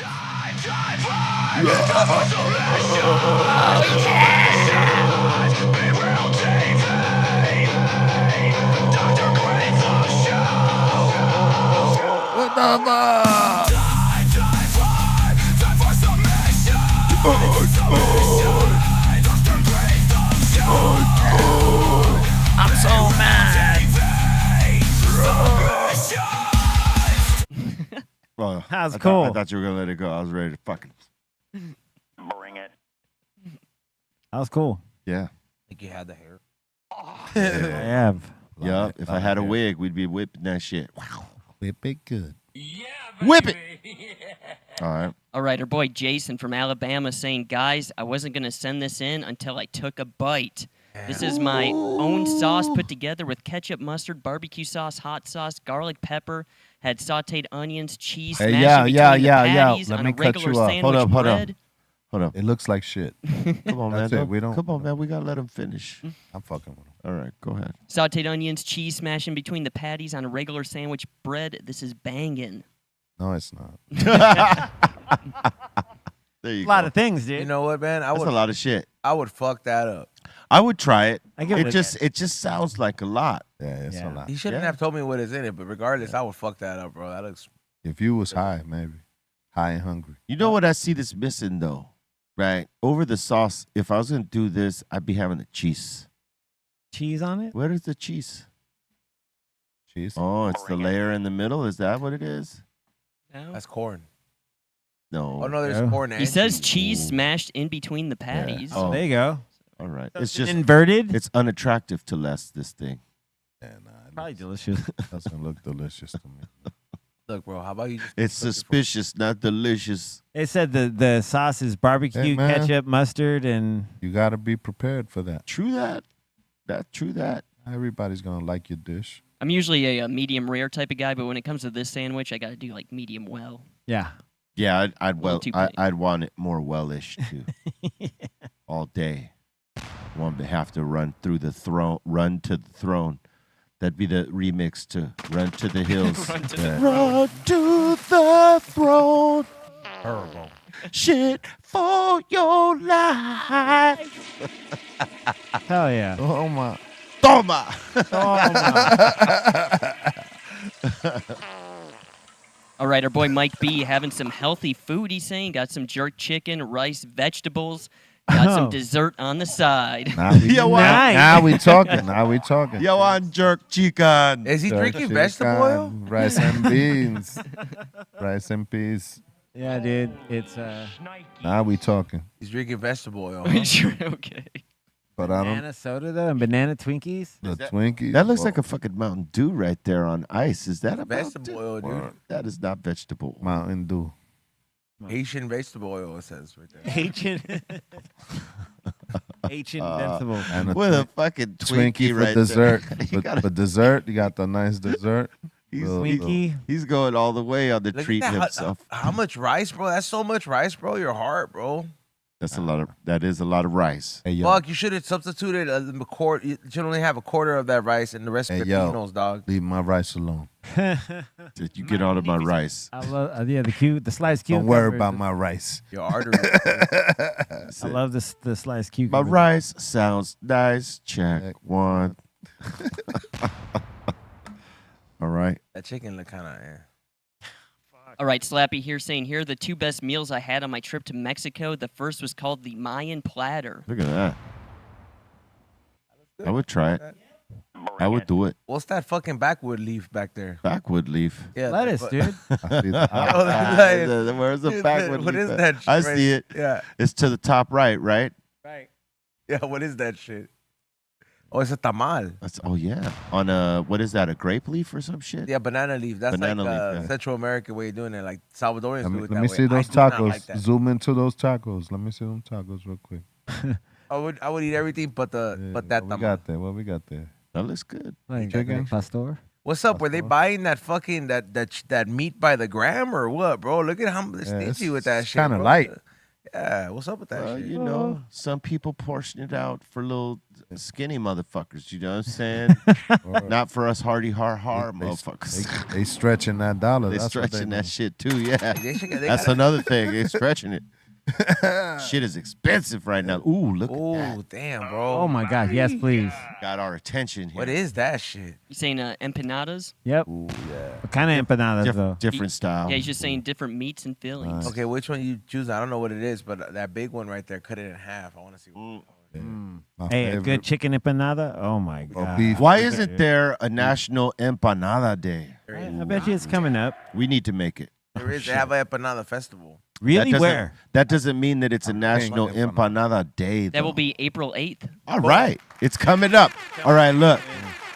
What the fuck? I'm so mad. Well, That's I cool. I thought you were gonna let it go. I was ready to fucking. Bring it. That was cool. Yeah. Like you had the hair. I have. Yeah. If I had a wig, we'd be whipping that shit. Whip it good. Whip it. All right. All right, our boy Jason from Alabama saying, guys, I wasn't going to send this in until I took a bite. This is my own sauce put together with ketchup, mustard, barbecue sauce, hot sauce, garlic, pepper, had sauteed onions, cheese, Hey, smashed yeah. between the patties Let on me a cut regular you off. sandwich Hold up. bread. Hold up. It looks like shit. Come on, man. That's it. We don't. Come on, man. We gotta let him finish. I'm fucking with him. All right. Go ahead. Sauteed onions, cheese smashed in between the patties on a regular sandwich bread. This is banging. No, it's not. There you A go. lot of things, dude. You know what, man? That's a lot of shit. I would fuck that up. I would try it. I give It it a just sounds like a lot. Yeah, it's Yeah. a lot. He shouldn't have told me what is in it, but regardless, I would fuck that up, bro. That looks. If you was high, maybe high and hungry. You know what I see this missing though, right? Over the sauce. If I was gonna do this, I'd be having the cheese. Cheese on it? Where is the cheese? Cheese. Oh, it's the layer in the middle. Is that what it is? No. That's corn. No. Oh no, there's No. corn. And He says cheese. cheese smashed in between the patties. Oh. There you go. All right. So It's just inverted. it's unattractive to Les. This thing. Yeah, nah, it Probably delicious. doesn't look delicious to me. Look, bro. How about you? Just It's cook it for- suspicious, not delicious. They said the sauce is barbecue, Hey, man. ketchup, mustard, and You got to be prepared for that. True that. True that. Everybody's gonna like your dish. I'm usually a medium rare type of guy, but when it comes to this sandwich, I got to do like medium well. yeah. Yeah, I'd too big. I'd want it more wellish too. All day. One would have to run to the throne. That'd be the remix to Run to the Hills. Run to the Run to the throne. Terrible. Shit for your life. Hell yeah. Oh my! Toma. All right, our boy Mike B having some healthy food. He's saying got some jerk chicken, rice, vegetables, got some Oh. dessert on the side. Now we, Yo, now we talking. Now we talking. Yo, on jerk chicken. Is he Jerk drinking chicken, vegetable oil? rice and beans, rice and peas. Yeah, dude. It's Now we talking. He's drinking vegetable oil. Are huh? you sure? Okay. But I don't. banana soda though and banana Twinkies. The Twinkies. That looks well, like a fucking Mountain Dew right there on ice. Is that a Vegetable Mountain oil, dude. Word. Dew? That is not vegetable. Mountain Dew. Haitian vegetable oil, it says right there. Ancient. Ancient vegetable. And a With a fucking Twinkie Twinkie for right dessert. there. You gotta- For dessert, you got the nice dessert. He's, Little- he- Twinkie. he's going all the way on the Look at treating that. himself. How much rice, bro? That's so much rice, bro. Your heart, bro. That's a lot of. That is a lot of rice. Hey, yo. Fuck, you should have substituted a quarter. You should only have a quarter of that rice and the rest Hey, of yo. Filipinos, dog. Leave my rice alone. Did you get all of my rice? I love yeah the sliced Don't cucumber. worry about my rice. Your arteries. I love the sliced My cucumber. rice sounds nice. Check one. All right. That chicken look kind of. Yeah. All right, Slappy here saying, here are the two best meals I had on my trip to Mexico. The first was called the Mayan platter. Look at that. I would try it. I would do it. What's that fucking backwood leaf back there? Backwood leaf. Yeah, Lettuce, but- dude. I see that. Oh, that's like- Where's the backwood What leaf is at? that? I shit? see it. Yeah. It's to the top right, right? Right. Yeah, what is that shit? Oh, it's a tamal. That's, oh yeah. On what is that? A grape leaf or some shit? Yeah, banana leaf. That's Banana like leaf, yeah. Central American way of doing it. Like Salvadorians Let do me, it let that me way. see those I do not tacos. like that. Zoom into those tacos. Let me see them tacos real quick. I would eat everything but that What tamal. we got there? What we got there? That looks good. Like Chicken? pastor. What's up? Were they buying that fucking that meat by the gram or what, bro? Look at how Yeah, stingy with that it's shit. kinda bro. light. Yeah, what's up with that Well, shit? you know, some people portion it out for little skinny motherfuckers. You know what I'm saying? Not for us hardy har motherfuckers. They stretching that dollar. They That's what stretching they that do. shit too. Yeah, They that's gotta- another thing. They stretching it. Shit is expensive right now. Ooh, look at Oh, that. damn, bro. Oh my God! Yes, please. Got our attention here. What is that shit? You saying empanadas? Yep. Ooh, yeah. What kind of empanadas though? Different style. Yeah, he's just saying different meats and fillings. Okay, which one you choose? I don't know what it is, but that big one right there, cut it in half. I want to see. My Hey, a favorite. good chicken empanada. Oh my Or God. beef. Why isn't there a National Empanada Day? I bet you it's coming up. We need to make it. There is. They have a empanada festival. Really? That doesn't- Where? That doesn't mean that it's a National empanada. Empanada Day. That will though. be April 8th. All right. It's coming up. All right, look.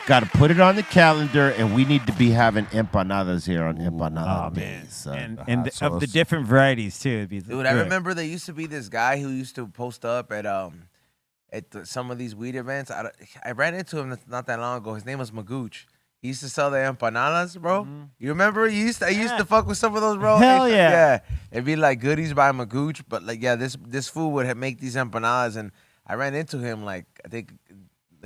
Got to put it on the calendar, and we need to be having empanadas here on Empanada Oh Day. man. son. And hot of the sauce. different varieties too. It'd be Dude, I good. remember there used to be this guy who used to post up at some of these weed events. I ran into him not that long ago. His name was Magooch. He used to sell the empanadas, bro. You remember? I used to fuck with some of those, bro. Hell yeah. Yeah. It'd be like goodies by Magooch, but like yeah, this fool would make these empanadas, and I ran into him like I think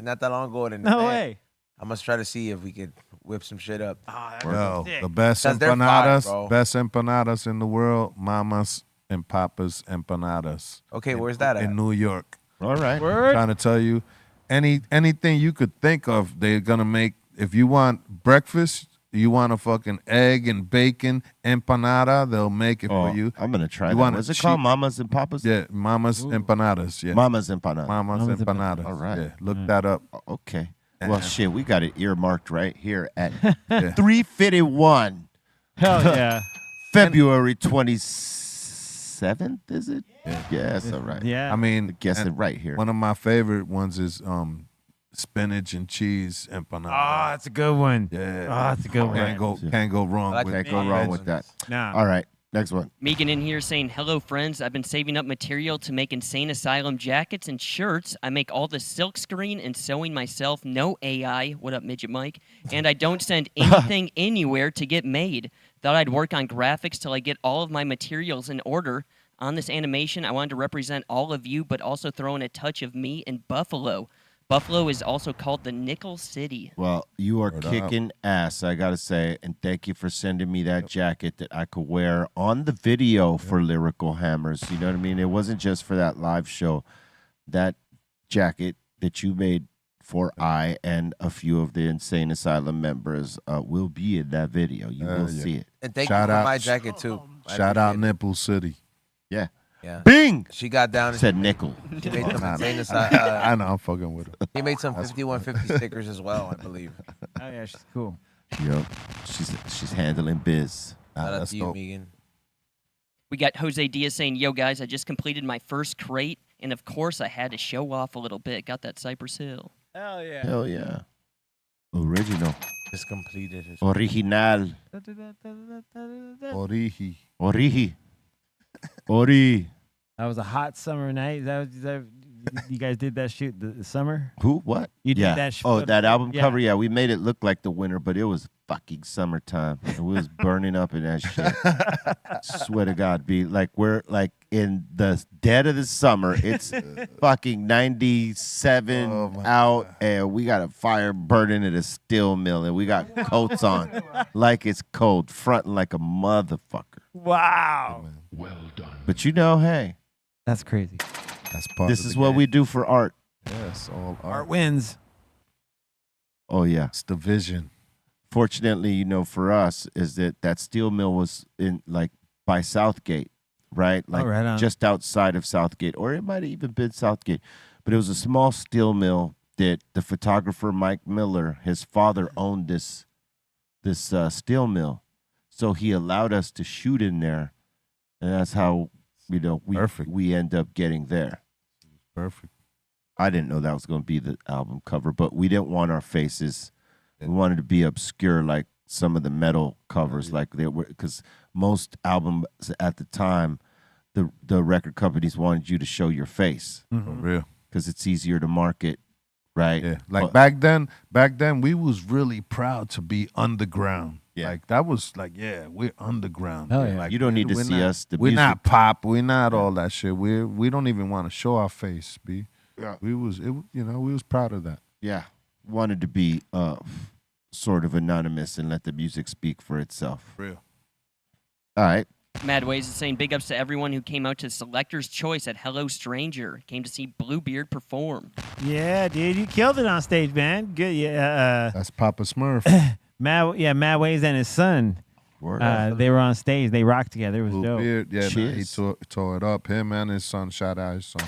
not that long ago. And No way. I must try to see if we could whip some shit up. Yo, the best 'Cause they're fire, bro. best empanadas in the world, Mamas and Papa's Empanadas. Okay, where's that at? In New York. All right. Trying to tell you, anything you could think of, they're gonna make. If you want breakfast, you want a fucking egg and bacon empanada, they'll make it for you. I'm gonna try You that. want What's a it called? cheap- Mama's and Papa's? Yeah, Mama's empanadas. Yeah, Mama's empanadas. Mama's empanadas. All right. Yeah, look that up. Okay. Well, shit, we got it earmarked right here at Yeah. 3:51. Hell yeah. February 27th, is it? Yeah, that's all right. Yeah. I mean, Guess it and right here. One of my favorite ones is spinach and cheese empanada. Oh, that's a good one. Yeah. Oh, that's a good one. Can't go wrong with Can't go wrong with that. Nah. All right, next one. Megan in here saying, hello, friends. I've been saving up material to make Insane Asylum jackets and shirts. I make all the silk screen and sewing myself. No AI. What up, Midget Mike? And I don't send anything anywhere to get made. Thought I'd work on graphics till I get all of my materials in order. On this animation, I wanted to represent all of you, but also throw in a touch of me and Buffalo. Buffalo is also called the Nickel City. Well, you are Word up. kicking ass, I gotta say, and thank you for sending me that jacket that I could wear on the video for Lyrical Hammers. You know what I mean? It wasn't just for that live show. That jacket that you made for I and a few of the Insane Asylum members will be in that video. You will see it. And thank Shout you for out- my jacket too. I Shout out appreciate it. Nipple City. Yeah. Yeah. Bing! She got down and Said nickel. He made some Nah, Insane nah. Asylum. I know I'm fucking with her. He made some 5150 stickers as well, I believe. Oh, yeah, she's cool. Yep. She's handling biz. Shout out That's to you, dope. Megan. We got Jose Diaz saying, yo, guys, I just completed my first crate, and of course I had to show off a little bit. Got that Cypress Hill. Hell yeah. Hell yeah. Original. Just completed his. Original. Orihi. Orihi. Ori. That was a hot summer night. You guys did that shoot the summer? Who? What? You did yeah. that that album yeah. cover? Yeah, we made it look like the winter, but it was fucking summertime. And we was burning up in that shit. Swear to God, we're like in the dead of the summer. It's fucking 97 out, and we got a fire burning at a steel mill, and we got coats on like it's cold, fronting like a motherfucker. Wow. Well done. But you know, hey, That's crazy. That's part this of is the what game. we do for art. Yes, all Art art. wins. Oh yeah. It's the vision. Fortunately, you know, for us, is that steel mill was in like by Southgate, right? Like right on. just outside of Southgate, or it might have even been Southgate. But it was a small steel mill that the photographer Mike Miller, his father owned this steel mill, so he allowed us to shoot in there, and that's how Perfect. we end up getting there. Perfect. I didn't know that was going to be the album cover, but we didn't want our faces. We wanted to be obscure like some of the metal covers, like they were, because most albums at the time, the record companies wanted you to show your face For real. because it's easier to market, right? Yeah. Like But- back then we was really proud to be underground. Yeah. Like that was like, yeah, we're underground. Hell yeah. Like You don't need to we're see not- us. The We're music- not pop. We're not all that shit. We don't even want to show our face, B. Yeah. We was proud of that. Yeah, wanted to be sort of anonymous and let the music speak for itself. Real. All right. Mad Ways is saying, big ups to everyone who came out to Selector's Choice at Hello Stranger. Came to see Bluebeard perform. Yeah, dude, you killed it on stage, man. Good. Yeah. That's Papa Smurf. Mad Ways and his son. Word up. They were on stage. They rocked together. It was dope. Beard. Yeah, nah, he Cheers. tore it up. Him and his son. Shout out his son.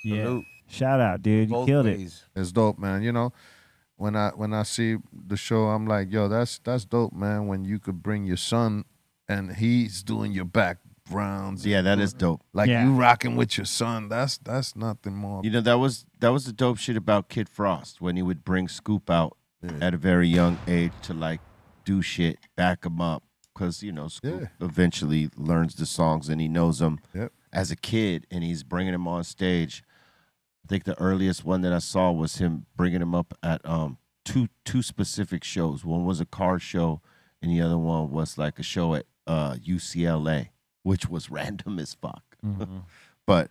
Yeah. Salute. Shout out, dude. You Both killed it. ways. It's dope, man. You know, when I see the show, I'm like, yo, that's dope, man. When you could bring your son and he's doing your backgrounds. Yeah, that is dope. Like Yeah. you rocking with your son. That's nothing more. You know, that was the dope shit about Kid Frost when he would bring Scoop out at a very young age to like do shit, back him up, because you know Scoop eventually learns the songs and he knows them Yep. as a kid, and he's bringing him on stage. I think the earliest one that I saw was him bringing him up at two specific shows. One was a car show, and the other one was like a show at UCLA, which was random as fuck. But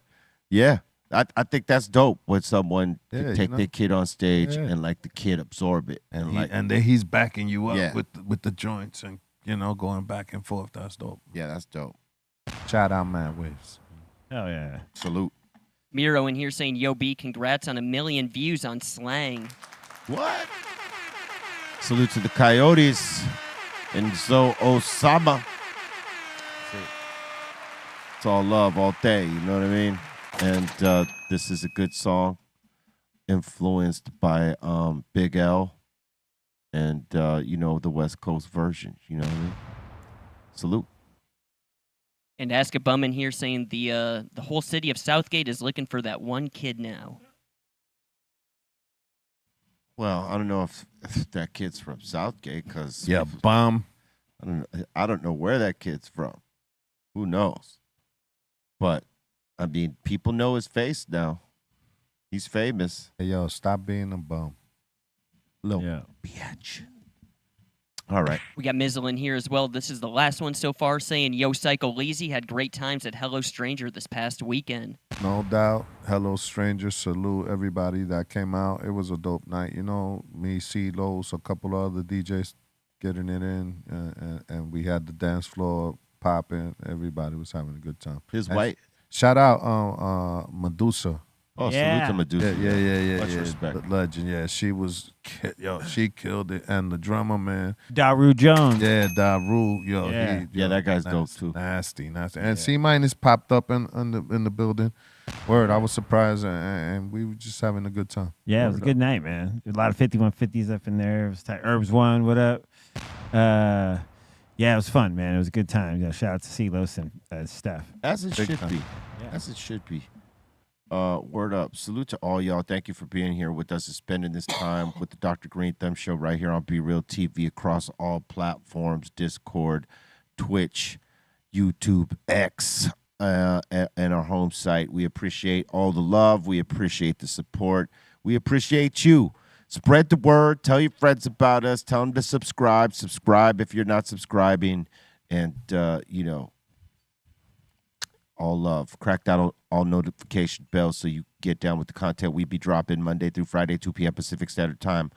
yeah, I think that's dope when someone Yeah, can you take know? their kid on stage Yeah. and like the kid absorb it and like And then he's backing you up Yeah. with the joints and going back and forth. That's dope. yeah, that's dope. Shout out Mad Waves. Hell yeah. Salute. Miro in here saying, Yo, B, congrats on 1 million views on Slang. What? Salute to the Coyotes and Zo Osama. It's all love all day, you know what I mean? And this is a good song, influenced by Big L and, the West Coast version, you know what I mean? Salute. And Ask a Bum in here saying the whole city of Southgate is looking for that one kid now. Well, I don't know if that kid's from Southgate, because bomb. I don't know where that kid's from. Who knows? But I mean, people know his face now. He's famous. Hey, yo, stop being a bum. Little bitch. All right. We got Mizzle in here as well. This is the last one so far saying, Yo, Psycho Leezy had great times at Hello Stranger this past weekend. No doubt. Hello, stranger. Salute everybody that came out. It was a dope night. You know, me, C-Los, a couple of other DJs getting it in, and we had the dance floor popping. Everybody was having a good time. Shout out Medusa. Oh, salute to Medusa. Yeah. Much respect. The legend. Yeah, she killed it. And the drummer, man. Daru Jones. Yeah, Daru. That guy's dope too. Nasty. And C- popped up in the building. Word, I was surprised, and we were just having a good time. Yeah, it was a good night, man. A lot of 5150s up in there. It was tight. Herbs One, what up? Yeah, it was fun, man. It was a good time. Yeah, shout out to C-Los and Steph. As it should be. As it should be. Word up. Salute to all y'all. Thank you for being here with us and spending this time with the Dr. Greenthumb Show right here on BrealTV across all platforms, Discord, Twitch, YouTube, X, and our home site. We appreciate all the love. We appreciate the support. We appreciate you. Spread the word. Tell your friends about us. Tell them to subscribe. Subscribe if you're not subscribing. And, all love. Crack that all notification bells so you get down with the content we be dropping Monday through Friday, 2 p.m. Pacific Standard Time,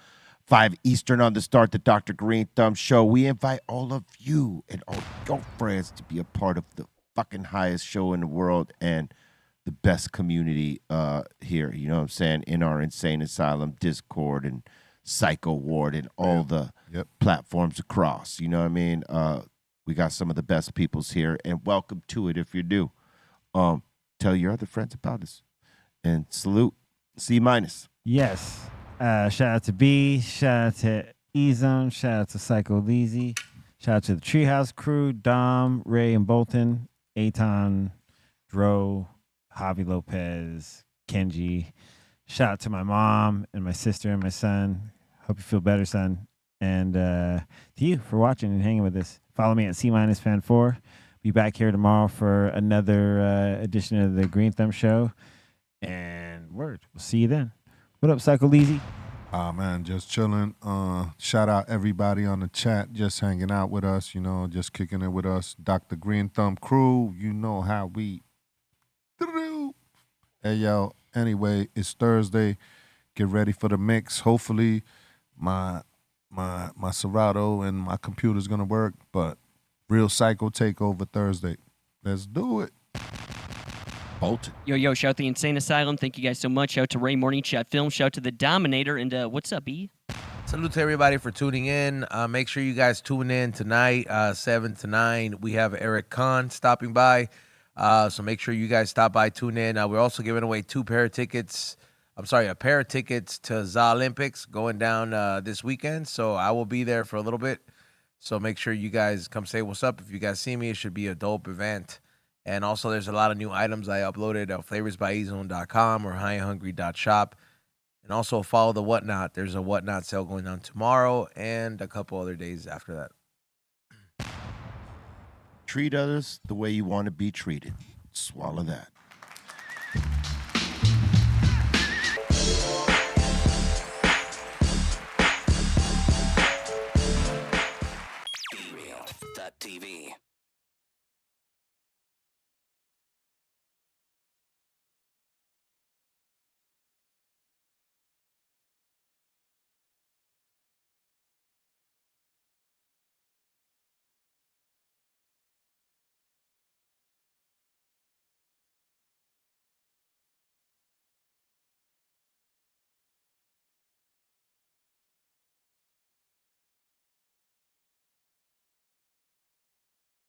5 Eastern on the Start, the Dr. Greenthumb Show. We invite all of you and all your friends to be a part of the fucking highest show in the world and the best community here, you know what I'm saying, in our Insane Asylum, Discord, and Psycho Ward, and all the platforms across, you know what I mean? We got some of the best peoples here, and welcome to it if you're new. Tell your other friends about us. And salute. C-. Yes. Shout out to B. Shout out to E-Zone. Shout out to Psycho Leezy. Shout out to the Treehouse crew. Dom, Ray, and Bolton. Aton, Dro, Javi Lopez, Kenji. Shout out to my mom and my sister and my son. Hope you feel better, son. And to you for watching and hanging with us. Follow me at C-Fan4. Be back here tomorrow for another edition of the Greenthumb Show. And word. We'll see you then. What up, Psycho Leezy? Man, just chilling. Shout out everybody on the chat, just hanging out with us, just kicking it with us. Dr. Greenthumb crew, you know how we do. Hey, yo, anyway, it's Thursday. Get ready for the mix. Hopefully, my Serato and my computer's going to work, but Real Psycho Takeover Thursday. Let's do it. Bolton. Yo, shout out the Insane Asylum. Thank you guys so much. Shout out to Ray Morning Chat Film. Shout out to the Dominator. And what's up, E? Salute to everybody for tuning in. Make sure you guys tune in tonight, 7 to 9. We have Eric Kahn stopping by. So make sure you guys stop by, tune in. We're also giving away a pair of tickets to the Olympics going down this weekend. So I will be there for a little bit. So make sure you guys come say what's up. If you guys see me, it should be a dope event. And also, there's a lot of new items I uploaded at flavorsbyezone.com or highhungry.shop. And also follow the Whatnot. There's a Whatnot sale going on tomorrow and a couple other days after that. Treat others the way you want to be treated. Swallow that.